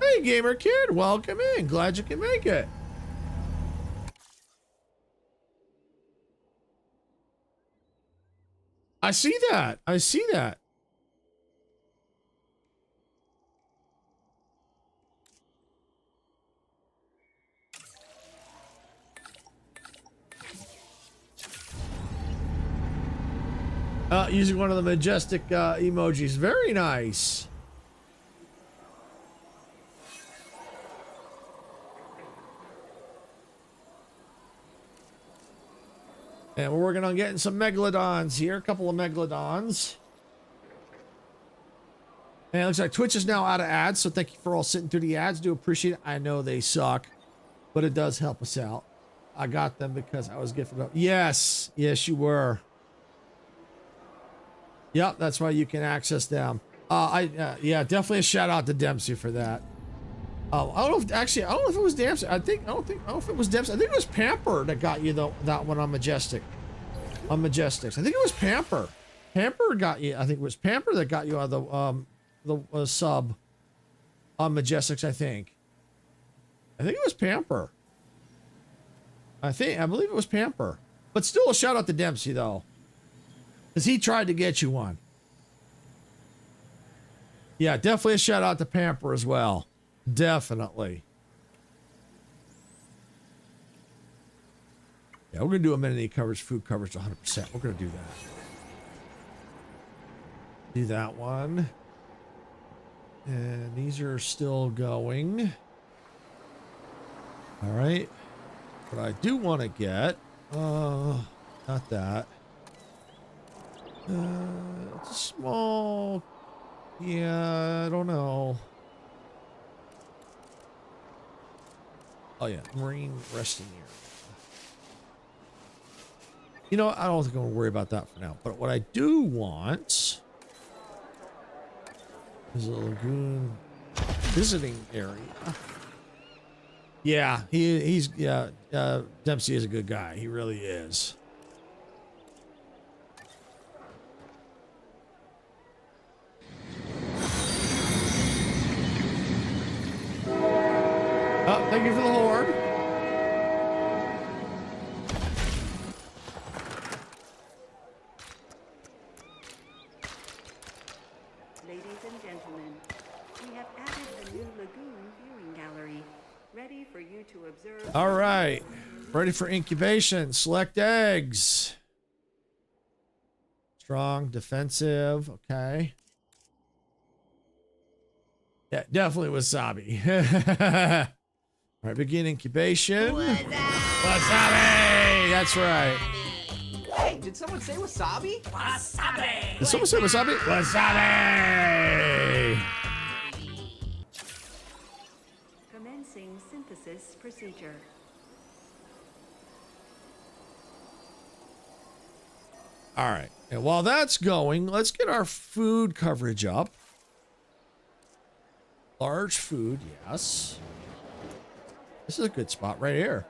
S3: Hey, gamer kid, welcome in. Glad you can make it. I see that. I see that. Using one of the majestic emojis. Very nice. And we're working on getting some Megalodons here. A couple of Megalodons. And it looks like Twitch is now out of ads, so thank you for all sitting through the ads. Do appreciate it. I know they suck, but it does help us out. I got them because I was gifted up. Yes. Yes, you were. Yep, that's why you can access them. Yeah, definitely a shout out to Dempsey for that. I don't know if actually, I don't know if it was Dempsey. I don't know if it was Dempsey. I think it was Pamper that got you that one on Majestic. On Majestics. I think it was Pamper. Pamper got you. I think it was Pamper that got you on the sub on Majestics, I think. I think it was Pamper. I believe it was Pamper. But still a shout out to Dempsey, though. Because he tried to get you one. Yeah, definitely a shout out to Pamper as well. Definitely. Yeah, we're going to do amenity coverage, food coverage 100%. We're going to do that. Do that one. And these are still going. All right. What I do want to get, not that. It's a small, yeah, I don't know. Oh yeah, marine resting area. You know, I don't think I'm gonna worry about that for now. But what I do want is a lagoon visiting area. Yeah, he's Dempsey is a good guy. He really is. Oh, thank you for the horde.
S4: Ladies and gentlemen, we have added the new lagoon viewing gallery, ready for you to observe.
S3: All right, ready for incubation. Select eggs. Strong, defensive. Okay. Yeah, definitely wasabi. All right, begin incubation. Wasabi! That's right.
S13: Hey, did someone say wasabi? Wasabi!
S3: Did someone say wasabi? Wasabi!
S4: Commencing synthesis procedure.
S3: All right, and while that's going, let's get our food coverage up. Large food, yes. This is a good spot right here.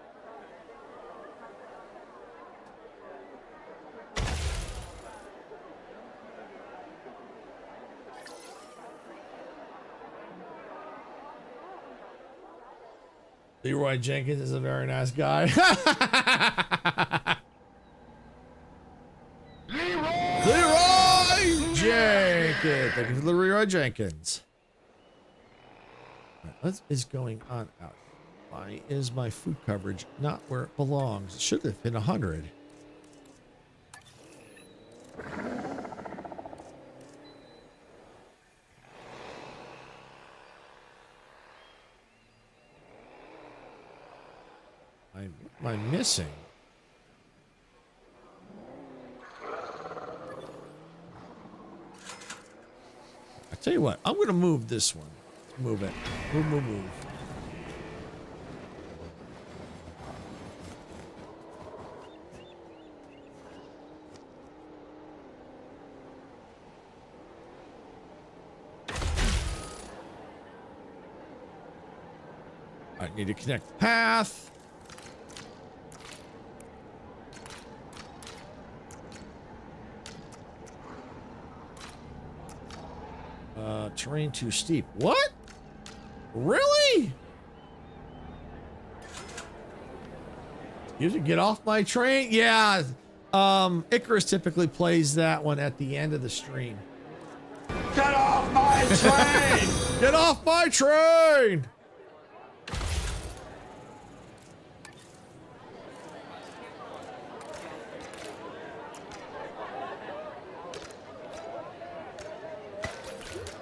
S3: Leroy Jenkins is a very nice guy. Leroy Jenkins. Thank you for the Leroy Jenkins. All right, what is going on out here? Why is my food coverage not where it belongs? It should have been 100. What am I missing? I tell you what, I'm going to move this one. Move it. Move. I need to connect the path. Terrain too steep. What? Really? You to get off my train? Yeah. Icarus typically plays that one at the end of the stream. Get off my train! Get off my train!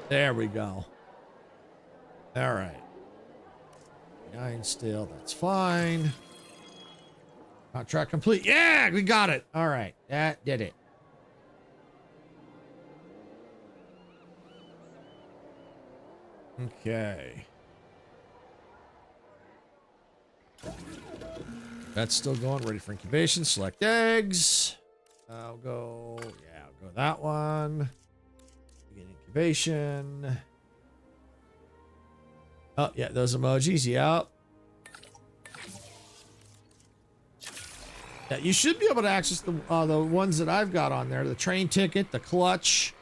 S3: There we go. All right. 9 still. That's fine. Contract complete. Yeah, we got it. All right. That did it. Okay. That's still going. Ready for incubation. Select eggs. I'll go. Yeah, I'll go that one. Begin incubation. Oh, yeah, those emojis. Yep. Yeah, you should be able to access the ones that I've got on there. The train ticket, the clutch,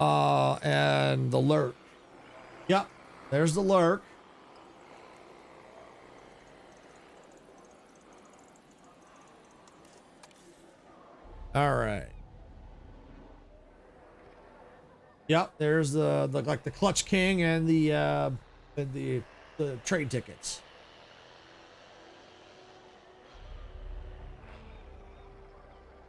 S3: and the lurk. Yep, there's the lurk. All right. Yep, there's the like the Clutch King and the trade tickets.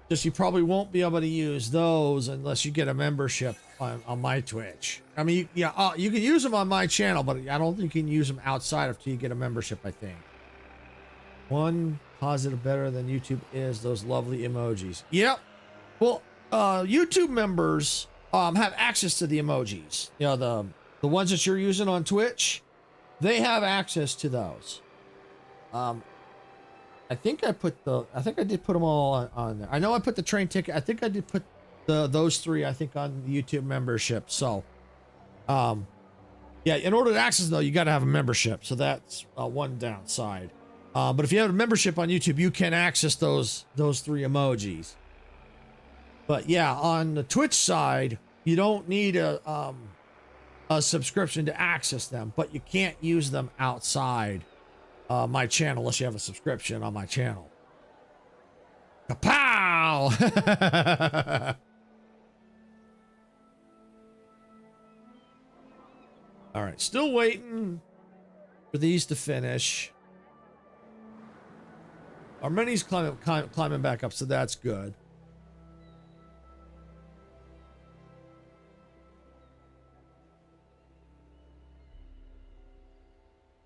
S3: Just you probably won't be able to use those unless you get a membership on my Twitch. I mean, you can use them on my channel, but I don't think you can use them outside until you get a membership, I think. One positive better than YouTube is those lovely emojis. Yep. Well, YouTube members have access to the emojis. You know, the ones that you're using on Twitch, they have access to those. I think I did put them all on there. I know I put the train ticket. I think I did put those three, I think, on the YouTube membership. So, yeah, in order to access though, you got to have a membership. So that's one downside. But if you have a membership on YouTube, you can access those three emojis. But yeah, on the Twitch side, you don't need a subscription to access them, but you can't use them outside my channel unless you have a subscription on my channel. Kapow! All right, still waiting for these to finish. Our mini's climbing back up, so that's good.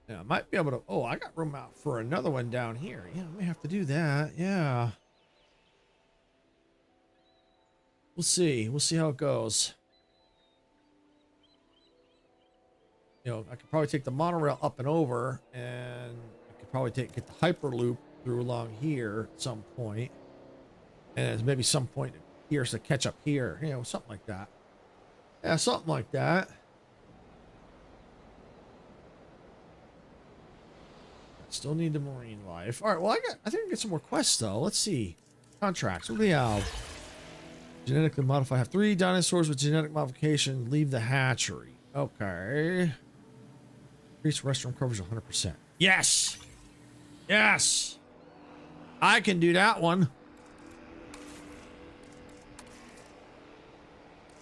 S3: Yeah, I might be able to. Oh, I got room out for another one down here. Yeah, I may have to do that. Yeah. We'll see. We'll see how it goes. You know, I could probably take the monorail up and over, and I could probably get the Hyperloop through along here at some point. And there's maybe some point here to catch up here. You know, something like that. Yeah, something like that. Still need the marine life. All right, well, I think I get some more quests, though. Let's see. Contracts. What do we have? Genetically modify. Have 3 dinosaurs with genetic modification. Leave the hatchery. Okay. Increase restroom coverage 100%. Yes! Yes! I can do that one.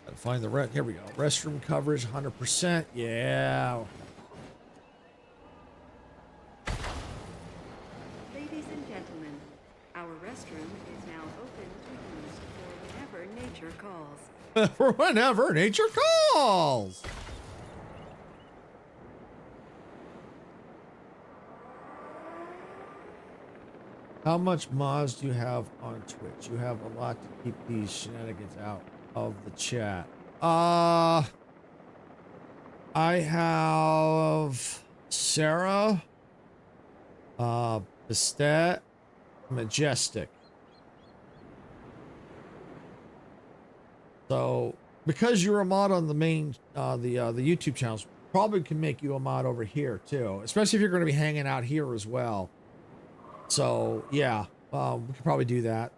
S3: Gotta find the here we go. Restroom coverage 100%. Yeah.
S4: Ladies and gentlemen, our restroom is now open to use for whenever nature calls.
S3: For whenever nature calls. How much mods do you have on Twitch? You have a lot to keep these shenanigans out of the chat. I have Sarah, Bastet, Majestic. So because you're a mod on the main the YouTube channels, probably can make you a mod over here too, especially if you're going to be hanging out here as well. So yeah, we could probably do that.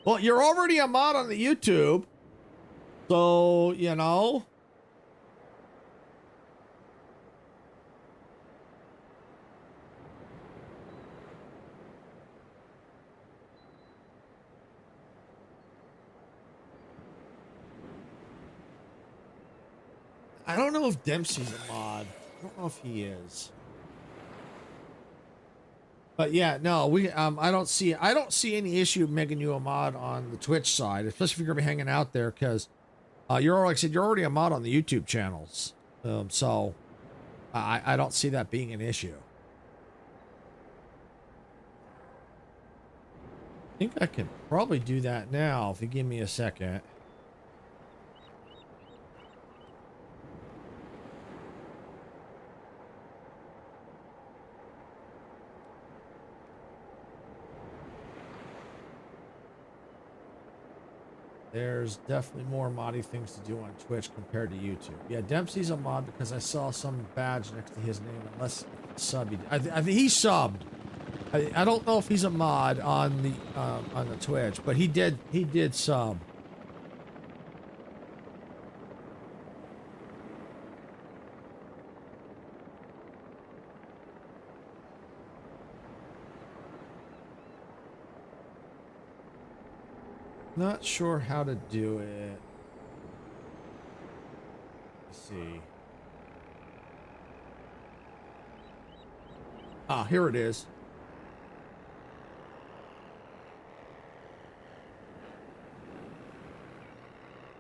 S3: Well, you're already a mod on the YouTube, so you know. I don't know if Dempsey's a mod. I don't know if he is. But yeah, no, I don't see any issue making you a mod on the Twitch side, especially if you're gonna be hanging out there, because you're, like I said, you're already a mod on the YouTube channels. So I don't see that being an issue. I think I can probably do that now if you give me a second. There's definitely more modding things to do on Twitch compared to YouTube. Yeah, Dempsey's a mod because I saw some badge next to his name, unless sub. I think he subbed. I don't know if he's a mod on the Twitch, but he did sub. Not sure how to do it. Let's see. Ah, here it is.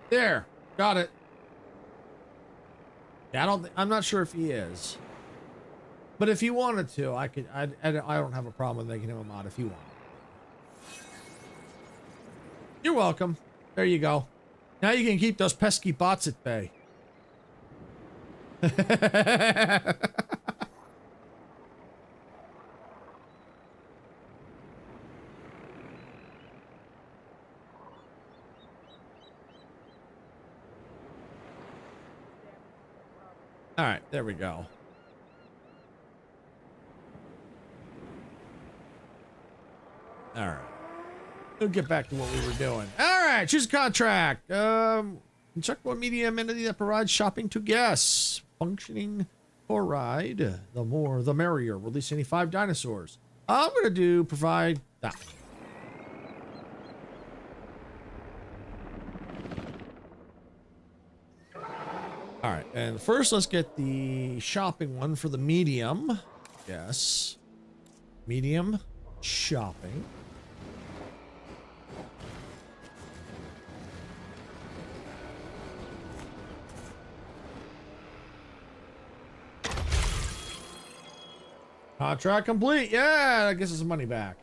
S3: There, got it. Yeah, I'm not sure if he is. But if you wanted to, I don't have a problem with making him a mod if you want. You're welcome. There you go. Now you can keep those pesky bots at bay. All right, there we go. All right. We'll get back to what we were doing. All right, choose a contract. Check what medium entity that provides shopping to guests. Functioning for ride. The more, the merrier. Release any 5 dinosaurs. I'm going to provide that. All right, and first let's get the shopping one for the medium. Yes. Medium shopping. Contract complete. Yeah, that gets us money back.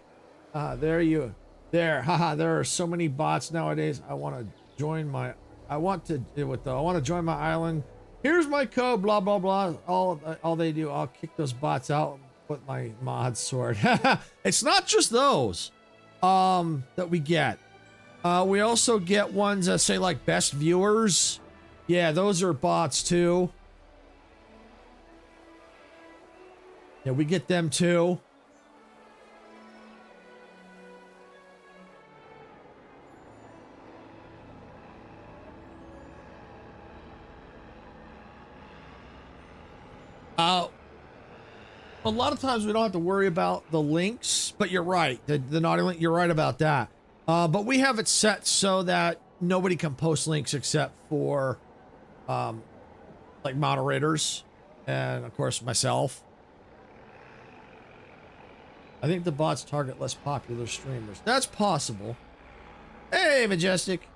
S3: There. Haha, there are so many bots nowadays. I want to join my island. Here's my code, blah blah blah. All they do, I'll kick those bots out with my mod sword. It's not just those that we get. We also get ones that say like best viewers. Yeah, those are bots too. Yeah, we get them too. A lot of times we don't have to worry about the links, but you're right. The naughty link, you're right about that. But we have it set so that nobody can post links except for like moderators and of course myself. I think the bots target less popular streamers. That's possible. Hey, Majestic.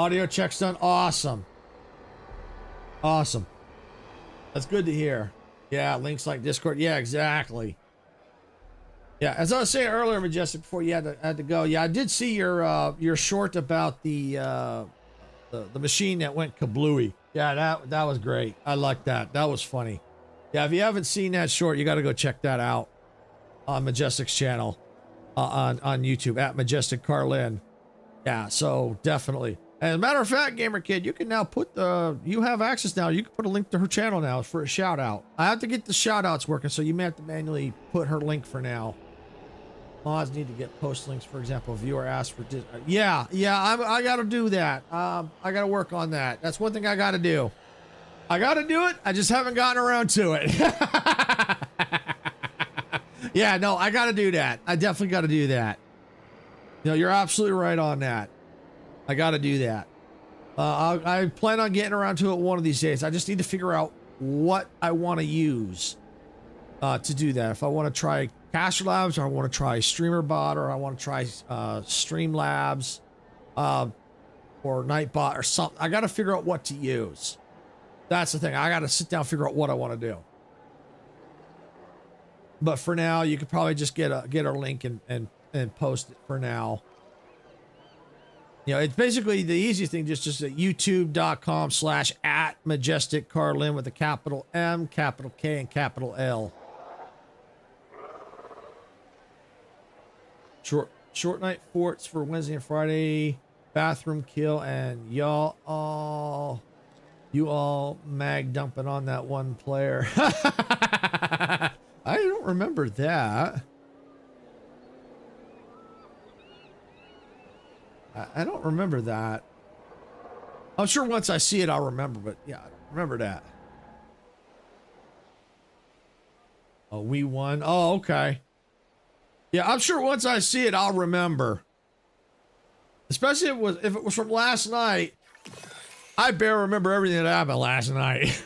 S3: Audio check's done. Awesome. Awesome. That's good to hear. Yeah, links like Discord. Yeah, exactly. Yeah, as I was saying earlier, Majestic, before you had to go. Yeah, I did see your short about the machine that went kablooey. Yeah, that was great. I like that. That was funny. Yeah, if you haven't seen that short, you got to go check that out on Majestic's channel on YouTube at Majestic Carlin. Yeah, so definitely. As a matter of fact, Gamer Kid, you can now put you have access now. You can put a link to her channel now for a shout out. I have to get the shout outs working, so you may have to manually put her link for now. Mods need to get post links, for example, a viewer asks for yeah, I got to do that. I got to work on that. That's one thing I got to do. I got to do it. I just haven't gotten around to it. Yeah, no, I got to do that. I definitely got to do that. No, you're absolutely right on that. I got to do that. I plan on getting around to it one of these days. I just need to figure out what I want to use to do that. If I want to try Caster Labs, or I want to try StreamerBot, or I want to try Streamlabs, or Nightbot, or something. I got to figure out what to use. That's the thing. I got to sit down and figure out what I want to do. But for now, you could probably just get our link and post it for now. You know, it's basically the easiest thing, just at youtube.com/@MajesticCarlin with a capital M, capital K, and capital L. Short night forts for Wednesday and Friday. Bathroom kill, and you all mag dumping on that one player. I don't remember that. I don't remember that. I'm sure once I see it, I'll remember, but yeah, I don't remember that. Oh, we won. Oh, okay. Yeah, I'm sure once I see it, I'll remember. Especially if it was from last night. I barely remember everything that happened last night.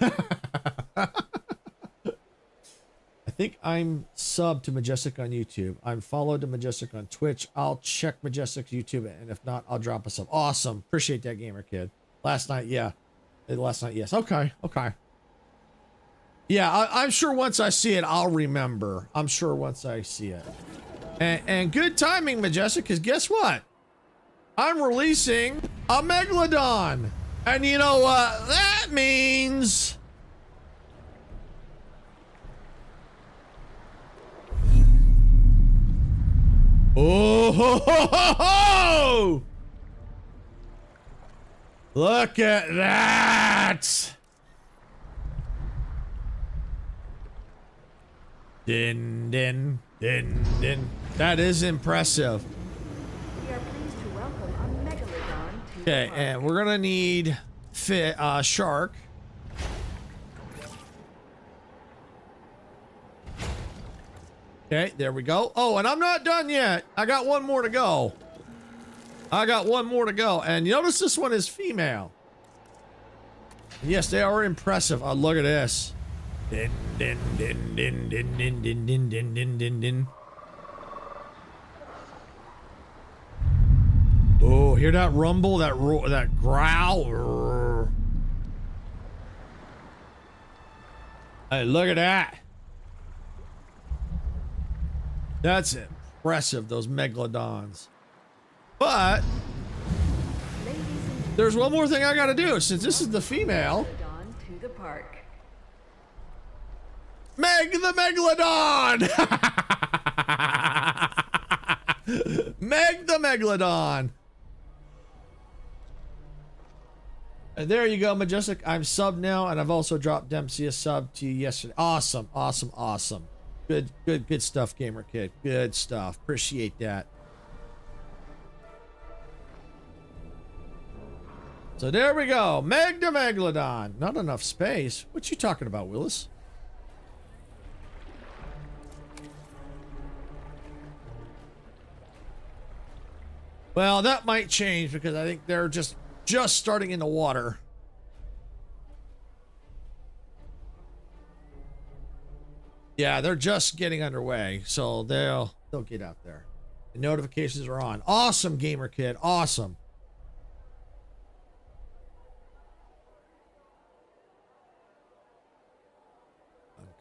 S3: I think I'm subbed to Majestic on YouTube. I'm followed to Majestic on Twitch. I'll check Majestic's YouTube, and if not, I'll drop a sub. Awesome. Appreciate that, gamer kid. Last night, yeah. Last night, yes. Okay, okay. Yeah, I'm sure once I see it, I'll remember. I'm sure once I see it. And good timing, Majestic, because guess what? I'm releasing a Megalodon. And you know what that means? Oh, ho, ho, ho, ho! Look at that! Din, din, din, din. That is impressive.
S4: We are pleased to welcome a Megalodon to
S3: Okay,
S4: the park.
S3: and we're gonna need shark. Okay, there we go. Oh, and I'm not done yet. I got one more to go. I got one more to go. And you notice this one is female. Yes, they are impressive. Oh, look at this. Din, din, din, din, din, din, din, din, din, din, din, din. Oh, hear that rumble, that roar, that growl. Hey, look at that. That's impressive, those megalodons. But there's one more thing I gotta do, since this is the female.
S4: Megalodon to the park.
S3: Meg the Megalodon! Meg the Megalodon! And there you go, Majestic. I'm subbed now, and I've also dropped Dempsey a sub to you yesterday. Awesome, awesome, awesome. Good stuff, gamer kid. Good stuff. Appreciate that. So there we go. Meg the Megalodon. Not enough space. What you talking about, Willis? Well, that might change because I think they're just starting in the water. Yeah, they're just getting underway, so they'll get out there. The notifications are on. Awesome, gamer kid. Awesome.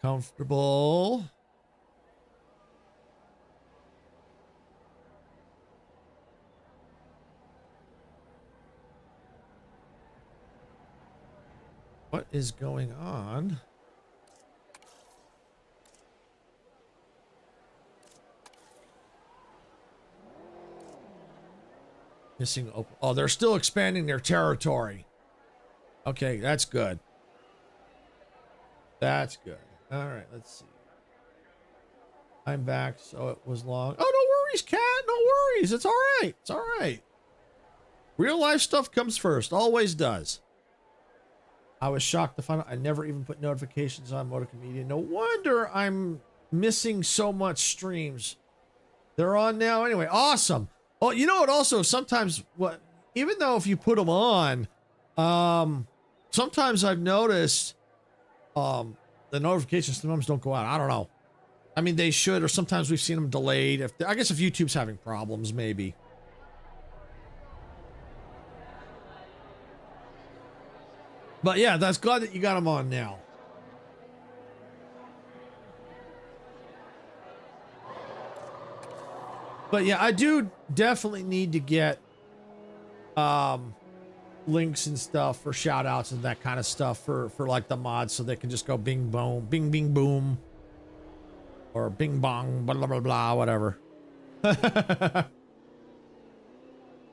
S3: Uncomfortable. What is going on? Missing open. Oh, they're still expanding their territory. Okay, that's good. That's good. All right, let's see. I'm back, so it was long. Oh, no worries, cat. No worries. It's all right. It's all right. Real life stuff comes first. Always does. I was shocked to find out I never even put notifications on Modica Media. No wonder I'm missing so much streams. They're on now anyway. Awesome. Oh, you know what? Also, sometimes even though if you put them on, sometimes I've noticed the notifications sometimes don't go out. I don't know. I mean, they should, or sometimes we've seen them delayed. I guess if YouTube's having problems, maybe. But yeah, that's glad that you got them on now. But yeah, I do definitely need to get links and stuff for shout outs and that kind of stuff for like the mods, so they can just go bing boom, bing bing boom, or bing bong, blah blah blah, blah whatever.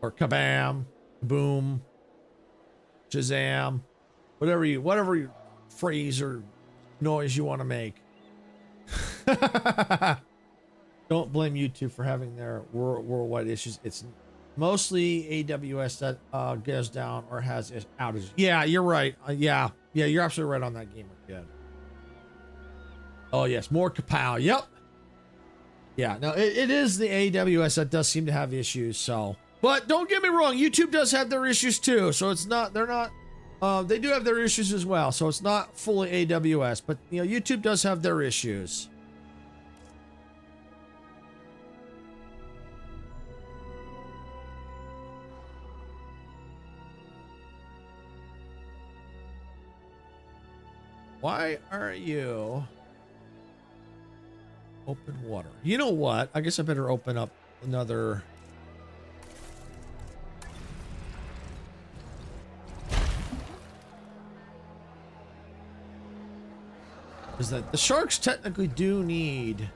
S3: Or kabam, boom, shazam. Whatever phrase or noise you want to make. Don't blame YouTube for having their worldwide issues. It's mostly AWS that goes down or has outages. Yeah, you're right. Yeah, you're absolutely right on that, gamer kid. Oh yes, more kapow. Yep. Yeah, no, it is the AWS that does seem to have issues. So, but don't get me wrong, YouTube does have their issues too. So it's not, they're not, they do have their issues as well. So it's not fully AWS, but you know, YouTube does have their issues. Why are you open water? You know what? I guess I better open up another. Is that the sharks technically do need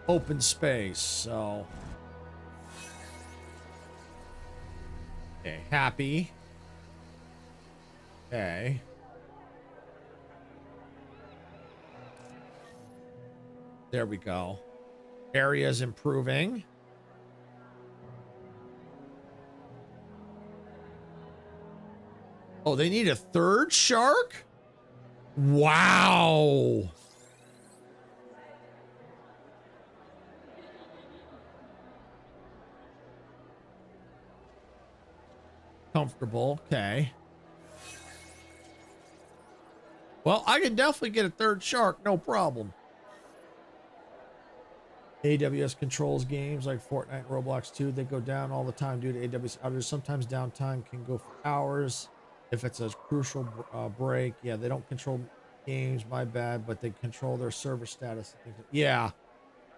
S3: open space, so. Okay, happy. Okay. There we go. Area's improving. Oh, they need a third shark? Wow. Comfortable. Okay. Well, I can definitely get a third shark. No problem. AWS controls games like Fortnite and Roblox 2. They go down all the time due to AWS outages. Sometimes downtime can go for hours if it's a crucial break. Yeah, they don't control games, my bad, but they control their server status. Yeah,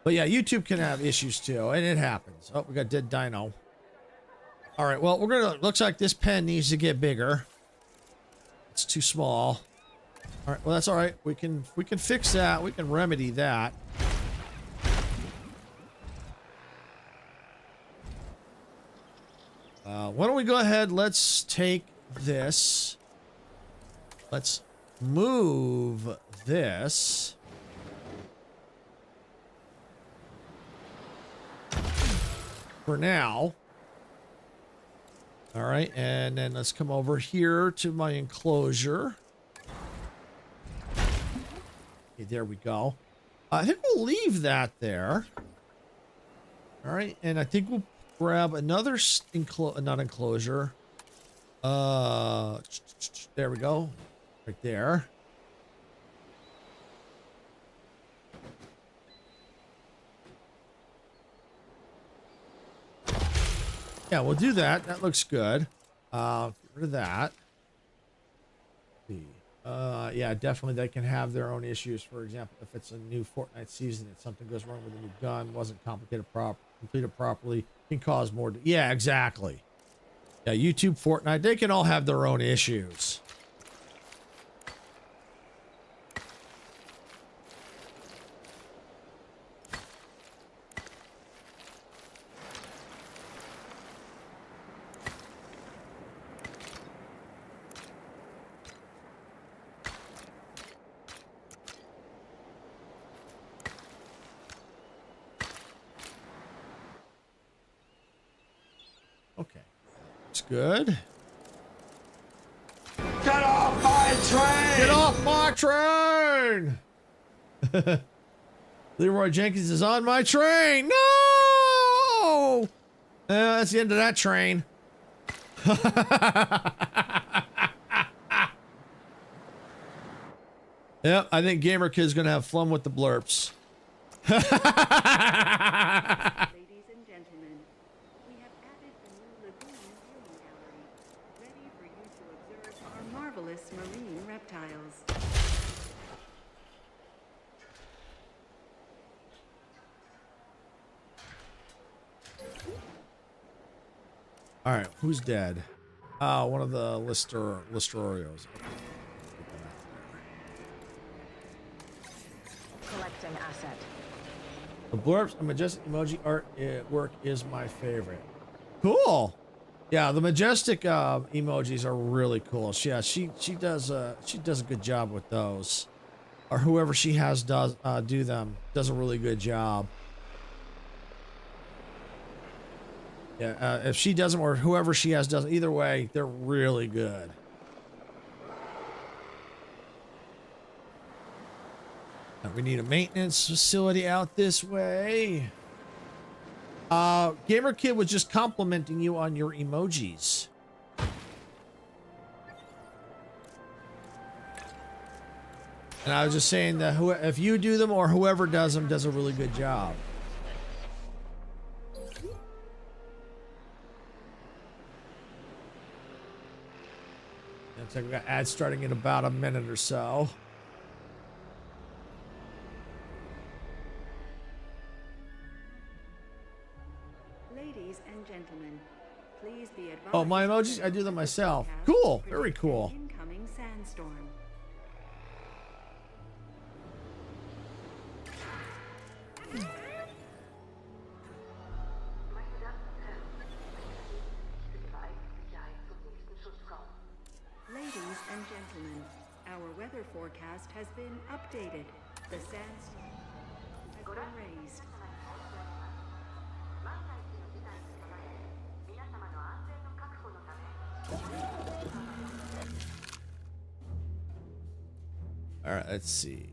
S3: but yeah, YouTube can have issues too, and it happens. Oh, we got dead Dino. All right, well, we're gonna. Looks like this pen needs to get bigger. It's too small. All right, well, that's all right. We can fix that. We can remedy that. Why don't we go ahead? Let's take this. Let's move this. For now. All right, and then let's come over here to my enclosure. Okay, there we go. I think we'll leave that there. All right, and I think we'll grab another not enclosure. There we go. Right there. Yeah, we'll do that. That looks good. Get rid of that. Yeah, definitely they can have their own issues. For example, if it's a new Fortnite season and something goes wrong with a new gun, wasn't completed completed properly, can cause more. Yeah, exactly. Yeah, YouTube, Fortnite, they can all have their own issues. Okay, that's good.
S10: Get off my train!
S3: Get off my train! Leroy Jenkins is on my train. No! That's the end of that train. Yep, I think Gamer Kid's gonna have fun with the blurps.
S4: Ladies and gentlemen, we have added a new lagoon viewing gallery, ready for you to observe our marvelous marine reptiles.
S3: All right, who's dead? One of the Listerios.
S5: Collecting asset.
S3: The blurps and majestic emoji art work is my favorite. Cool. Yeah, the majestic emojis are really cool. Yeah, she does a good job with those, or whoever she has does do them does a really good job. Yeah, if she doesn't or whoever she has does, either way, they're really good. We need a maintenance facility out this way. Gamer Kid was just complimenting you on your emojis. And I was just saying that if you do them or whoever does them does a really good job. Looks like we got ads starting in about a minute or so.
S4: Ladies and gentlemen, please be advised.
S3: Oh, my emojis? I do them myself. Cool. Very cool.
S4: Incoming sandstorm. Ladies and gentlemen, our weather forecast has been updated. The sandstorm has been raised.
S3: All right, let's see.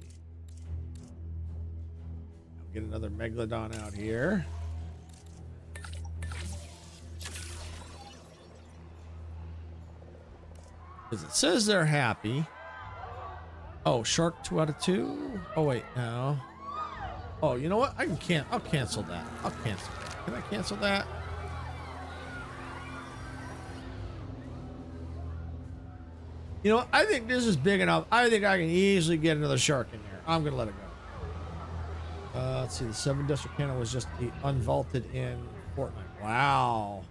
S3: I'll get another megalodon out here. Because it says they're happy. Oh, shark 2 out of 2. Oh wait, no. Oh, you know what? I'll cancel that. I'll cancel that. Can I cancel that? You know what? I think this is big enough. I think I can easily get another shark in here. I'm gonna let it go. Let's see. The 7 industrial cannon was just unvaulted in Fortnite. Wow.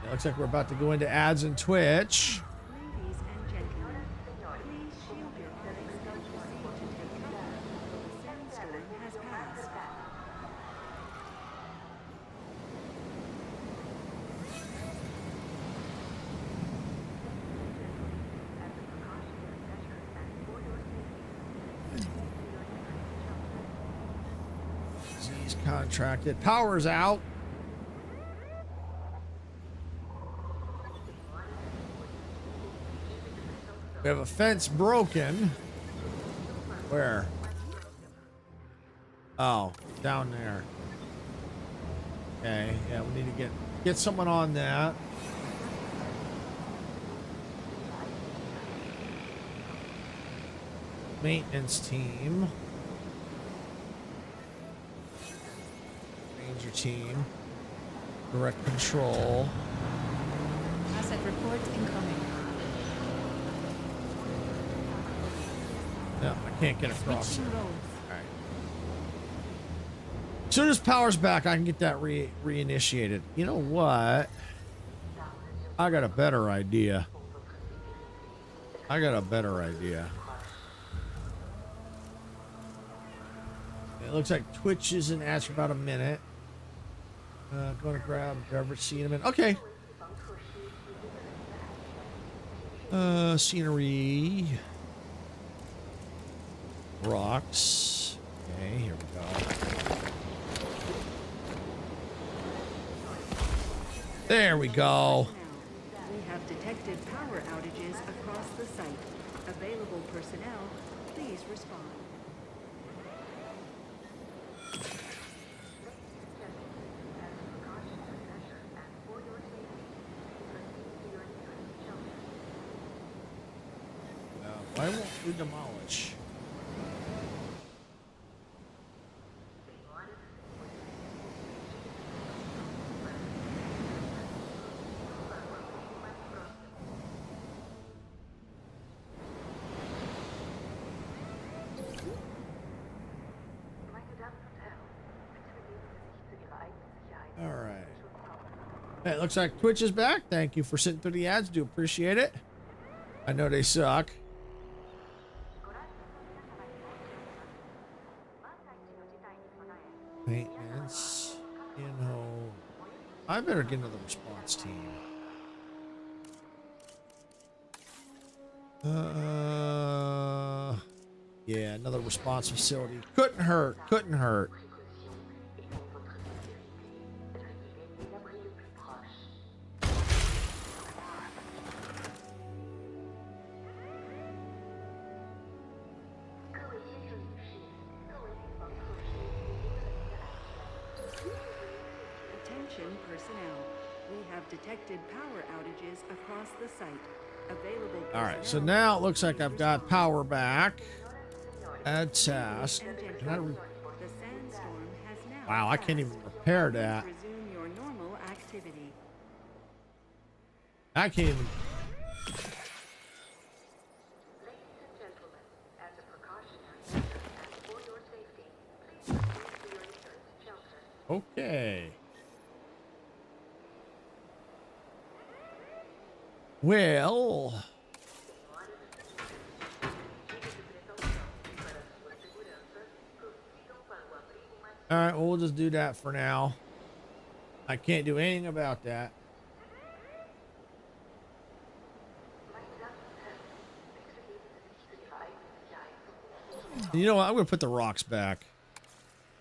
S3: It looks like we're about to go into ads and Twitch.
S4: Ladies and gentlemen, please shield your hearts and proceed to take cover. The sandstorm has passed.
S3: Disease contracted. Power's out. We have a fence broken. Where? Oh, down there. Okay, yeah, we need to get someone on that. Maintenance team. Ranger team. Direct control.
S5: Asset report incoming.
S3: No, I can't get across.
S5: Switching roles.
S3: Alright. As soon as power's back, I can get that reinitiated. You know what? I got a better idea. It looks like Twitch isn't asked for about a minute. Going to grab whatever scene I'm in. Okay. Scenery. Rocks. Okay, here we go. There we go.
S4: We have detected power outages across the site. Available personnel, please respond.
S3: Why won't we demolish? All right. It looks like Twitch is back. Thank you for sitting through the ads. Do appreciate it. I know they suck. Maintenance. You know, I better get another response team. Yeah, another response facility. Couldn't hurt. Couldn't hurt.
S4: Attention personnel. We have detected power outages across the site. Available
S3: All right, so
S4: personnel,
S3: now it looks like
S4: please
S3: I've got
S4: respond.
S3: power back. Add task.
S4: And
S3: Can I
S4: gentlemen, the sandstorm has now
S3: wow, I can't even
S4: passed.
S3: repair that.
S4: Please resume your normal activity.
S3: I can't even. Okay. Well. All right, well, we'll just do that for now. I can't do anything about that. You know what? I'm going to put the rocks back.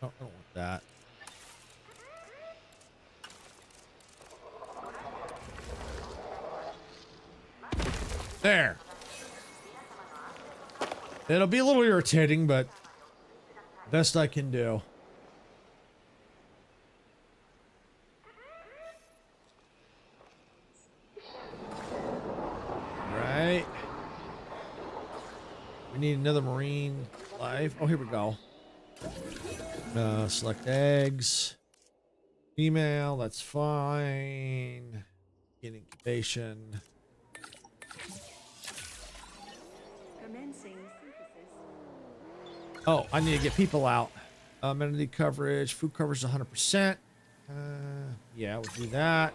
S3: Oh, I don't want that. There. It'll be a little irritating, but best I can do. Right. We need another marine life. Oh, here we go. Select eggs. Female, that's fine. Get incubation.
S4: Commencing synthesis.
S3: Oh, I need to get people out. Amenity coverage, food coverage 100%. Yeah, we'll do that.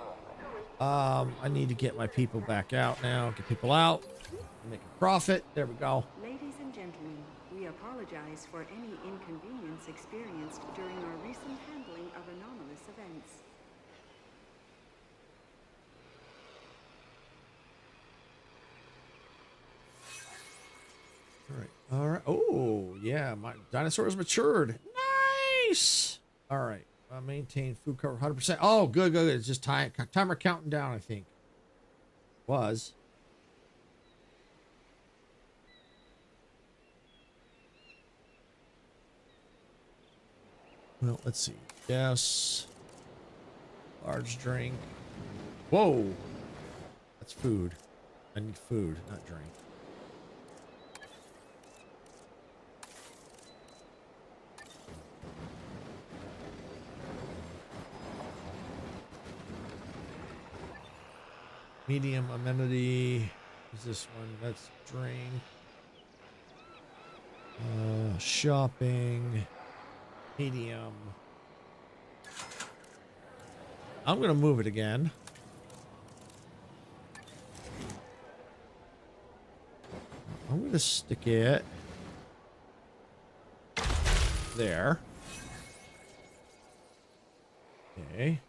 S3: I need to get my people back out now. Get people out. Make a profit. There we go.
S4: Ladies and gentlemen, we apologize for any inconvenience experienced during our recent handling of anomalous events.
S3: All right. All right. Oh, yeah. My dinosaurs matured. Nice. All right. Maintain food cover 100%. Oh, good, good, good. It's just timer counting down, I think. Was. Well, let's see. Yes. Large drink. Whoa. That's food. I need food, not drink. Medium amenity. Is this one? That's drink. Shopping. Medium. I'm gonna move it again. I'm gonna stick it there. Okay.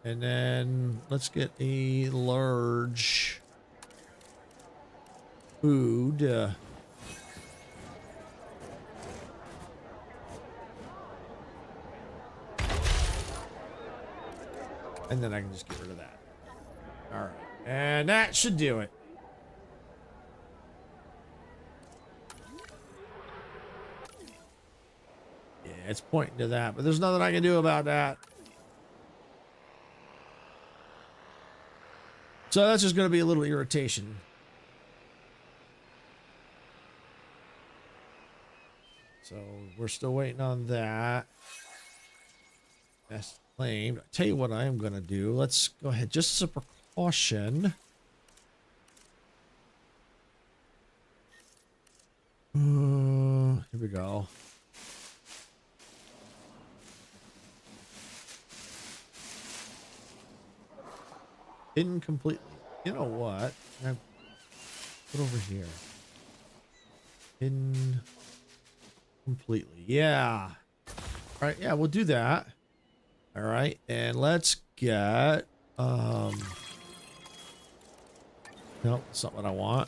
S3: And then let's get a large food. And then I can just get rid of that. All right. And that should do it. Yeah, it's pointing to that, but there's nothing I can do about that. So that's just going to be a little irritation. So we're still waiting on that. That's claimed. I'll tell you what I am going to do. Let's go ahead. Just as a precaution. Here we go. Hidden completely. You know what? Put over here. Hidden completely. Yeah. All right. Yeah, we'll do that. All right. And let's get, no, that's not what I want.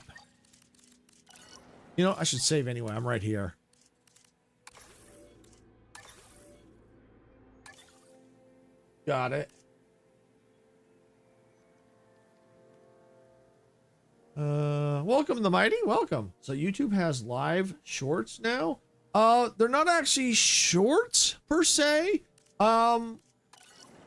S3: You know, I should save anyway. I'm right here. Got it. Welcome the mighty. Welcome. So YouTube has live shorts now. They're not actually shorts per se.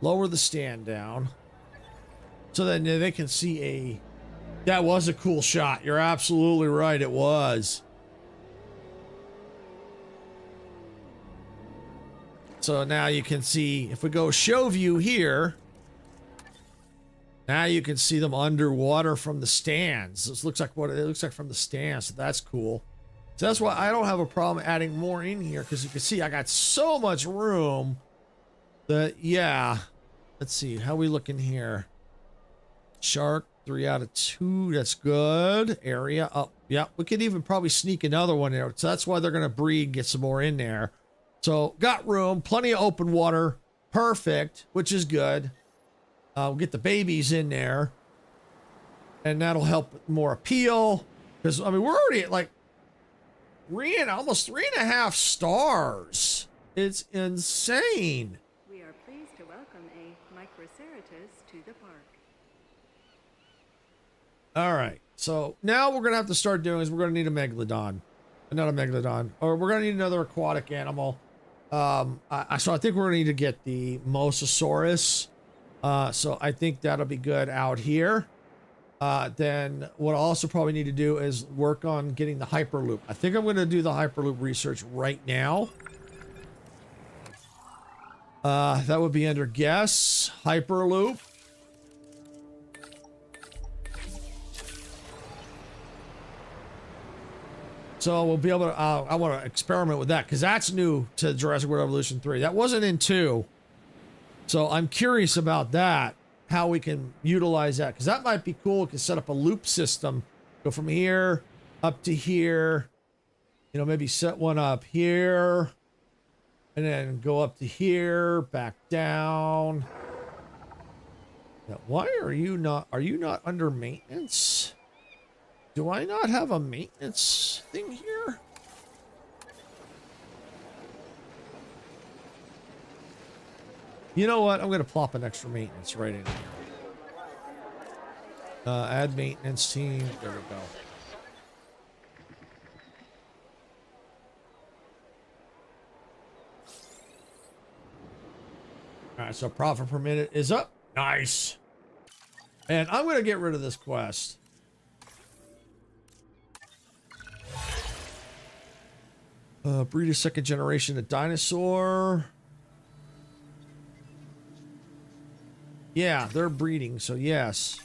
S3: Lower the stand down. So then they can see a... That was a cool shot. You're absolutely right. It was. So now you can see, if we go show view here, now you can see them underwater from the stands. This looks like what it looks like from the stands. So that's cool. So that's why I don't have a problem adding more in here, because you can see I got so much room that, yeah. Let's see, how we looking here? Shark, 3 out of 2. That's good. Area up. Yeah, we could even probably sneak another one there. So that's why they're going to breed, get some more in there. So got room, plenty of open water. Perfect, which is good. We'll get the babies in there. And that'll help more appeal. Because, I mean, we're already at like almost 3.5 stars. It's insane.
S4: We are pleased to welcome a Microceratus to the park.
S3: All right. So now we're going to have to start doing is we're going to need a megalodon. Not a megalodon. Or we're going to need another aquatic animal. So I think we're going to need to get the Mosasaurus. So I think that'll be good out here. Then what I'll also probably need to do is work on getting the Hyperloop. I think I'm going to do the Hyperloop research right now. That would be under guess, Hyperloop. So we'll be able to, I want to experiment with that because that's new to Jurassic World Evolution 3. That wasn't in 2. So I'm curious about that, how we can utilize that, because that might be cool. We can set up a loop system, go from here up to here, you know, maybe set one up here and then go up to here, back down. Now, why are you not under maintenance? Do I not have a maintenance thing here? You know what? I'm going to plop an extra maintenance right in here. Add maintenance team. There we go. All right, so profit per minute is up. Nice. And I'm going to get rid of this quest. Breed a second generation of dinosaur. Yeah, they're breeding, so yes.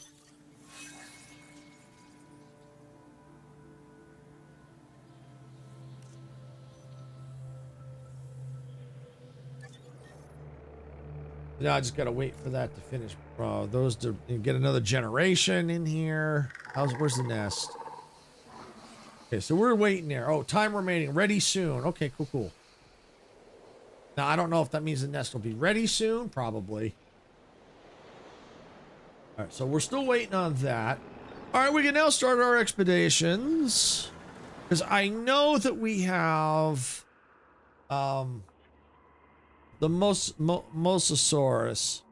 S3: Now I just gotta wait for that to finish. Those to get another generation in here. Where's the nest? Okay, so we're waiting there. Oh, time remaining. Ready soon. Okay, cool. Now, I don't know if that means the nest will be ready soon. Probably. All right, so we're still waiting on that. All right, we can now start our expeditions. Because I know that we have the Mosasaurus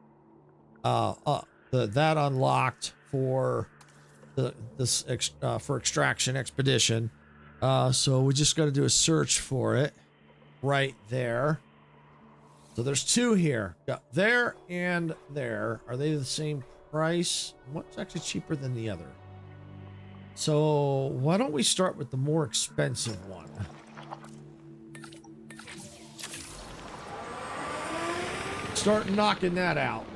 S3: that unlocked for for extraction expedition. So we just got to do a search for it right there. So there's 2 here. Got there and there. Are they the same price? What's actually cheaper than the other? So why don't we start with the more expensive one? Start knocking that out.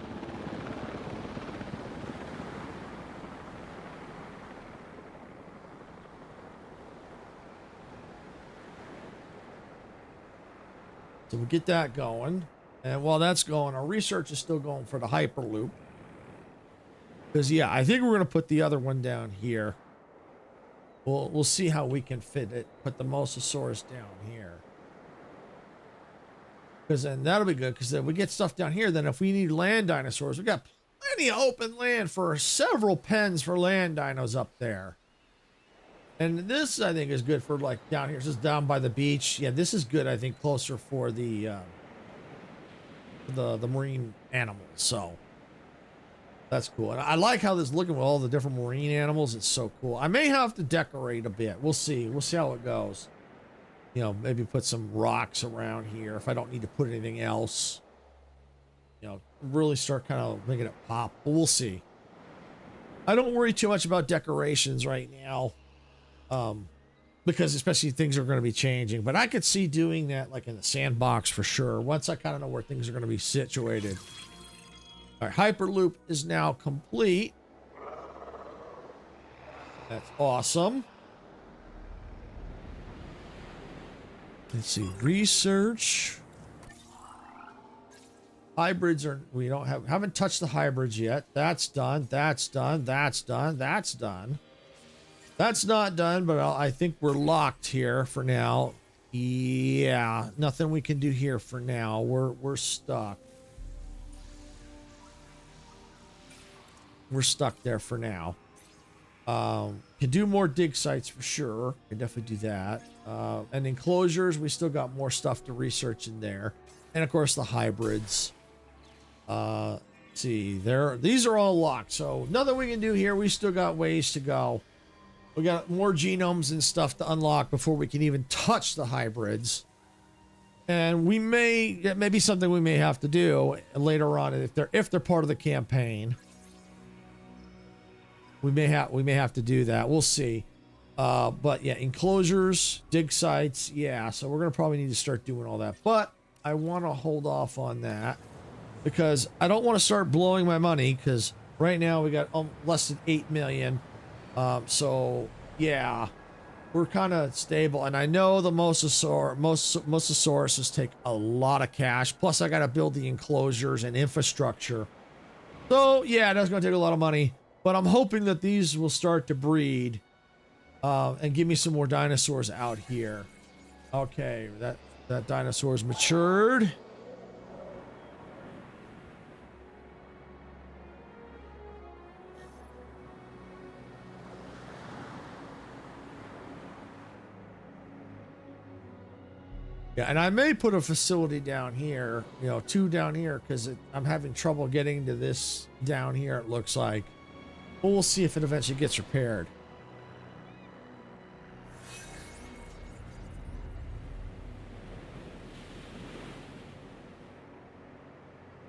S3: So we'll get that going. And while that's going, our research is still going for the Hyperloop. Because, yeah, I think we're going to put the other one down here. We'll see how we can fit it. Put the Mosasaurus down here. Because then that'll be good. Because then we get stuff down here. Then if we need land dinosaurs, we got plenty of open land for several pens for land dinos up there. And this, I think, is good for, like, down here. This is down by the beach. Yeah, this is good, I think, closer for the marine animals. So, that's cool. And I like how this is looking with all the different marine animals. It's so cool. I may have to decorate a bit. We'll see. We'll see how it goes. You know, maybe put some rocks around here if I don't need to put anything else. you know, really start kind of making it pop. But we'll see. I don't worry too much about decorations right now, because especially things are going to be changing. But I could see doing that like in the sandbox for sure, once I kind of know where things are going to be situated. All right, Hyperloop is now complete. That's awesome. Let's see, research. Hybrids are, we don't have, haven't touched the hybrids yet. That's done. That's done. That's done. That's done. That's not done, but I think we're locked here for now. Yeah, nothing we can do here for now. We're stuck. We're stuck there for now. Can do more dig sites for sure. Can definitely do that. And enclosures, we still got more stuff to research in there. And of course the hybrids. Let's see, these are all locked, so nothing we can do here. We still got ways to go. We got more genomes and stuff to unlock before we can even touch the hybrids. And we may, that may be something we may have to do later on if they're part of the campaign. We may have to do that. We'll see. But yeah, enclosures, dig sites, yeah. So we're gonna probably need to start doing all that. But I want to hold off on that because I don't want to start blowing my money, because right now we got less than 8 million. So yeah, we're kind of stable. And I know the Mosasauruses take a lot of cash. Plus I got to build the enclosures and infrastructure. So yeah, that's going to take a lot of money. But I'm hoping that these will start to breed and give me some more dinosaurs out here. Okay, that dinosaur's matured. Yeah, and I may put a facility down here, you know, 2 down here, because I'm having trouble getting to this down here, it looks like. But we'll see if it eventually gets repaired.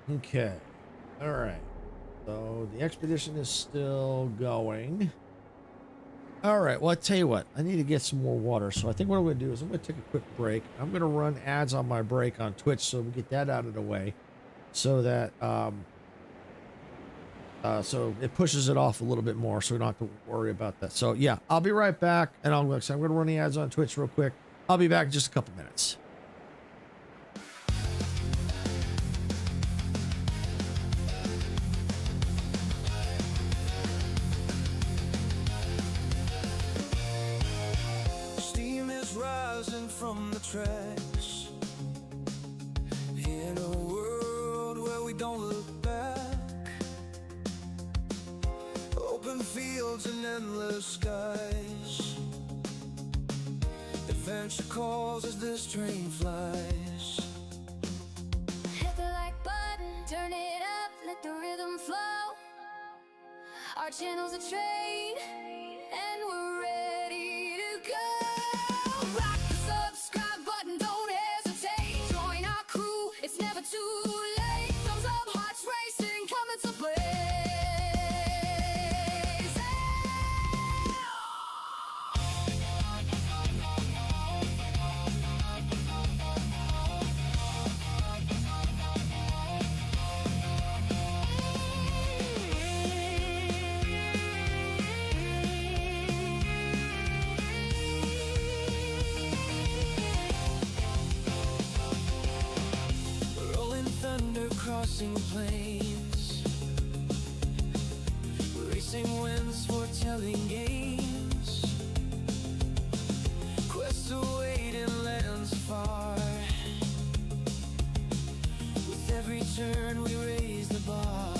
S3: Okay. All right. So the expedition is still going. All right. Well, I tell you what, I need to get some more water. So I think what I'm going to do is I'm going to take a quick break. I'm going to run ads on my break on Twitch, so we get that out of the way, so that so it pushes it off a little bit more, so we don't have to worry about that. So yeah, I'll be right back, and I'm going to run the ads on Twitch real quick. I'll be back in just a couple minutes.
S1: Steam is rising from the tracks in a world where we don't look back. Open fields and endless skies. Adventure calls as this train flies.
S2: Hit the like button, turn it up, let the rhythm flow. Our channel's a train, and we're ready to go. Rock the subscribe button, don't hesitate. Join our crew, it's never too late. Thumbs up, hearts racing, coming to play.
S1: Crossing plains, racing winds, foretelling games, quests await in lands far. With every turn we raise the bar.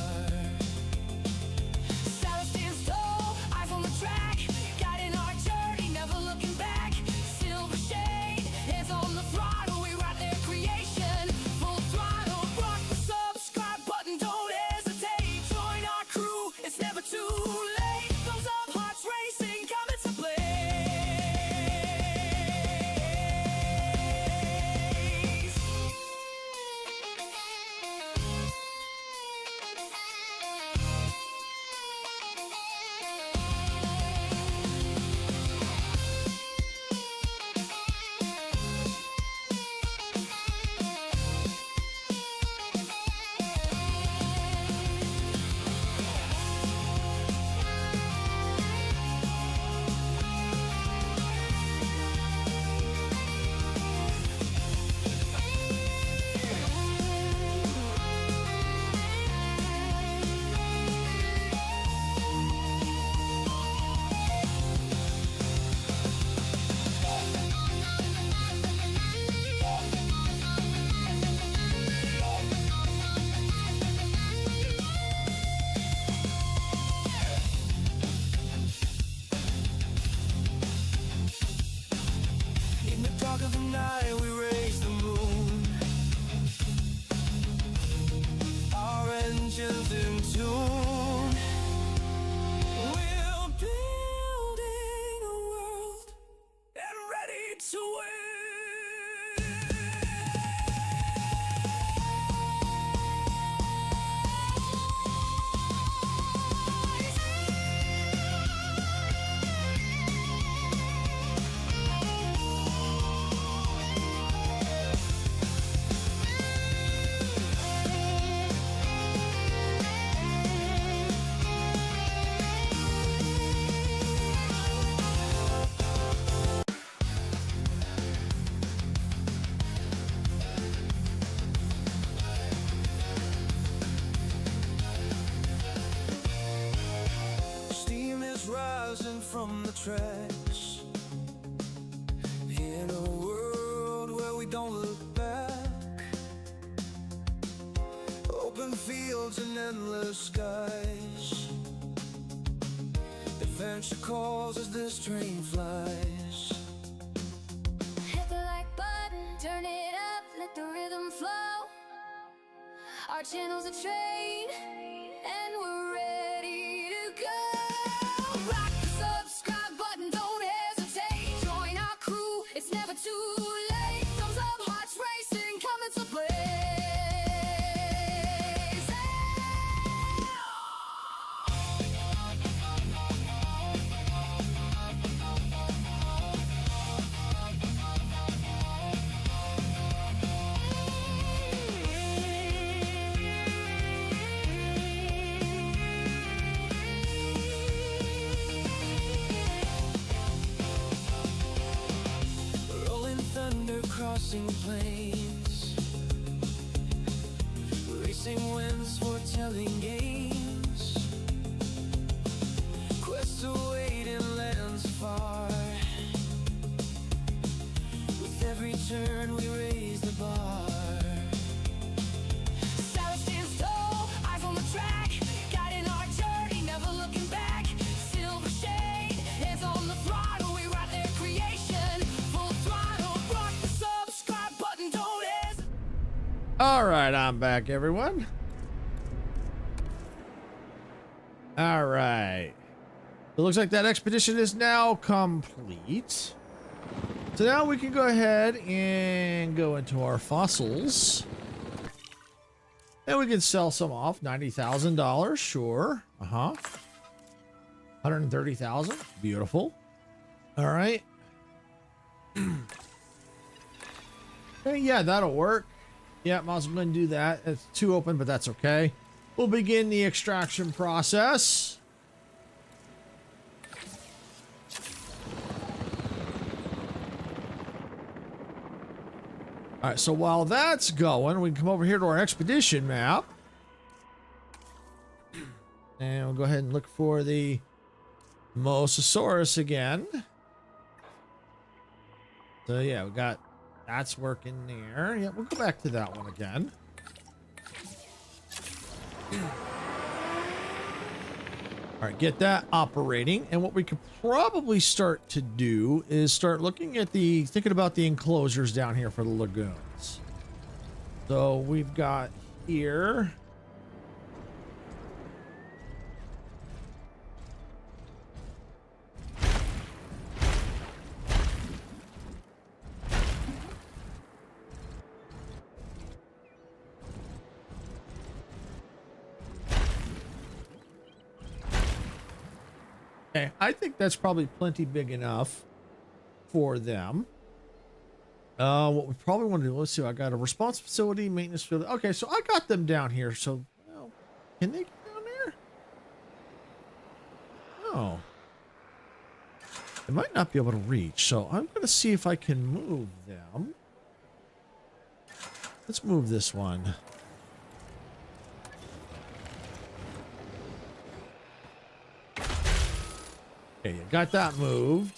S2: Silence stands tall, eyes on the track, guiding our journey, never looking back. Silver shade, hands on the throttle, we ride their creation. Full throttle, rock the subscribe button, don't
S1: tracks. In a world where we don't look back, open fields and endless skies. Adventure calls as this train flies.
S2: Hit the like button, turn it up, let the rhythm flow. Our channel's a train, and we're ready to go. Rock the subscribe button, don't hesitate. Join our crew, it's never too late. Thumbs up, hearts racing, coming to play.
S1: Rolling thunder crossing plains, racing winds foretelling games. Quests await in lands far. With every turn we raise the bar.
S2: Silence stands tall, eyes on the track, guiding our journey, never looking back. Silver shade, hands on the throttle, we ride their creation. Full throttle, rock the subscribe button, don't hesitate.
S3: All right, I'm back, everyone. All right. It looks like that expedition is now complete. So now we can go ahead and go into our fossils. And we can sell some off. $90,000, sure. Uh-huh. 130,000, beautiful. All right. Okay, yeah, that'll work. Yeah, might as well do that. It's too open, but that's okay. We'll begin the extraction process. All right, so while that's going, we can come over here to our expedition map. And we'll go ahead and look for the Mosasaurus again. So yeah, we got that's working there. Yeah, we'll go back to that one again. All right, get that operating. And what we could probably start to do is start looking at thinking about the enclosures down here for the lagoons. So we've got here. Okay, I think that's probably plenty big enough for them. What we probably want to do, let's see, I got a response facility, maintenance field. Okay, so I got them down here. So, well, can they get down there? No. They might not be able to reach. So I'm going to see if I can move them. Let's move this one. Okay, you got that moved.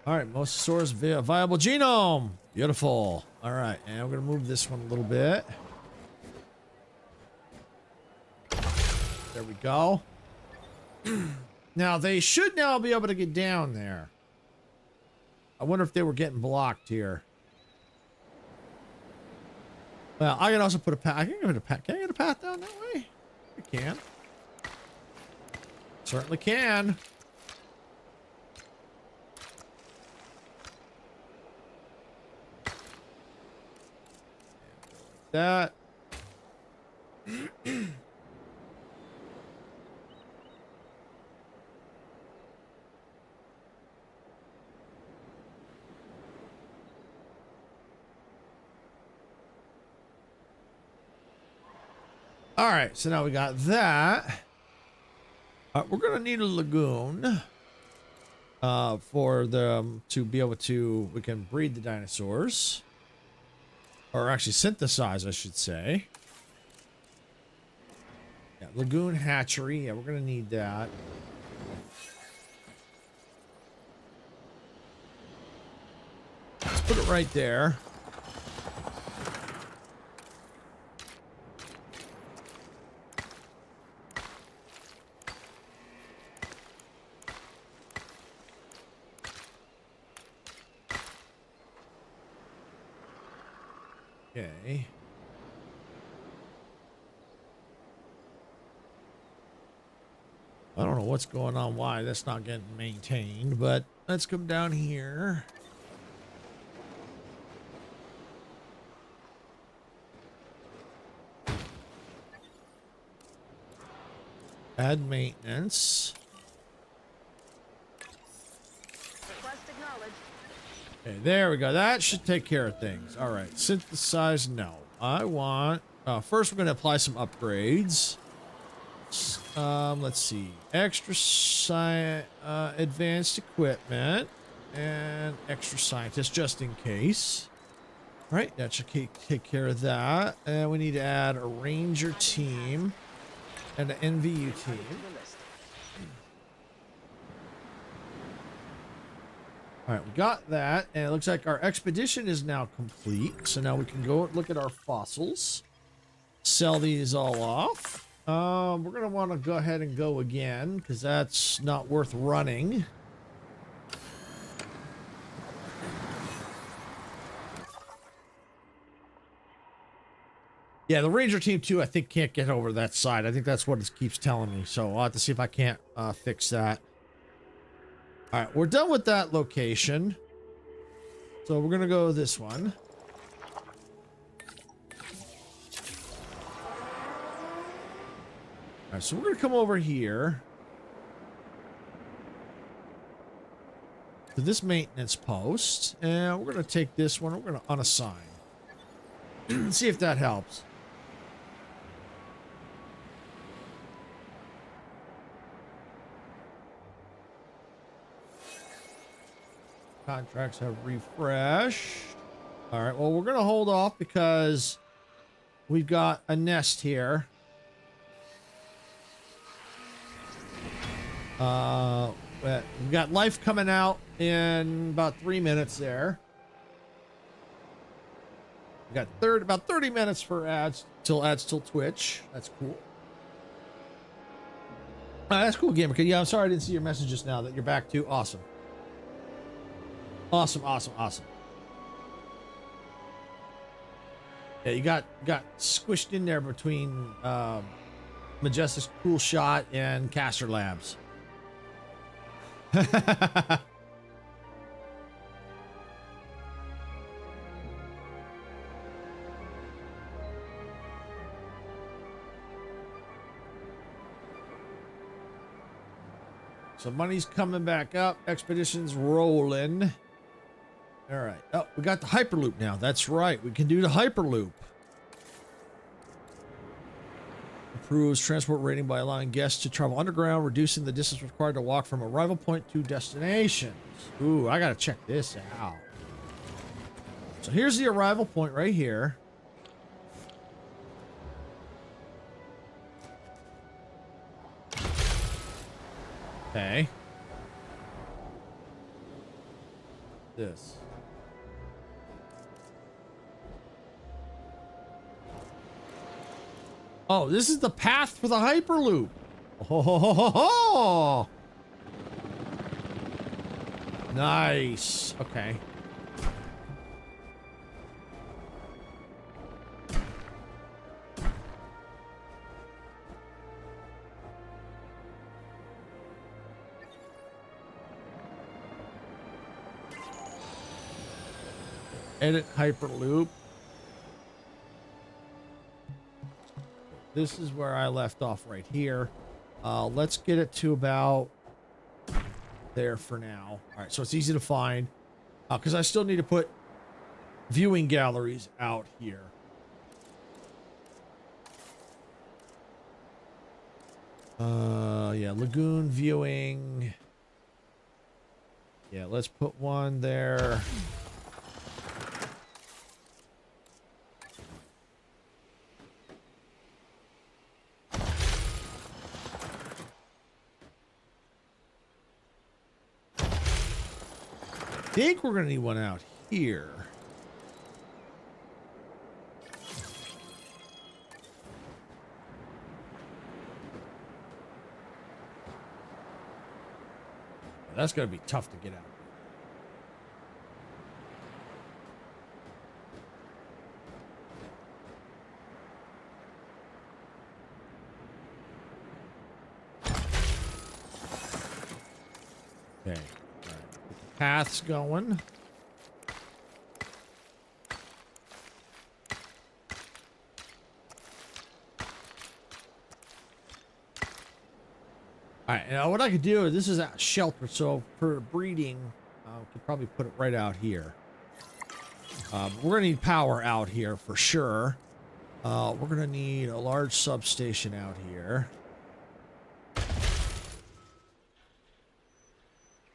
S3: All right, Mosasaurus viable genome. Beautiful. All right, and we're going to move this one a little bit. There we go. Now, they should now be able to get down there. I wonder if they were getting blocked here. Well, I can also put a path. I can give it a path. Can I get a path down that way? I can. Certainly can. That. All right, so now we got that. We're gonna need a lagoon for them to be able to. We can breed the dinosaurs. Or actually synthesize, I should say. Yeah, lagoon hatchery. Yeah, we're going to need that. Put it right there. Okay. I don't know what's going on, why that's not getting maintained, but let's come down here. Add maintenance. Okay, there we go. That should take care of things. All right, synthesize. No, I want. First, we're going to apply some upgrades. Let's see. Extra advanced equipment and extra scientists just in case. All right, that should take care of that. And we need to add a ranger team and an NVU team. All right, we got that, and it looks like our expedition is now complete. So now we can go look at our fossils, sell these all off. We're gonna want to go ahead and go again because that's not worth running. Yeah, the ranger team too, I think can't get over that side. I think that's what it keeps telling me. So I'll have to see if I can't fix that. All right, we're done with that location. So we're gonna go this one. All right, so we're gonna come over here to this maintenance post, and we're gonna take this one. We're gonna unassign. See if that helps. Contracts have refreshed. All right, well, we're going to hold off because we've got a nest here. We've got life coming out in about 3 minutes there. We got about 30 minutes for ads till Twitch. That's cool. That's cool, Gamer. Yeah, I'm sorry I didn't see your message just now that you're back too. Awesome. Awesome, awesome, awesome. Yeah, you got squished in there between Majestic's Cool Shot and Caster Labs. So money's coming back up. Expedition's rolling. All right. Oh, we got the Hyperloop now. That's right. We can do the Hyperloop. Improves transport rating by allowing guests to travel underground, reducing the distance required to walk from arrival point to destinations. Ooh, I got to check this out. So here's the arrival point right here. Okay. This. Oh, this is the path for the Hyperloop. Oh, ho, ho, ho, ho. Nice. Okay. Edit Hyperloop. This is where I left off right here. Let's get it to about there for now. All right, so it's easy to find because I still need to put viewing galleries out here. Yeah, lagoon viewing. Yeah, let's put one there. I think we're gonna need one out here. That's going to be tough to get out. Okay. All right. Path's going. All right, now what I could do is, this is a shelter, so for breeding, I could probably put it right out here. We're gonna need power out here for sure. We're gonna need a large substation out here.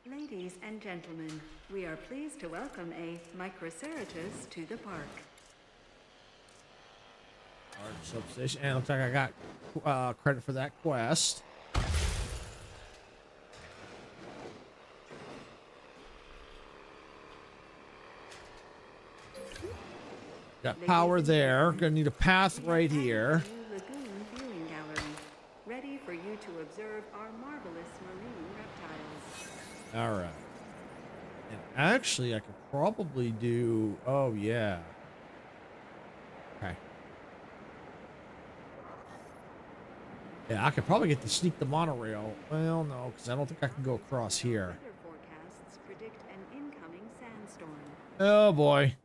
S4: Ladies and gentlemen, we are pleased to welcome a Microceratus to the park.
S3: Large substation, and it looks like I got credit for that quest. Got power there. Gonna need a path right here.
S4: Lagoon viewing gallery, ready for you to observe our marvelous marine reptiles.
S3: All right. And actually, I could probably do. Oh yeah. Okay. Yeah, I could probably get to sneak the monorail. Well, no, because I don't think I can go across here.
S4: Weather forecasts predict an incoming sandstorm.
S3: Oh boy.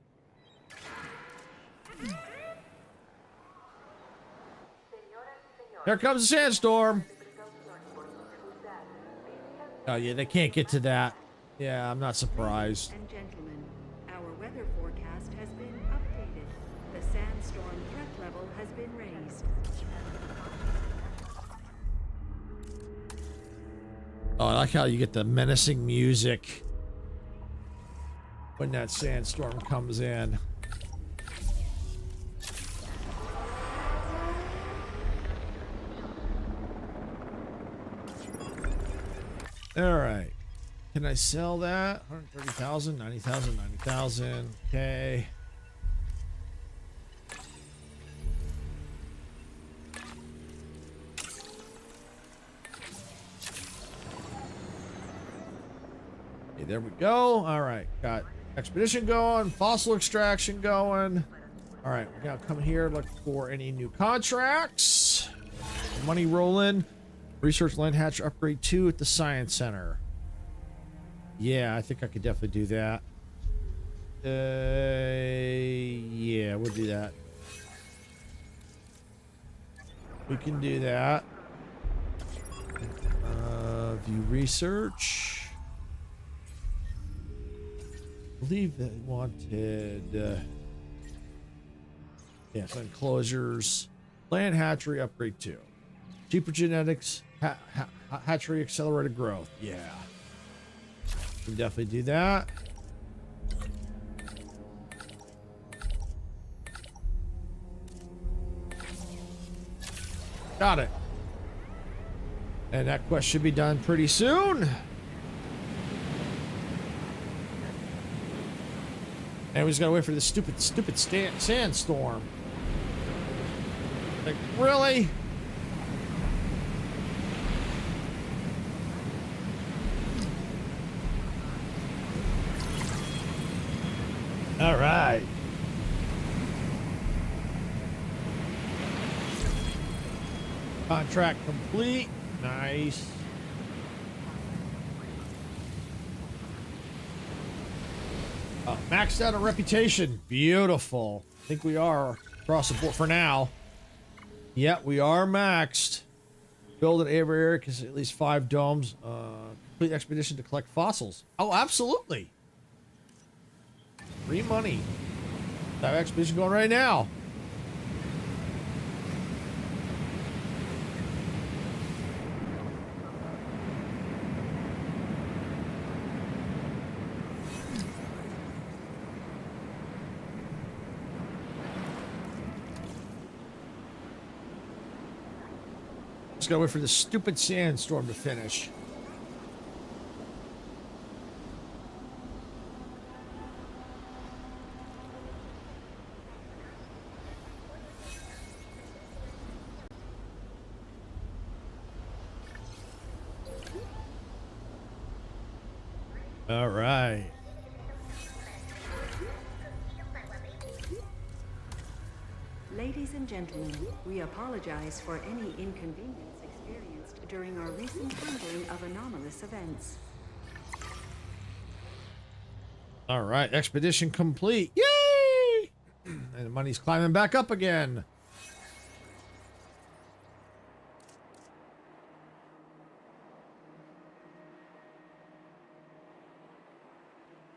S3: Here comes a sandstorm. Oh yeah, they can't get to that. Yeah, I'm not surprised.
S4: And gentlemen, our weather forecast has been updated. The sandstorm threat level has been raised.
S3: Oh, I like how you get the menacing music when that sandstorm comes in. All right. Can I sell that? 130,000, 90,000, 90,000. Okay. Okay, there we go. All right. Got expedition going, fossil extraction going. All right. We're going to come here, look for any new contracts. Money rolling. Research land hatch upgrade 2 at the science center. Yeah, I think I could definitely do that. Yeah, we'll do that. We can do that. View research. I believe they wanted. Yes, enclosures. Land hatchery upgrade 2. Cheaper genetics. Hatchery accelerated growth. Yeah. We can definitely do that. Got it. And that quest should be done pretty soon. And we just gotta wait for this stupid sandstorm. Like, really? All right. Contract complete. Nice. Maxed out a reputation. Beautiful. I think we are across the board for now. Yep, we are maxed. Build an aviary because at least 5 domes. Complete expedition to collect fossils. Oh, absolutely. Free money. That expedition going right now. Just gotta wait for this stupid sandstorm to finish. All right.
S4: Ladies and gentlemen, we apologize for any inconvenience experienced during our recent handling of anomalous events.
S3: All right, expedition complete. Yay! And the money's climbing back up again.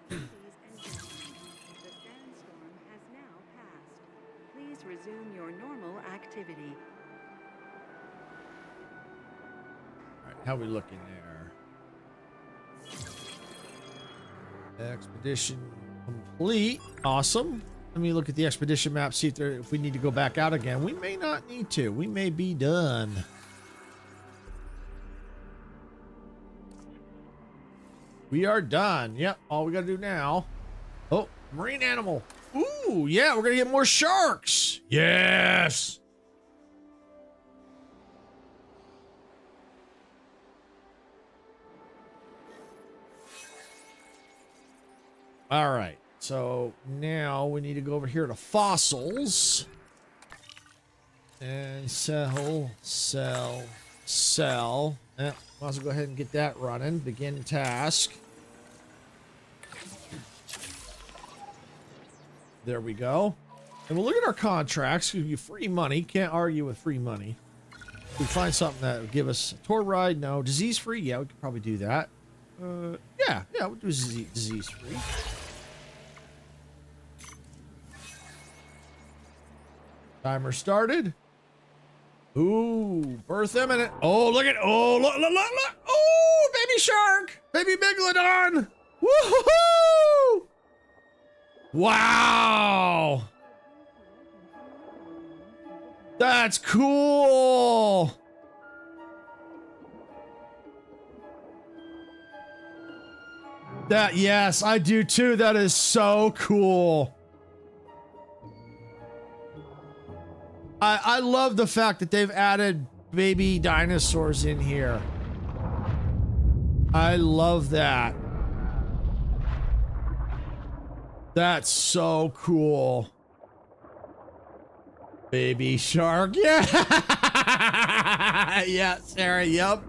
S4: Ladies and gentlemen, the sandstorm has now passed. Please resume your normal activity.
S3: All right, how we looking there? Expedition complete. Awesome. Let me look at the expedition map, see if we need to go back out again. We may not need to. We may be done. We are done. Yep. All we got to do now. Oh, marine animal. Ooh, yeah. We're going to get more sharks. Yes. All right. So now we need to go over here to fossils. And sell. Might as well go ahead and get that running. Begin task. There we go. And we'll look at our contracts. Give you free money. Can't argue with free money. If we find something that would give us a tour ride. No. Disease free. Yeah, we could probably do that. Yeah, we'll do disease free. Timer started. Ooh, birth imminent. Oh, look. Oh, baby shark. Baby megalodon. Woohoo! Wow. That's cool. Yes, I do too. That is so cool. I love the fact that they've added baby dinosaurs in here. I love that. That's so cool. Baby shark. Yeah. Yeah, Sarah. Yep.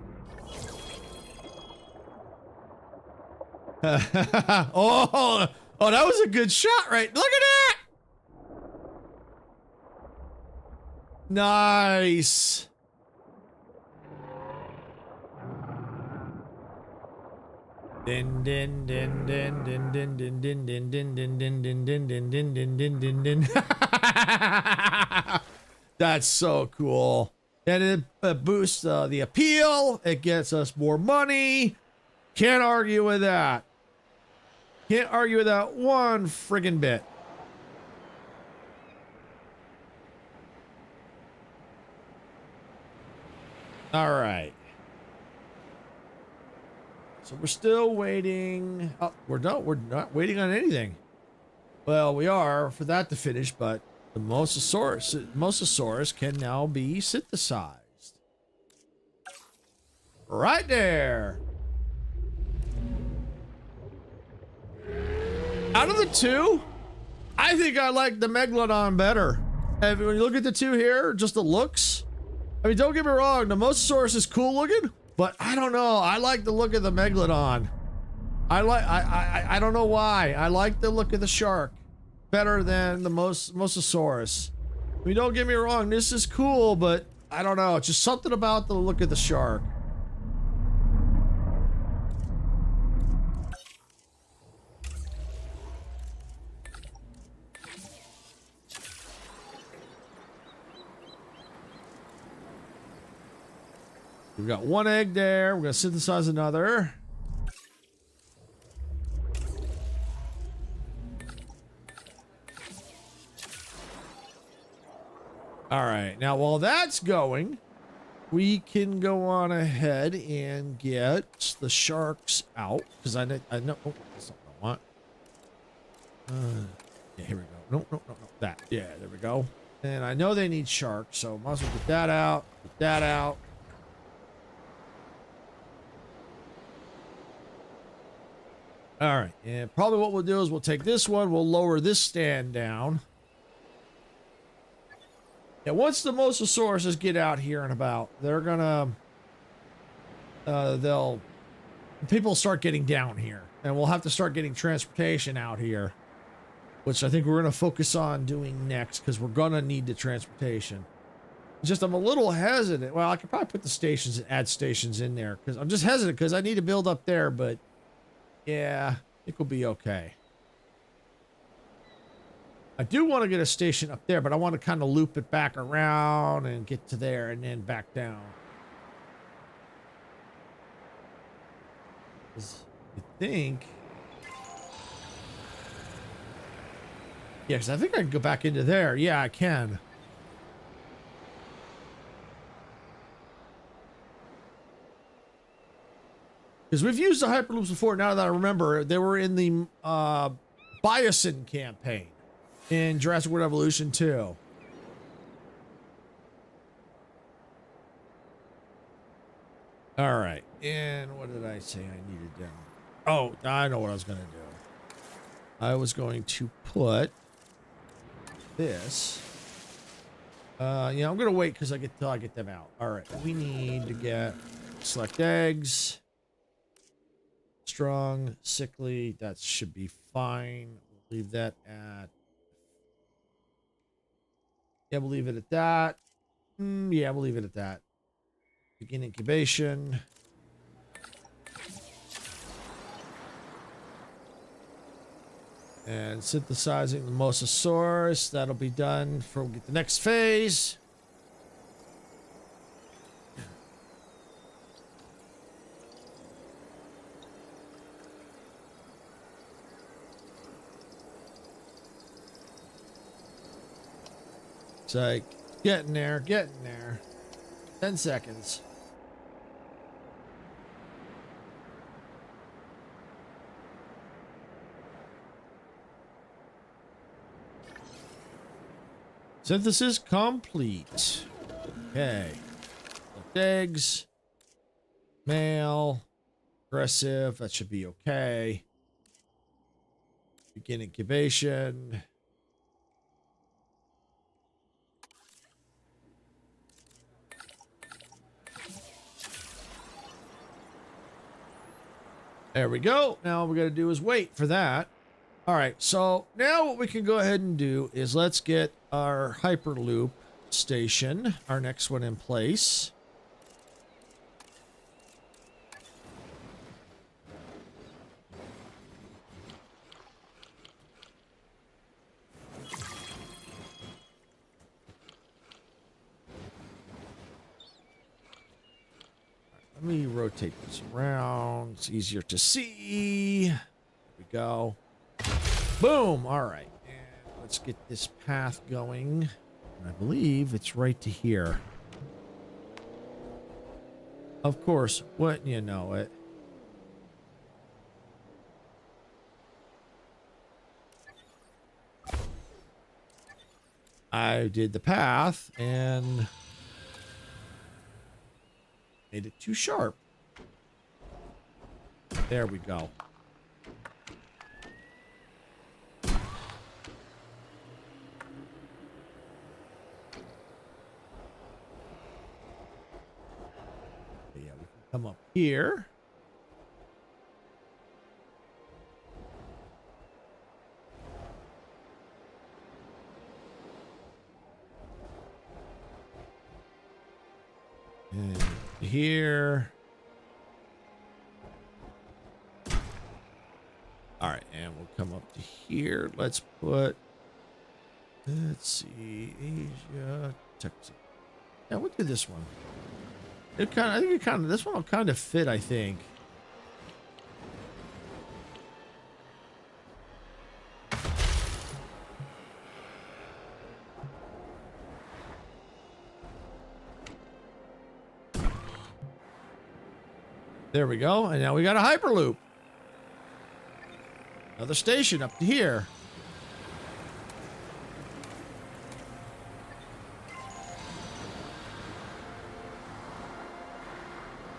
S3: Oh, that was a good shot, right? Look at that. Nice. Din din din din din din din din din din din din din din din din din din din din. That's so cool. And it boosts the appeal. It gets us more money. Can't argue with that. Can't argue with that one friggin' bit. All right. So we're still waiting. Oh, we're not waiting on anything. Well, we are for that to finish, but the mosasaurus can now be synthesized. Right there. Out of the two, I think I like the megalodon better. And when you look at the two here, just the looks. I mean, don't get me wrong, the mosasaurus is cool looking, but I don't know. I like the look of the megalodon. I don't know why. I like the look of the shark better than the mosasaurus. I mean, don't get me wrong, this is cool, but I don't know. It's just something about the look of the shark. We've got one egg there. We're going to synthesize another. All right. Now, while that's going, we can go on ahead and get the sharks out. Because I know... Oh, that's not what I want. Yeah, here we go. No. That. Yeah, there we go. And I know they need sharks, so might as well get that out. Get that out. All right, and probably what we'll do is we'll take this one, we'll lower this stand down. Yeah, once the mosasauruses get out here and about, they're gonna, people start getting down here, and we'll have to start getting transportation out here, which I think we're gonna focus on doing next because we're gonna need the transportation. It's just I'm a little hesitant. Well, I could probably put the stations and add stations in there because I'm just hesitant because I need to build up there, but yeah, it will be okay. I do want to get a station up there, but I want to kind of loop it back around and get to there and then back down. 'Cause I think... Yeah, because I think I can go back into there. Yeah, I can. Because we've used the Hyperloops before, now that I remember. They were in the Biosin campaign in Jurassic World Evolution 2. All right. And what did I say I needed done? Oh, I know what I was going to do. I was going to put this. Yeah, I'm going to wait because till I get them out. All right. We need to get select eggs. Strong, sickly, that should be fine. We'll leave that at... Yeah, we'll leave it at that. Yeah, we'll leave it at that. Begin incubation. And synthesizing the Mosasaurus. That'll be done for we'll get the next phase. It's like, getting there, getting there. 10 seconds. Synthesis complete. Okay. Eggs. Male. Aggressive. That should be okay. Begin incubation. There we go. Now all we got to do is wait for that. All right. So now what we can go ahead and do is let's get our Hyperloop station, our next one in place. Let me rotate this around. It's easier to see. There we go. Boom. All right. And let's get this path going. And I believe it's right to here. Of course, wouldn't you know it? I did the path and made it too sharp. There we go. Yeah, we can come up here. And here. All right, and we'll come up to here. Let's put, let's see, Asia, Texas. Yeah, we'll do this one. I think this one will kind of fit, I think. There we go. And now we got a Hyperloop. Another station up to here.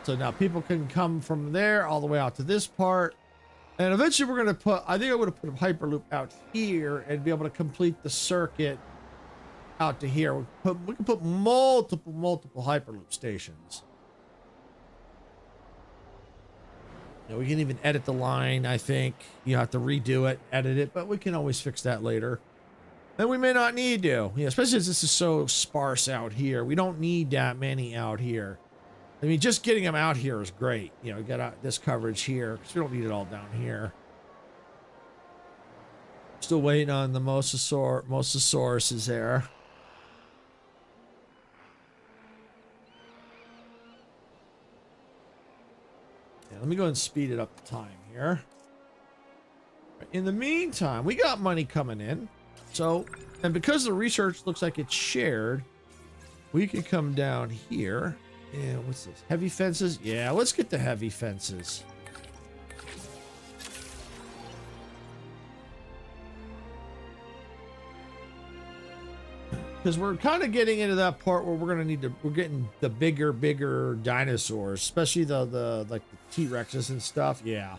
S3: So now people can come from there all the way out to this part. And eventually we're going to put, I think I would have put a hyperloop out here and be able to complete the circuit out to here. We can put multiple hyperloop stations. You know, we can even edit the line, I think. You have to redo it, edit it, but we can always fix that later. And we may not need to, yeah, especially as this is so sparse out here. We don't need that many out here. I mean, just getting them out here is great. You know, we got out this coverage here because we don't need it all down here. Still waiting on the Mosasaurus is there. Yeah, let me go ahead and speed it up the time here. In the meantime, we got money coming in. So, and because the research looks like it's shared, we can come down here. And what's this? Heavy fences? Yeah, let's get the heavy fences. Because we're kind of getting into that part where we're going to need to, we're getting the bigger dinosaurs, especially the like the T-Rexes and stuff. Yeah.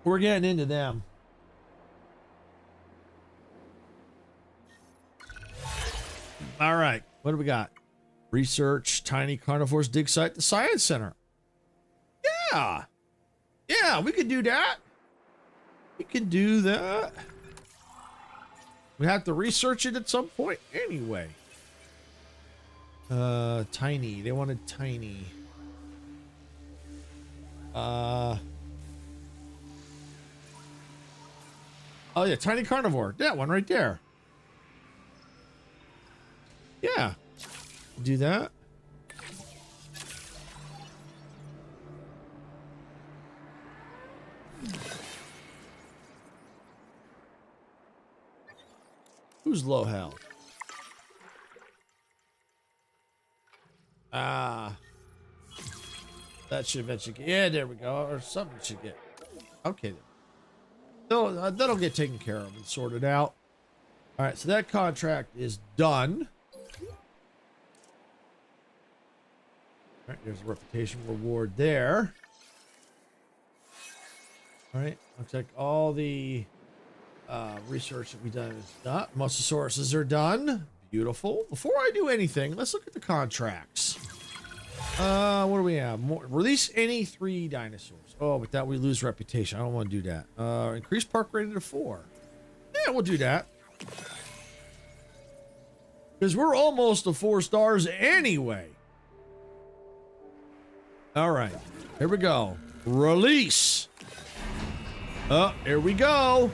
S3: We're getting into them. All right, what do we got? Research, tiny carnivores dig site, the science center. Yeah. Yeah, we could do that. We can do that. We have to research it at some point anyway. Tiny. They wanted tiny. Oh yeah, tiny carnivore. That one right there. Yeah. Do that. Who's low health? That should eventually get. Yeah, there we go. Or something should get. Okay. No, that'll get taken care of and sorted out. All right, so that contract is done. All right, there's a reputation reward there. All right, looks like all the research that we've done is done. Mosasauruses are done. Beautiful. Before I do anything, let's look at the contracts. What do we have? Release any 3 dinosaurs. Oh, but that we lose reputation. I don't want to do that. Increase park rating to 4. Yeah, we'll do that. Because we're almost to 4 stars anyway. All right, here we go. Release. Oh, here we go.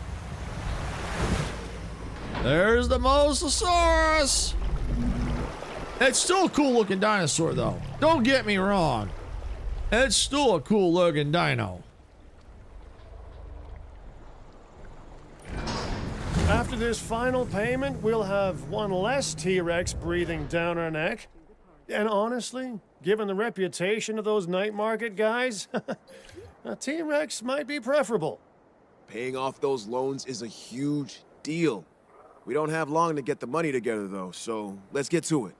S3: There's the Mosasaurus. It's still a cool looking dinosaur though. Don't get me wrong. It's still a cool looking dino.
S7: After this final payment, we'll have one less T-Rex breathing down our neck. And honestly, given the reputation of those night market guys, a T-Rex might be preferable.
S10: Paying off those loans is a huge deal. We don't have long to get the money together, though, so let's get to it.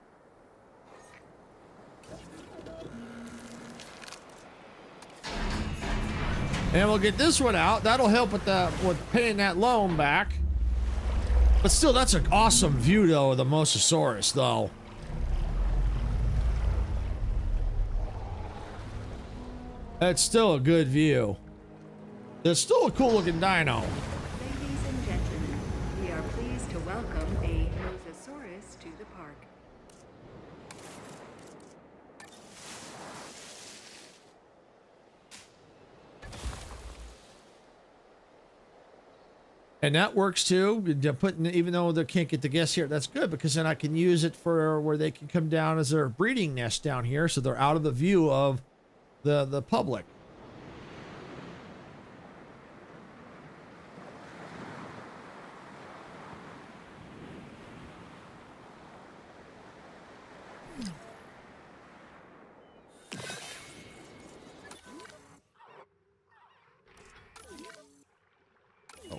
S3: And we'll get this one out. That'll help with paying that loan back. But still, that's an awesome view, though, of the Mosasaurus, though. That's still a good view. It's still a cool-looking dino.
S4: Ladies and gentlemen, we are pleased to welcome a Mosasaurus to the park.
S3: And that works too. Putting, even though they can't get the guests here, that's good because then I can use it for where they can come down as their breeding nest down here, so they're out of the view of the public.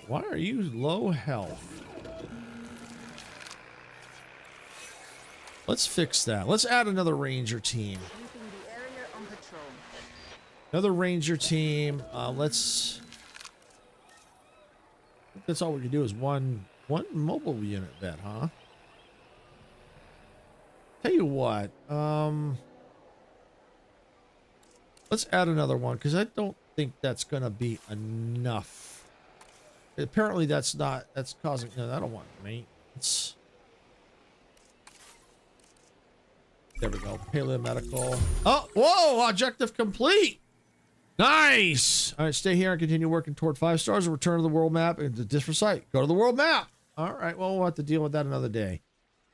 S3: Why are you low health? Let's fix that. Let's add another ranger team. Another ranger team. That's all we can do is one mobile unit vet, huh? Tell you what, let's add another one because I don't think that's gonna be enough. Apparently that's causing, no, I don't want maintenance. There we go. Paleomedical. Oh, whoa, objective complete. Nice. All right, stay here and continue working toward 5 stars. Return to the world map and the different site. Go to the world map. All right, well, we'll have to deal with that another day.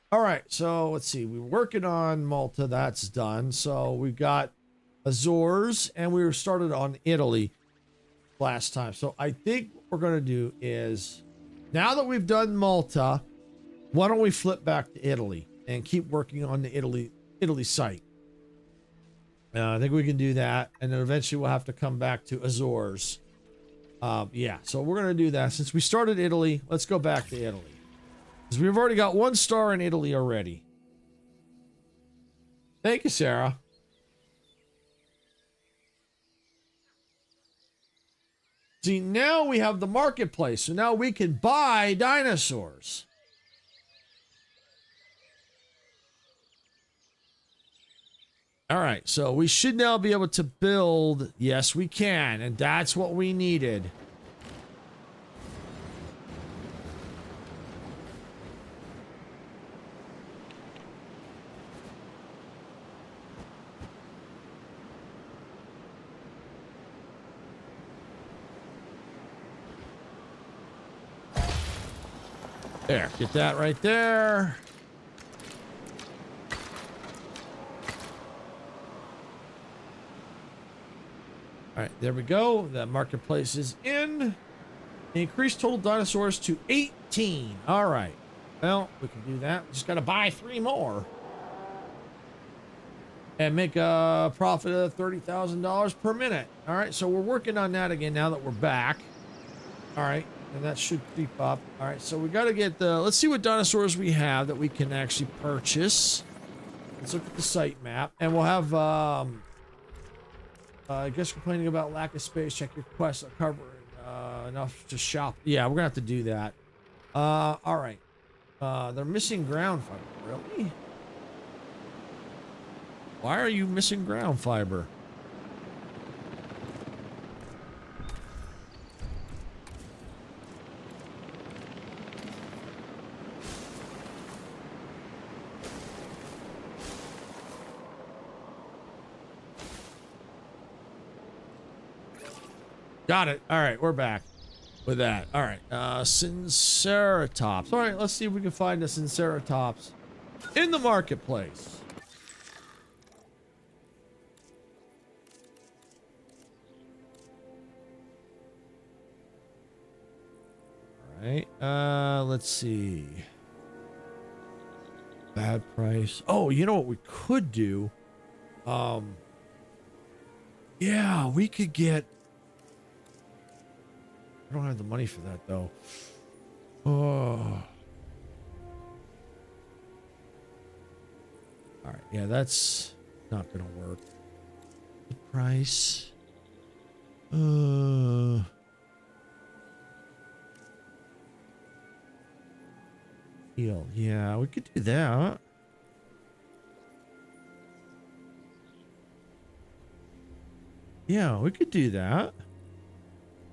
S3: All right, so let's see. We were working on Malta. That's done. So we've got Azores, and we were started on Italy last time. So I think what we're going to do is, now that we've done Malta, why don't we flip back to Italy and keep working on the Italy site? I think we can do that, and then eventually we'll have to come back to Azores. Yeah, so we're going to do that. Since we started Italy, let's go back to Italy. Because we've already got 1 star in Italy already. Thank you, Sarah. See, now we have the marketplace, so now we can buy dinosaurs. All right, so we should now be able to build. Yes, we can, and that's what we needed. There, get that right there. All right, there we go. That marketplace is in. Increase total dinosaurs to 18. All right. Well, we can do that. Just got to buy 3 more. And make a profit of $30,000 per minute. All right, so we're working on that again now that we're back. All right, and that should creep up. All right, so we got to get the... Let's see what dinosaurs we have that we can actually purchase. Let's look at the site map. And we'll have... I guess complaining about lack of space. Check your quests are covering enough to shop. Yeah, we're gonna have to do that. All right. They're missing ground fiber. Really? Why are you missing ground fiber? Got it. All right, we're back with that. All right, Sinceratops. All right, let's see if we can find a Sinceratops in the marketplace. All right, let's see. Bad price. Oh, you know what we could do? Yeah, we could get... I don't have the money for that though. Oh. All right, yeah, that's not gonna work. The price. Heal. Yeah, we could do that. Yeah, we could do that.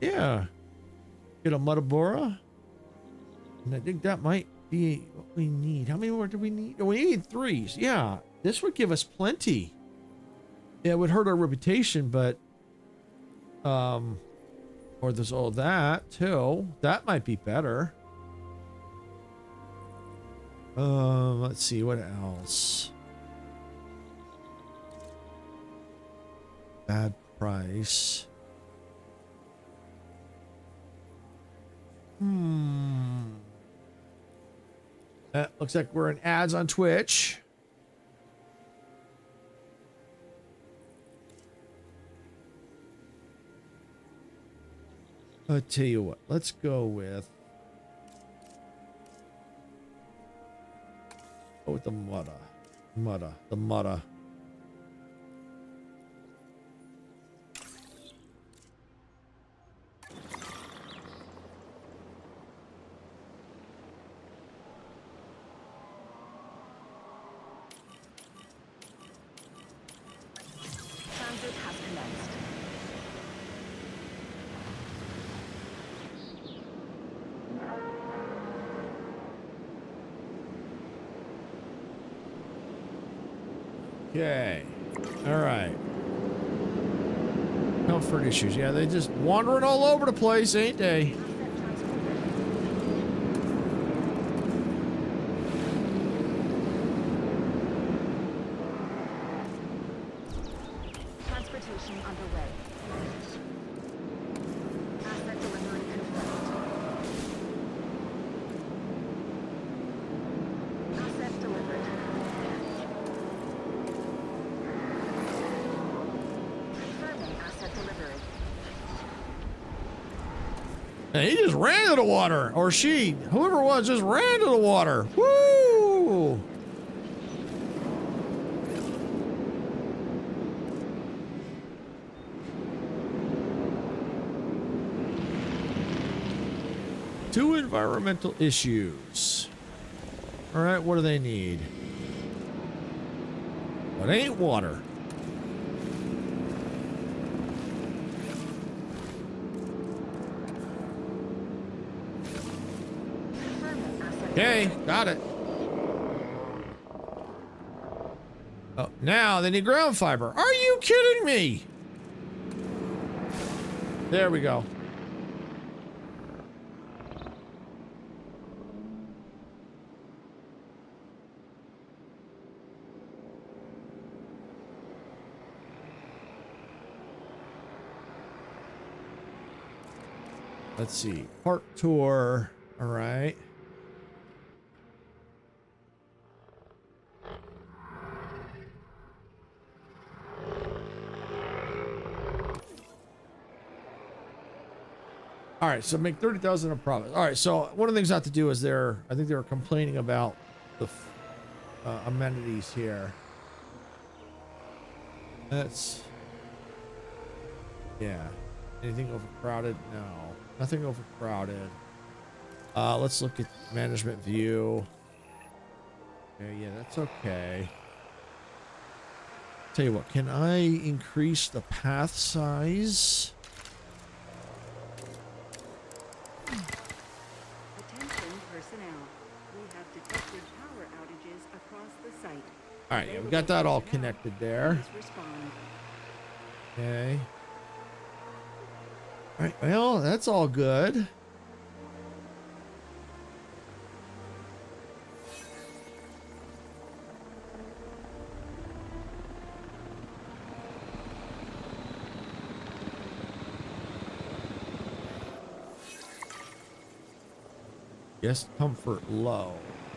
S3: Yeah. Get a Modica. And I think that might be what we need. How many more do we need? Oh, we need 3. Yeah, this would give us plenty. Yeah, it would hurt our reputation, but or there's all that too. That might be better. Let's see what else. Bad price. Looks like we're in ads on Twitch. I'll tell you what, let's go with the Modica. Okay. All right. Comfort issues. Yeah, they just wandering all over the place, ain't they?
S4: Transportation underway. Asset delivery confirmed. Asset delivered. Confirming asset delivery.
S3: And he just ran to the water, or she, whoever it was, just ran to the water. Woo! Two environmental issues. All right, what do they need? Well, it ain't water. Okay, got it. Oh, now they need ground fiber. Are you kidding me? There we go. Let's see. Park tour. All right. All right, so make 30,000 a profit. All right, so one of the things I have to do is I think they were complaining about the amenities here. That's, yeah. Anything overcrowded? No, nothing overcrowded. Let's look at management view. Yeah, that's okay. Tell you what, can I increase the path size?
S4: Attention personnel. We have detected power outages across the site.
S3: All right, yeah, we got that all connected there.
S4: Please respond.
S3: Okay. All right, well, that's all good. Guest comfort low.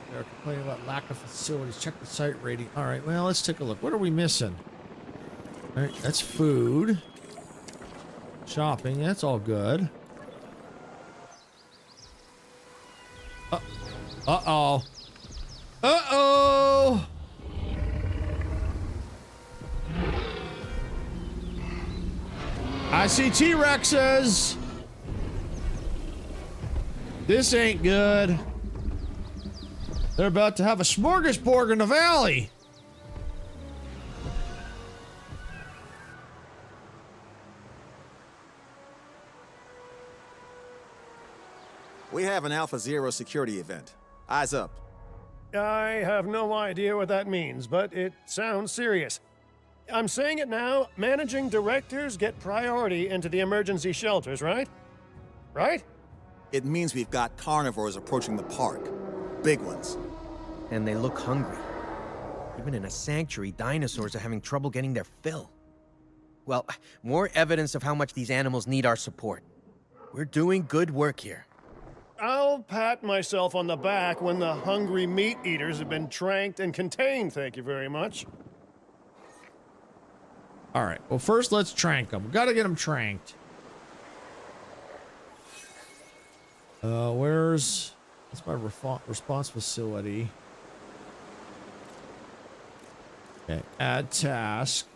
S3: They're complaining about lack of facilities. Check the site rating. All right, well, let's take a look. What are we missing? All right, that's food. Shopping, that's all good. Uh-oh. Uh-oh! I see T-Rexes! This ain't good. They're about to have a smorgasbord in the valley.
S14: We have an Alpha Zero security event. Eyes up.
S7: I have no idea what that means, but it sounds serious. I'm saying it now, managing directors get priority into the emergency shelters, right? Right?
S14: It means we've got carnivores approaching the park. Big ones.
S13: And they look hungry. Even in a sanctuary, dinosaurs are having trouble getting their fill. Well, more evidence of how much these animals need our support. We're doing good work here.
S7: I'll pat myself on the back when the hungry meat eaters have been tranked and contained, thank you very much.
S3: All right, well, first let's trank them. We gotta get them tranked. Where's... That's my response facility. Okay, add task.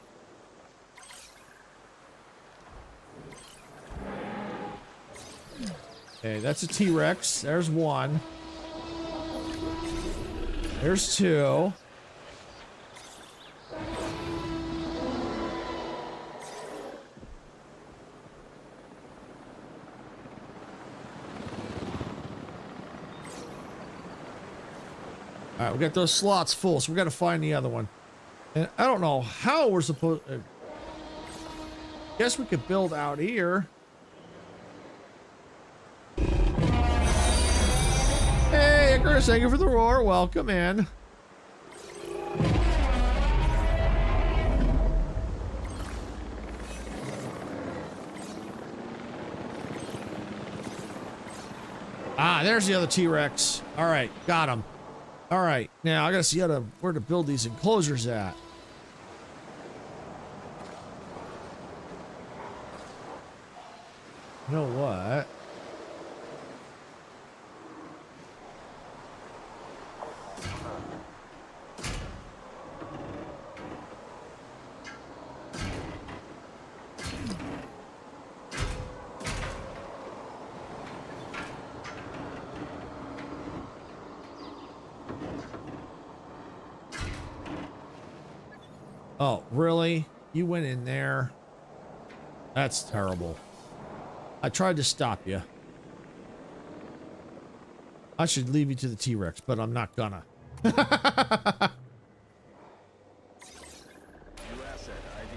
S3: Okay, that's a T-Rex. There's one. There's two. All right, we got those slots full, so we got to find the other one. And I don't know how we're supposed to... Guess we could build out here. Hey, Icarus, thank you for the roar. Welcome in. Ah, there's the other T-Rex. All right, got him. All right, now I gotta see where to build these enclosures at. You know what? Oh, really? You went in there? That's terrible. I tried to stop you. I should leave you to the T-Rex, but I'm not gonna.
S8: New asset ID.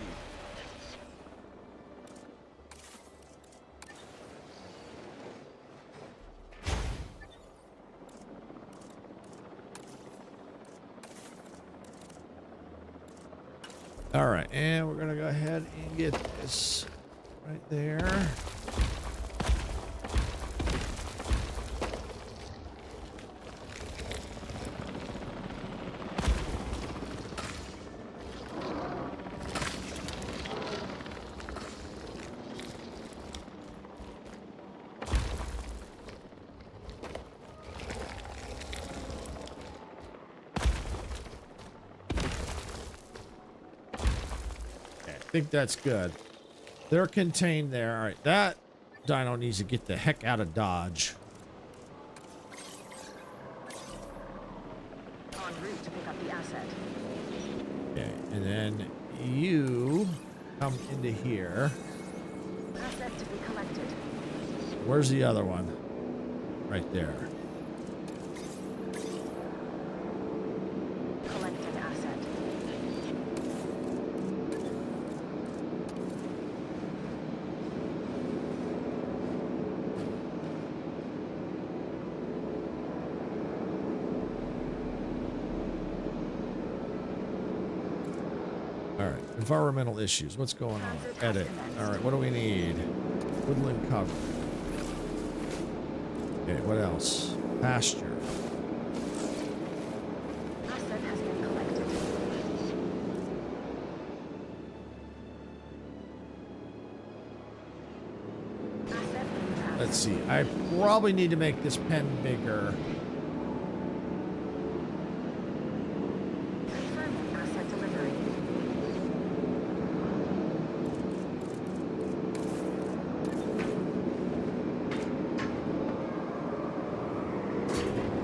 S3: All right, and we're gonna go ahead and get this right there. I think that's good. They're contained there. All right, that dino needs to get the heck out of Dodge.
S4: En route to pick up the asset.
S3: Okay, and then you come into here.
S4: Asset to be collected.
S3: Where's the other one? Right there.
S4: Collected asset.
S3: All right, environmental issues. What's going on? Edit. All right, what do we need? Woodland cover. Okay, what else? Pasture.
S4: Asset has been collected. Asset in transit.
S3: Let's see. I probably need to make this pen bigger.
S4: Confirming asset delivery.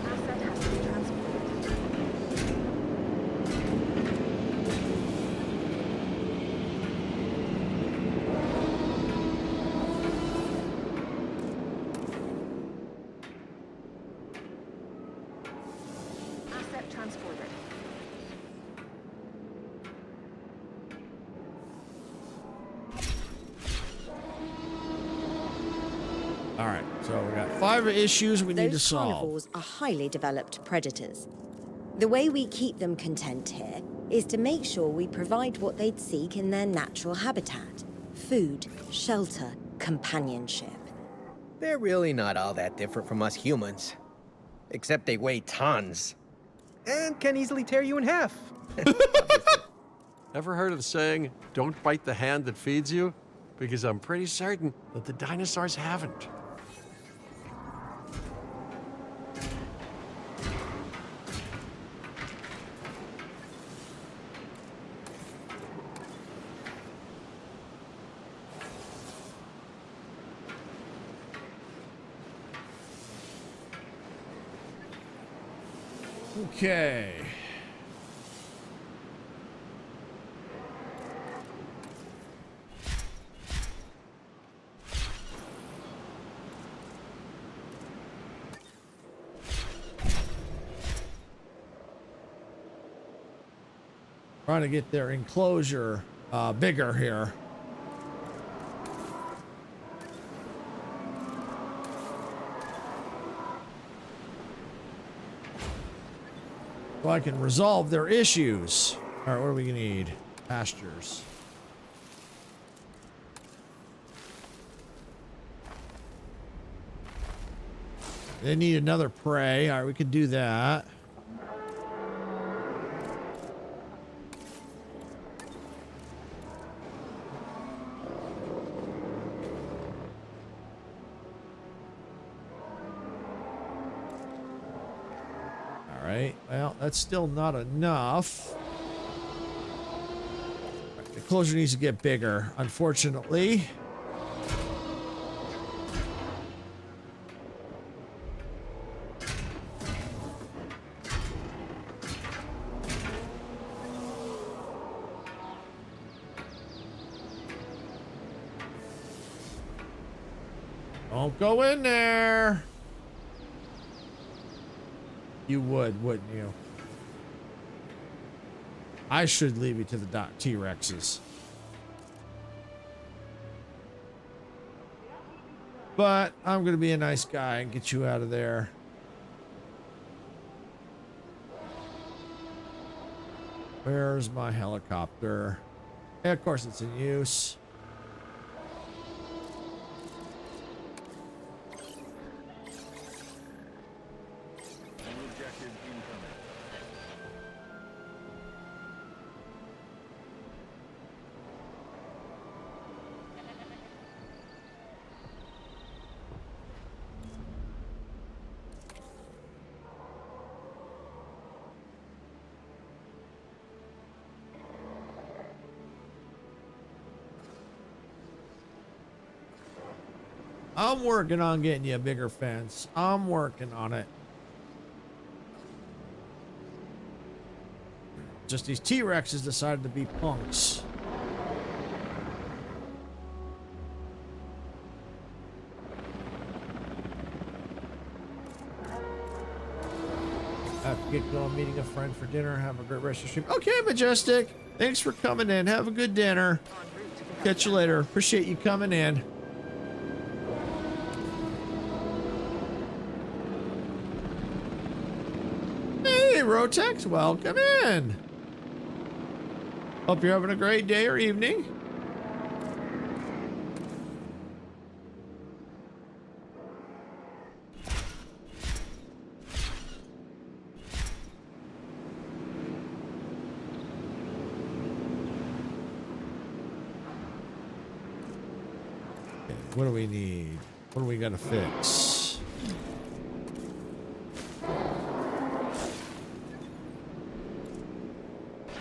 S4: Asset has been transported. Asset transported.
S3: All right, so we got 5 issues we need to
S15: Those
S3: solve.
S15: carnivores are highly developed predators. The way we keep them content here is to make sure we provide what they'd seek in their natural habitat: food, shelter, companionship.
S13: They're really not all that different from us humans. Except they weigh tons. And can easily tear you in half.
S16: Ever heard of the saying, don't bite the hand that feeds you? Because I'm pretty certain that the dinosaurs haven't.
S3: Okay. Trying to get their enclosure bigger here. So I can resolve their issues. All right, what do we need? Pastures. They need another prey. All right, we could do that. All right, well, that's still not enough. The enclosure needs to get bigger, unfortunately. Don't go in there. You would, wouldn't you? I should leave you to the T-Rexes. But I'm going to be a nice guy and get you out of there. Where's my helicopter? Yeah, of course it's in use. I'm working on getting you a bigger fence. I'm working on it. Just these T-Rexes decided to be punks. Have to get going, meeting a friend for dinner. Have a great rest of your stream. Okay, Majestic. Thanks for coming in. Have a good dinner. Catch you later. Appreciate you coming in. Rotex, welcome in. Hope you're having a great day or evening. Okay, what do we need? What do we got to fix?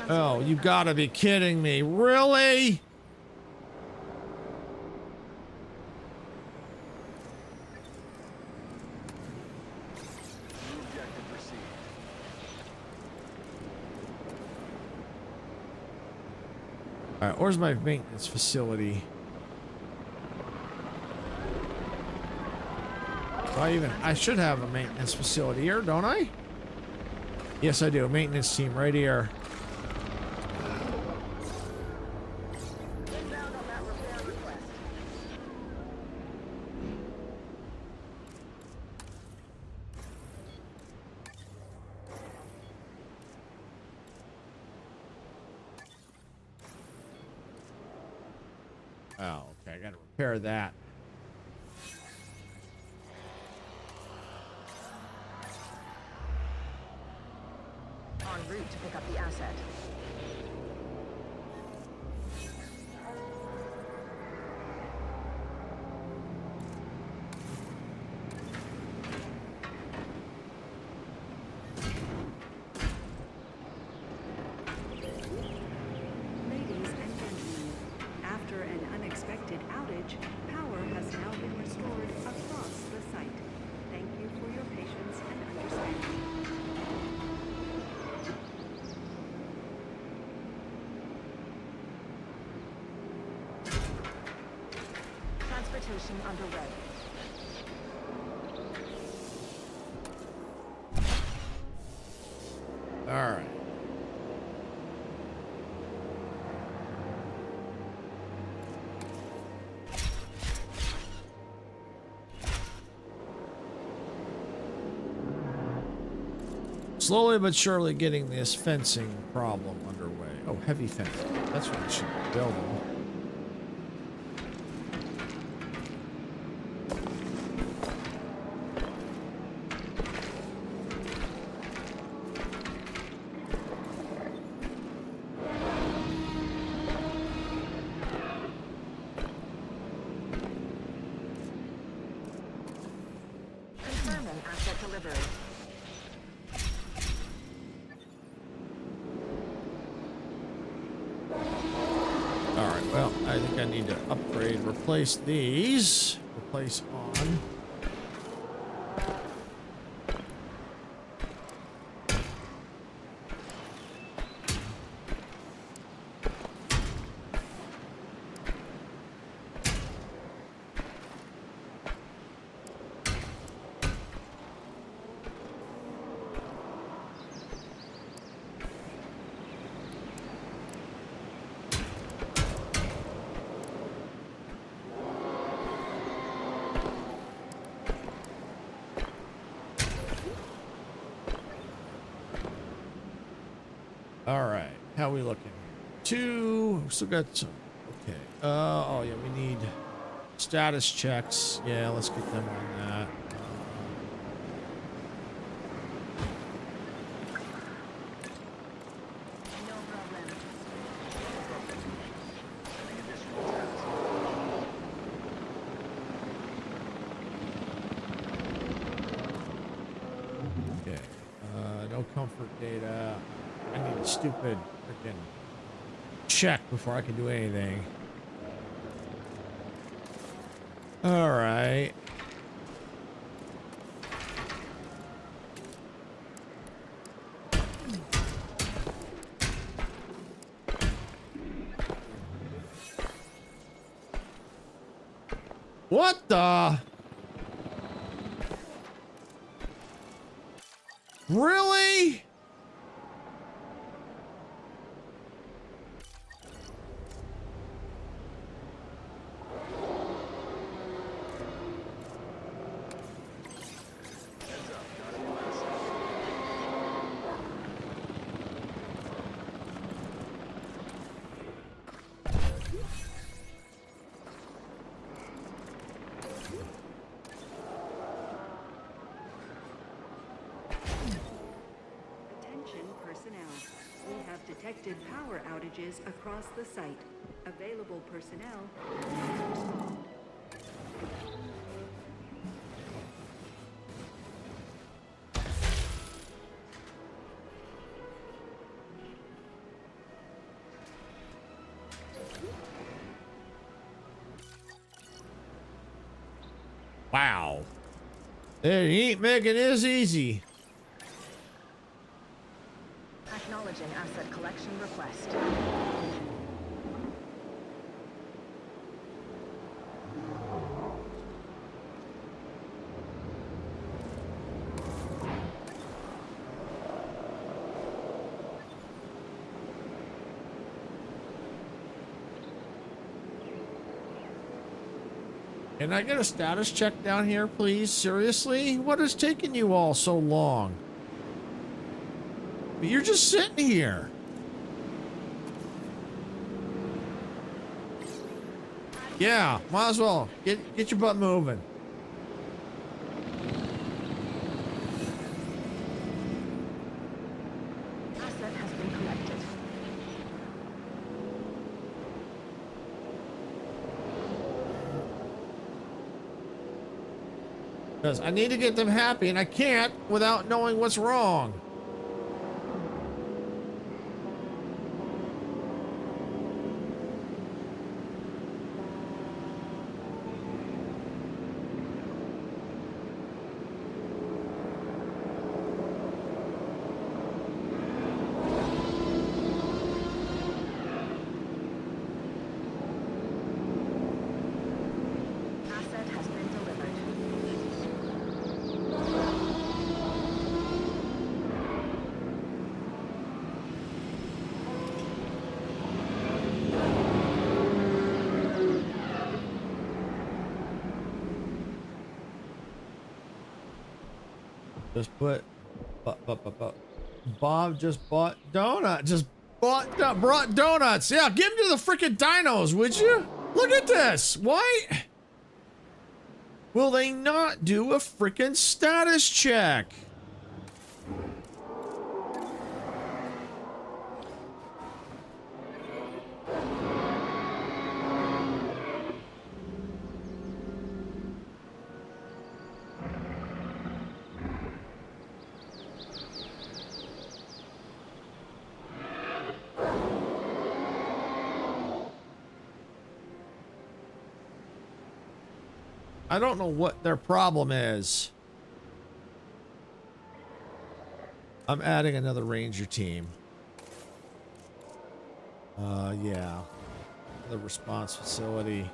S3: Oh, you gotta be kidding me. Really? All right, where's my maintenance facility? I should have a maintenance facility here, don't I? Yes, I do. Maintenance team right here. Oh, okay. I gotta repair that.
S11: En route to pick up the asset.
S4: Ladies and gentlemen, after an unexpected outage, power has now been restored across the site. Thank you for your patience and understanding.
S11: Transportation underway.
S3: All right. Slowly but surely getting this fencing problem underway. Oh, heavy fencing. That's what we should be building.
S11: Confirming asset delivery.
S3: Alright, well, I think I need to upgrade, replace these. Replace on. All right, how we looking? Two, still got some. Okay. Oh yeah, we need status checks. Yeah, let's get them on that. Okay. No comfort data. I need a stupid freaking check before I can do anything. All right. What the? Really?
S4: Attention personnel. We have detected power outages across the site. Available personnel can respond.
S3: Wow. It ain't making this easy.
S11: Acknowledging asset collection request.
S3: Can I get a status check down here, please? Seriously? What is taking you all so long? You're just sitting here. Yeah, might as well. Get your butt moving.
S11: Asset has been collected.
S3: Because I need to get them happy, and I can't without knowing what's wrong.
S11: Asset has been delivered.
S3: Just put, Bob just bought donuts. Brought donuts. Yeah, give them to the freaking dinos, would you? Look at this. Why will they not do a freaking status check? I don't know what their problem is. I'm adding another ranger team. Yeah. The response facility.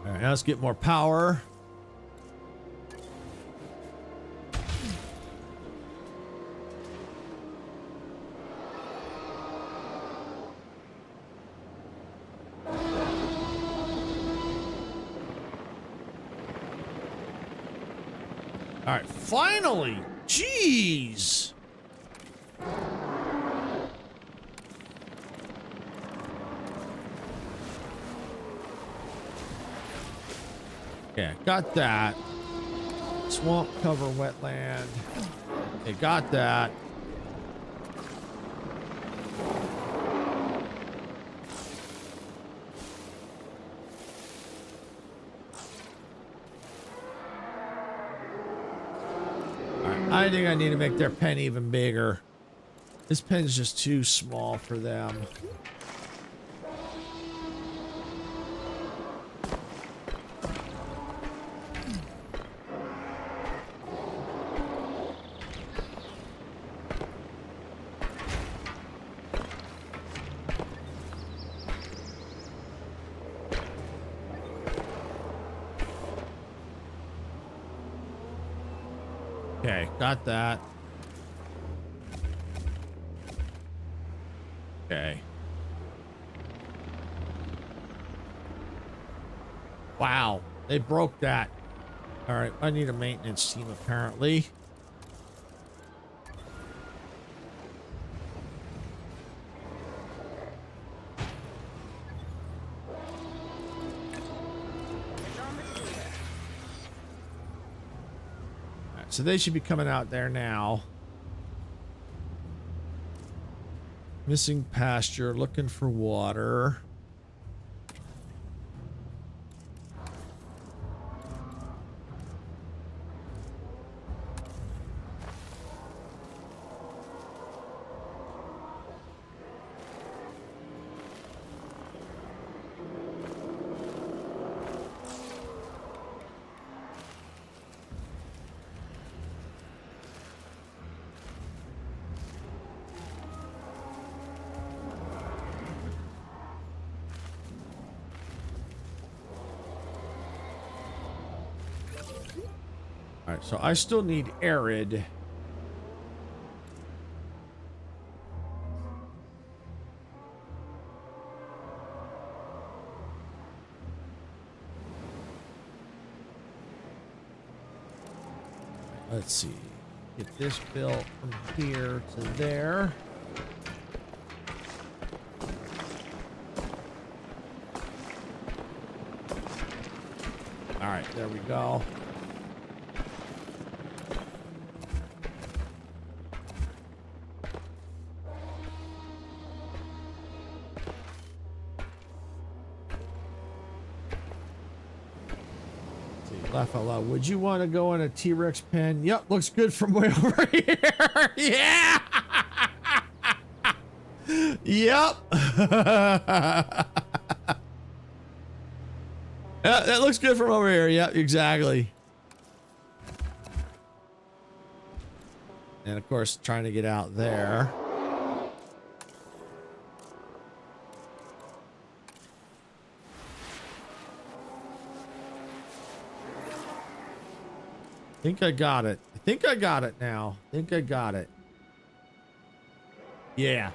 S3: All right, now let's get more power. All right, finally. Jeez. Okay, got that. Swamp cover wetland. Okay, got that. Alright, I think I need to make their pen even bigger. This pen's just too small for them. Okay, got that. Okay. Wow, they broke that. All right, I need a maintenance team apparently. So they should be coming out there now. Missing pasture, looking for water. All right, so I still need arid. Let's see. Get this built from here to there. All right, there we go. Laugh out loud. Would you want to go in a T-Rex pen? Yep, looks good from way over here. Yeah. Yep. Yeah, that looks good from over here. Yep, exactly. And of course, trying to get out there. I think I got it. I think I got it now. I think I got it. Yeah.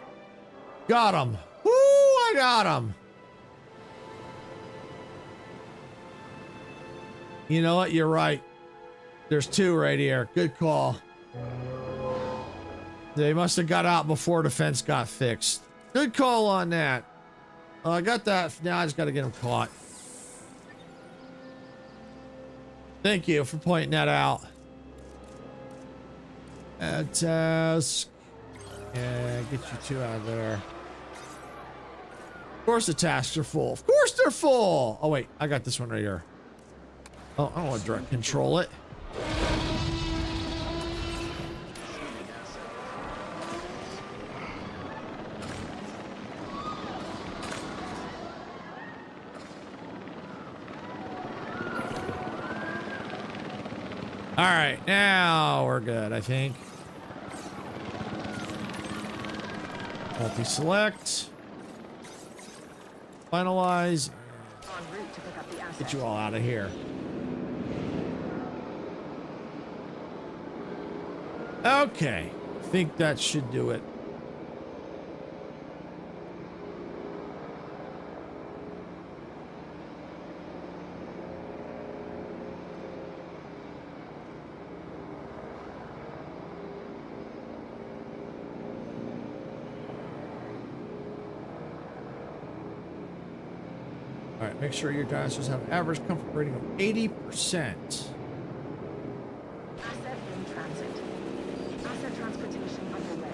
S3: Got him. Woo, I got him. You know what? You're right. There's two right here. Good call. They must have got out before the fence got fixed. Good call on that. I got that. Now I just got to get them caught. Thank you for pointing that out. Add task. And get you two out of there. Of course the tasks are full. Of course they're full. Oh wait, I got this one right here. Oh, I don't want to direct control it. All right, now we're good, I think. Multi-select. Finalize.
S11: En route to pick up the asset.
S3: Get you all out of here. Okay, I think that should do it. All right, make sure your dinosaurs have an average comfort rating of 80%.
S11: Asset in transit. Asset transportation underway.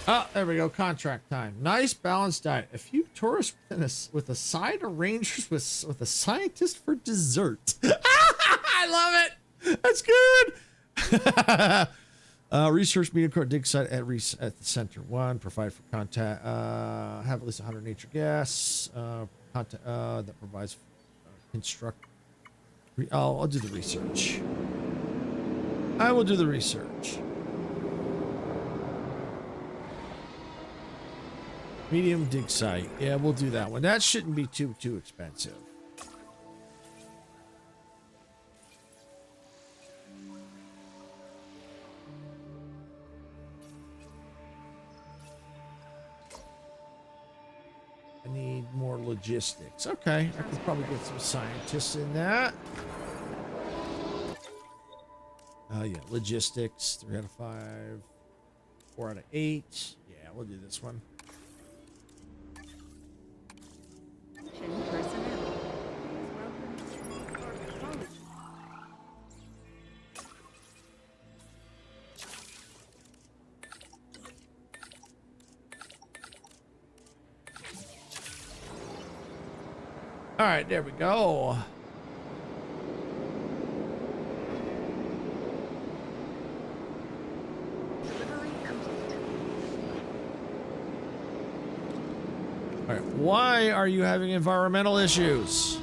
S3: Oh, there we go. Contract time. Nice balanced diet. A few tourists with a side of rangers with a scientist for dessert. I love it. That's good. Research media court dig site at the center one. Provide for contact. Have at least 100 nature gas. Contact that provides construct. I'll do the research. I will do the research. Medium dig site. Yeah, we'll do that one. That shouldn't be too expensive. I need more logistics. Okay, I can probably get some scientists in that. Yeah, logistics. 3 out of 5. 4 out of 8. Yeah, we'll do this one.
S4: Personnel. Welcome to Park College.
S3: All right, there we go.
S11: Delivery complete.
S3: All right, why are you having environmental issues?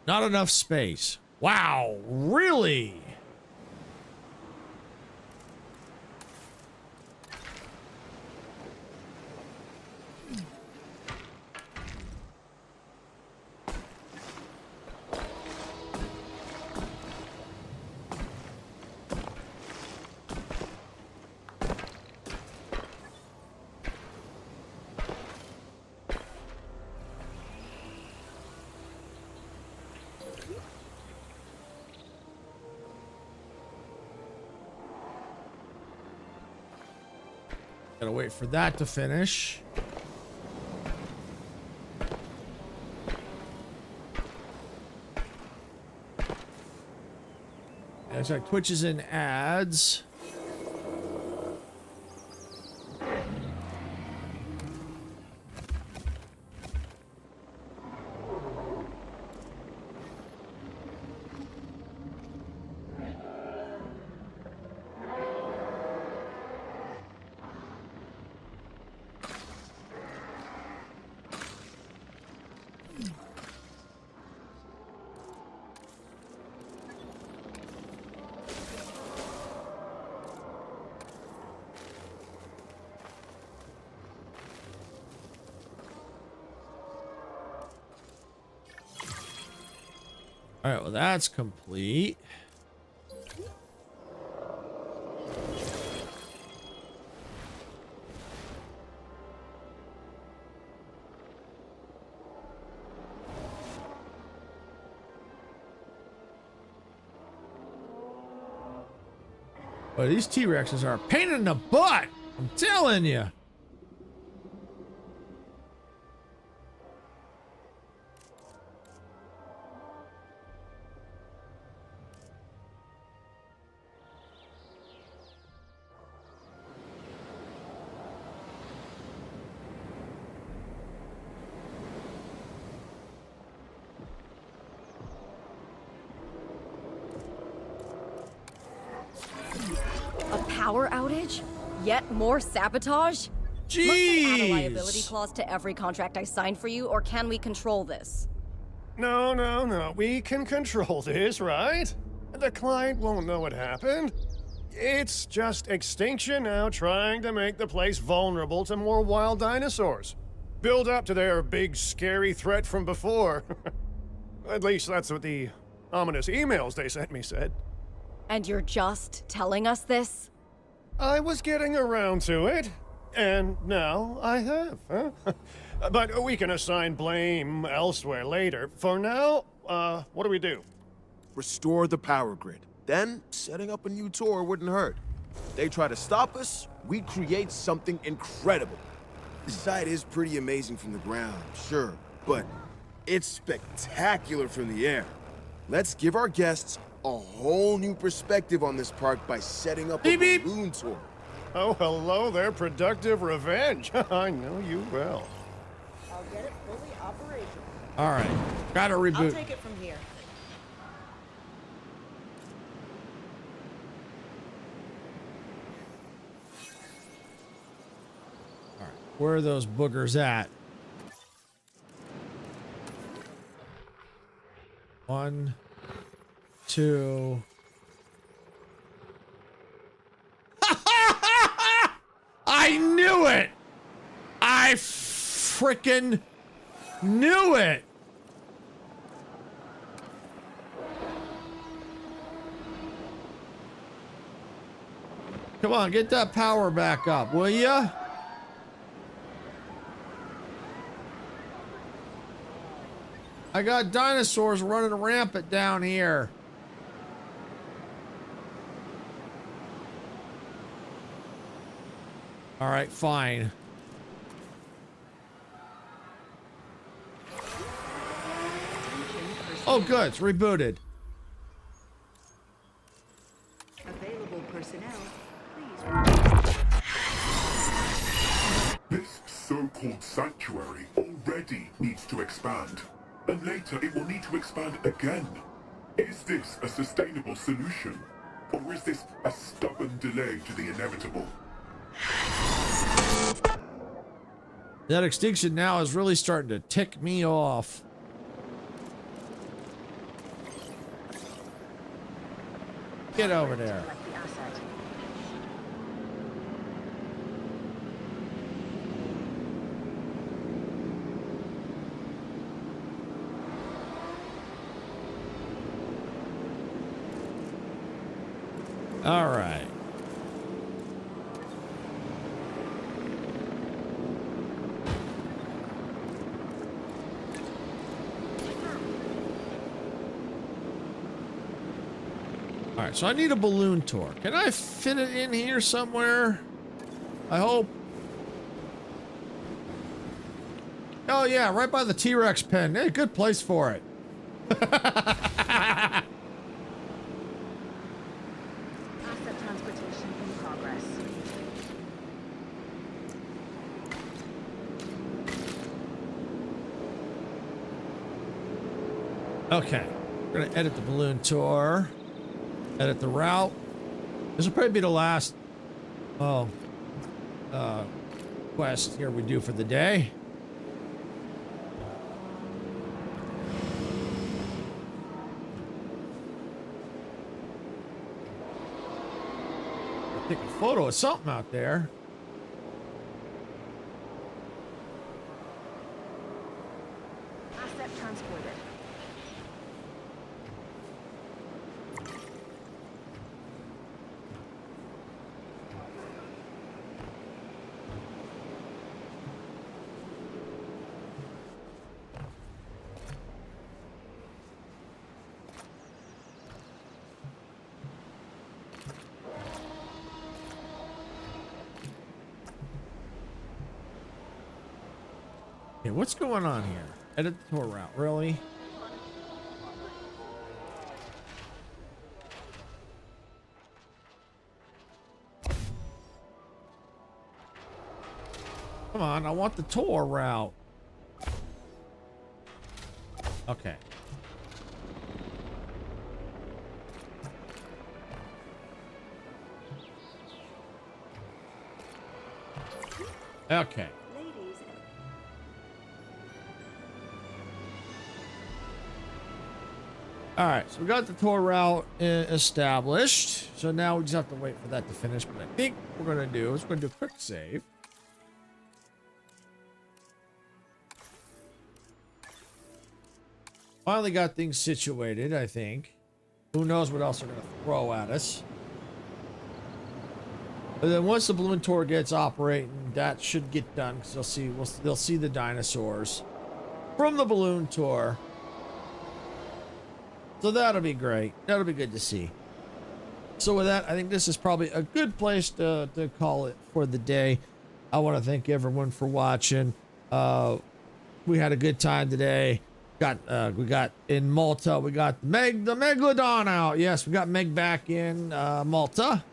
S3: Not enough space. Wow, really? Gotta wait for that to finish. Looks like Twitches and ads. All right, well, that's complete. But these T-Rexes are a pain in the butt. I'm telling you.
S17: Power outage? Yet more sabotage?
S3: Jeez!
S17: Must I add a liability clause to every contract I sign for you, or can we control this?
S7: No. We can control this, right? The client won't know what happened. It's just extinction now trying to make the place vulnerable to more wild dinosaurs. Build up to their big, scary threat from before. At least that's what the ominous emails they sent me said.
S17: And you're just telling us this?
S7: I was getting around to it, and now I have, huh? But we can assign blame elsewhere later. For now, what do we do?
S10: Restore the power grid. Then, setting up a new tour wouldn't hurt. They try to stop us, we create something incredible. The site is pretty amazing from the ground, sure, but it's spectacular from the air. Let's give our guests a whole new perspective on this park by setting up a balloon tour.
S7: Oh, hello there, productive revenge. I know you well.
S11: I'll get it fully operational.
S3: All right, gotta reboot.
S11: I'll take it from here.
S3: All right, where are those boogers at? 1, 2. I knew it! I frickin' knew it! Come on, get that power back up, will ya? I got dinosaurs running rampant down here. All right, fine. Oh, good. It's rebooted.
S4: Available personnel, please.
S12: This so-called sanctuary already needs to expand. And later it will need to expand again. Is this a sustainable solution? Or is this a stubborn delay to the inevitable?
S3: That extinction now is really starting to tick me off. Get over there. All right. All right, so I need a balloon tour. Can I fit it in here somewhere? I hope. Oh yeah, right by the T-Rex pen. Hey, good place for it.
S11: progress.
S3: Okay, we're gonna edit the balloon tour, edit the route. This will probably be the last quest here we do for the day. Take a photo of something out there.
S11: Asset transported.
S3: Okay, what's going on here? Edit the tour route, really? Come on, I want the tour route. Okay. Okay. All right, so we got the tour route established. So now we just have to wait for that to finish. But I think what we're going to do is we're going to do a quick save. Finally got things situated, I think. Who knows what else they're going to throw at us. But then once the balloon tour gets operating, that should get done because they'll see the dinosaurs from the balloon tour. So that'll be great. That'll be good to see. So with that, I think this is probably a good place to call it for the day. I want to thank everyone for watching. We had a good time today. We got in Malta. We got the Megalodon out. Yes, we got Meg back in Malta.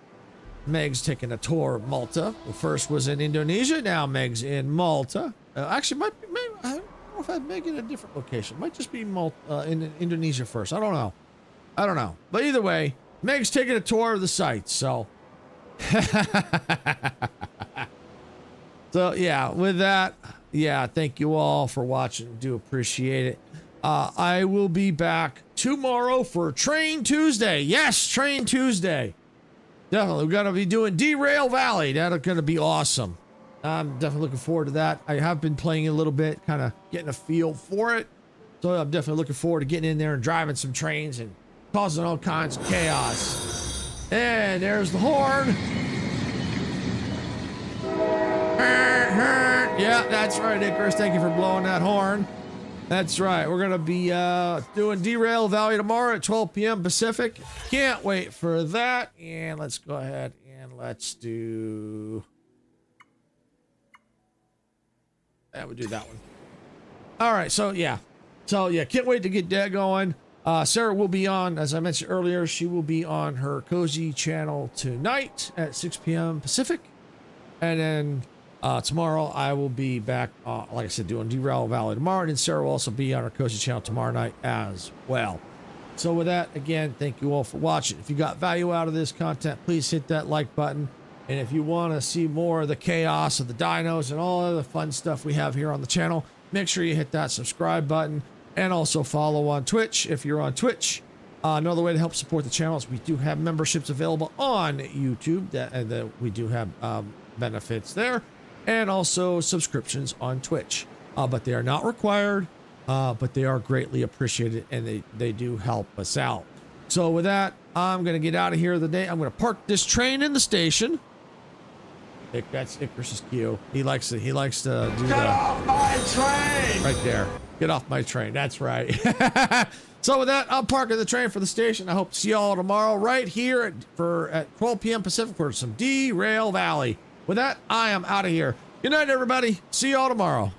S3: Meg's taking a tour of Malta. The first was in Indonesia. Now Meg's in Malta. Actually, I don't know if I had Meg in a different location. Might just be Malta, in Indonesia first. I don't know. But either way, Meg's taking a tour of the sites. So, so yeah, with that, yeah, thank you all for watching. Do appreciate it. I will be back tomorrow for Train Tuesday. Yes, Train Tuesday. Definitely. We're going to be doing Derail Valley. That's going to be awesome. I'm definitely looking forward to that. I have been playing a little bit, kind of getting a feel for it. So I'm definitely looking forward to getting in there and driving some trains and causing all kinds of chaos. And there's the horn. Yeah, that's right, Icarus. Thank you for blowing that horn. That's right. We're going to be doing Derail Valley tomorrow at 12 p.m. Pacific. Can't wait for that. And let's go ahead and let's do... Yeah, we'll do that one. All right. So, yeah. Can't wait to get that going. Sarah will be on, as I mentioned earlier, she will be on her Cozy channel tonight at 6 p.m. Pacific. And then... tomorrow I will be back, like I said, doing Derail Valley tomorrow, and then Sarah will also be on our Cozy channel tomorrow night as well. So with that, again, thank you all for watching. If you got value out of this content, please hit that like button. And if you want to see more of the chaos of the dinos and all of the fun stuff we have here on the channel, make sure you hit that subscribe button and also follow on Twitch if you're on Twitch. Another way to help support the channel is we do have memberships available on YouTube that we do have benefits there. And also subscriptions on Twitch. But they are not required, but they are greatly appreciated, and they do help us out. So with that, I'm going to get out of here today. I'm going to park this train in the station. That's Icarus's cue. He likes to do that. Get off my train! Right there. Get off my train. That's right. So with that, I'm parking the train for the station. I hope to see y'all tomorrow right here at 12 p.m. Pacific for some Derail Valley. With that, I am out of here. Good night, everybody. See y'all tomorrow.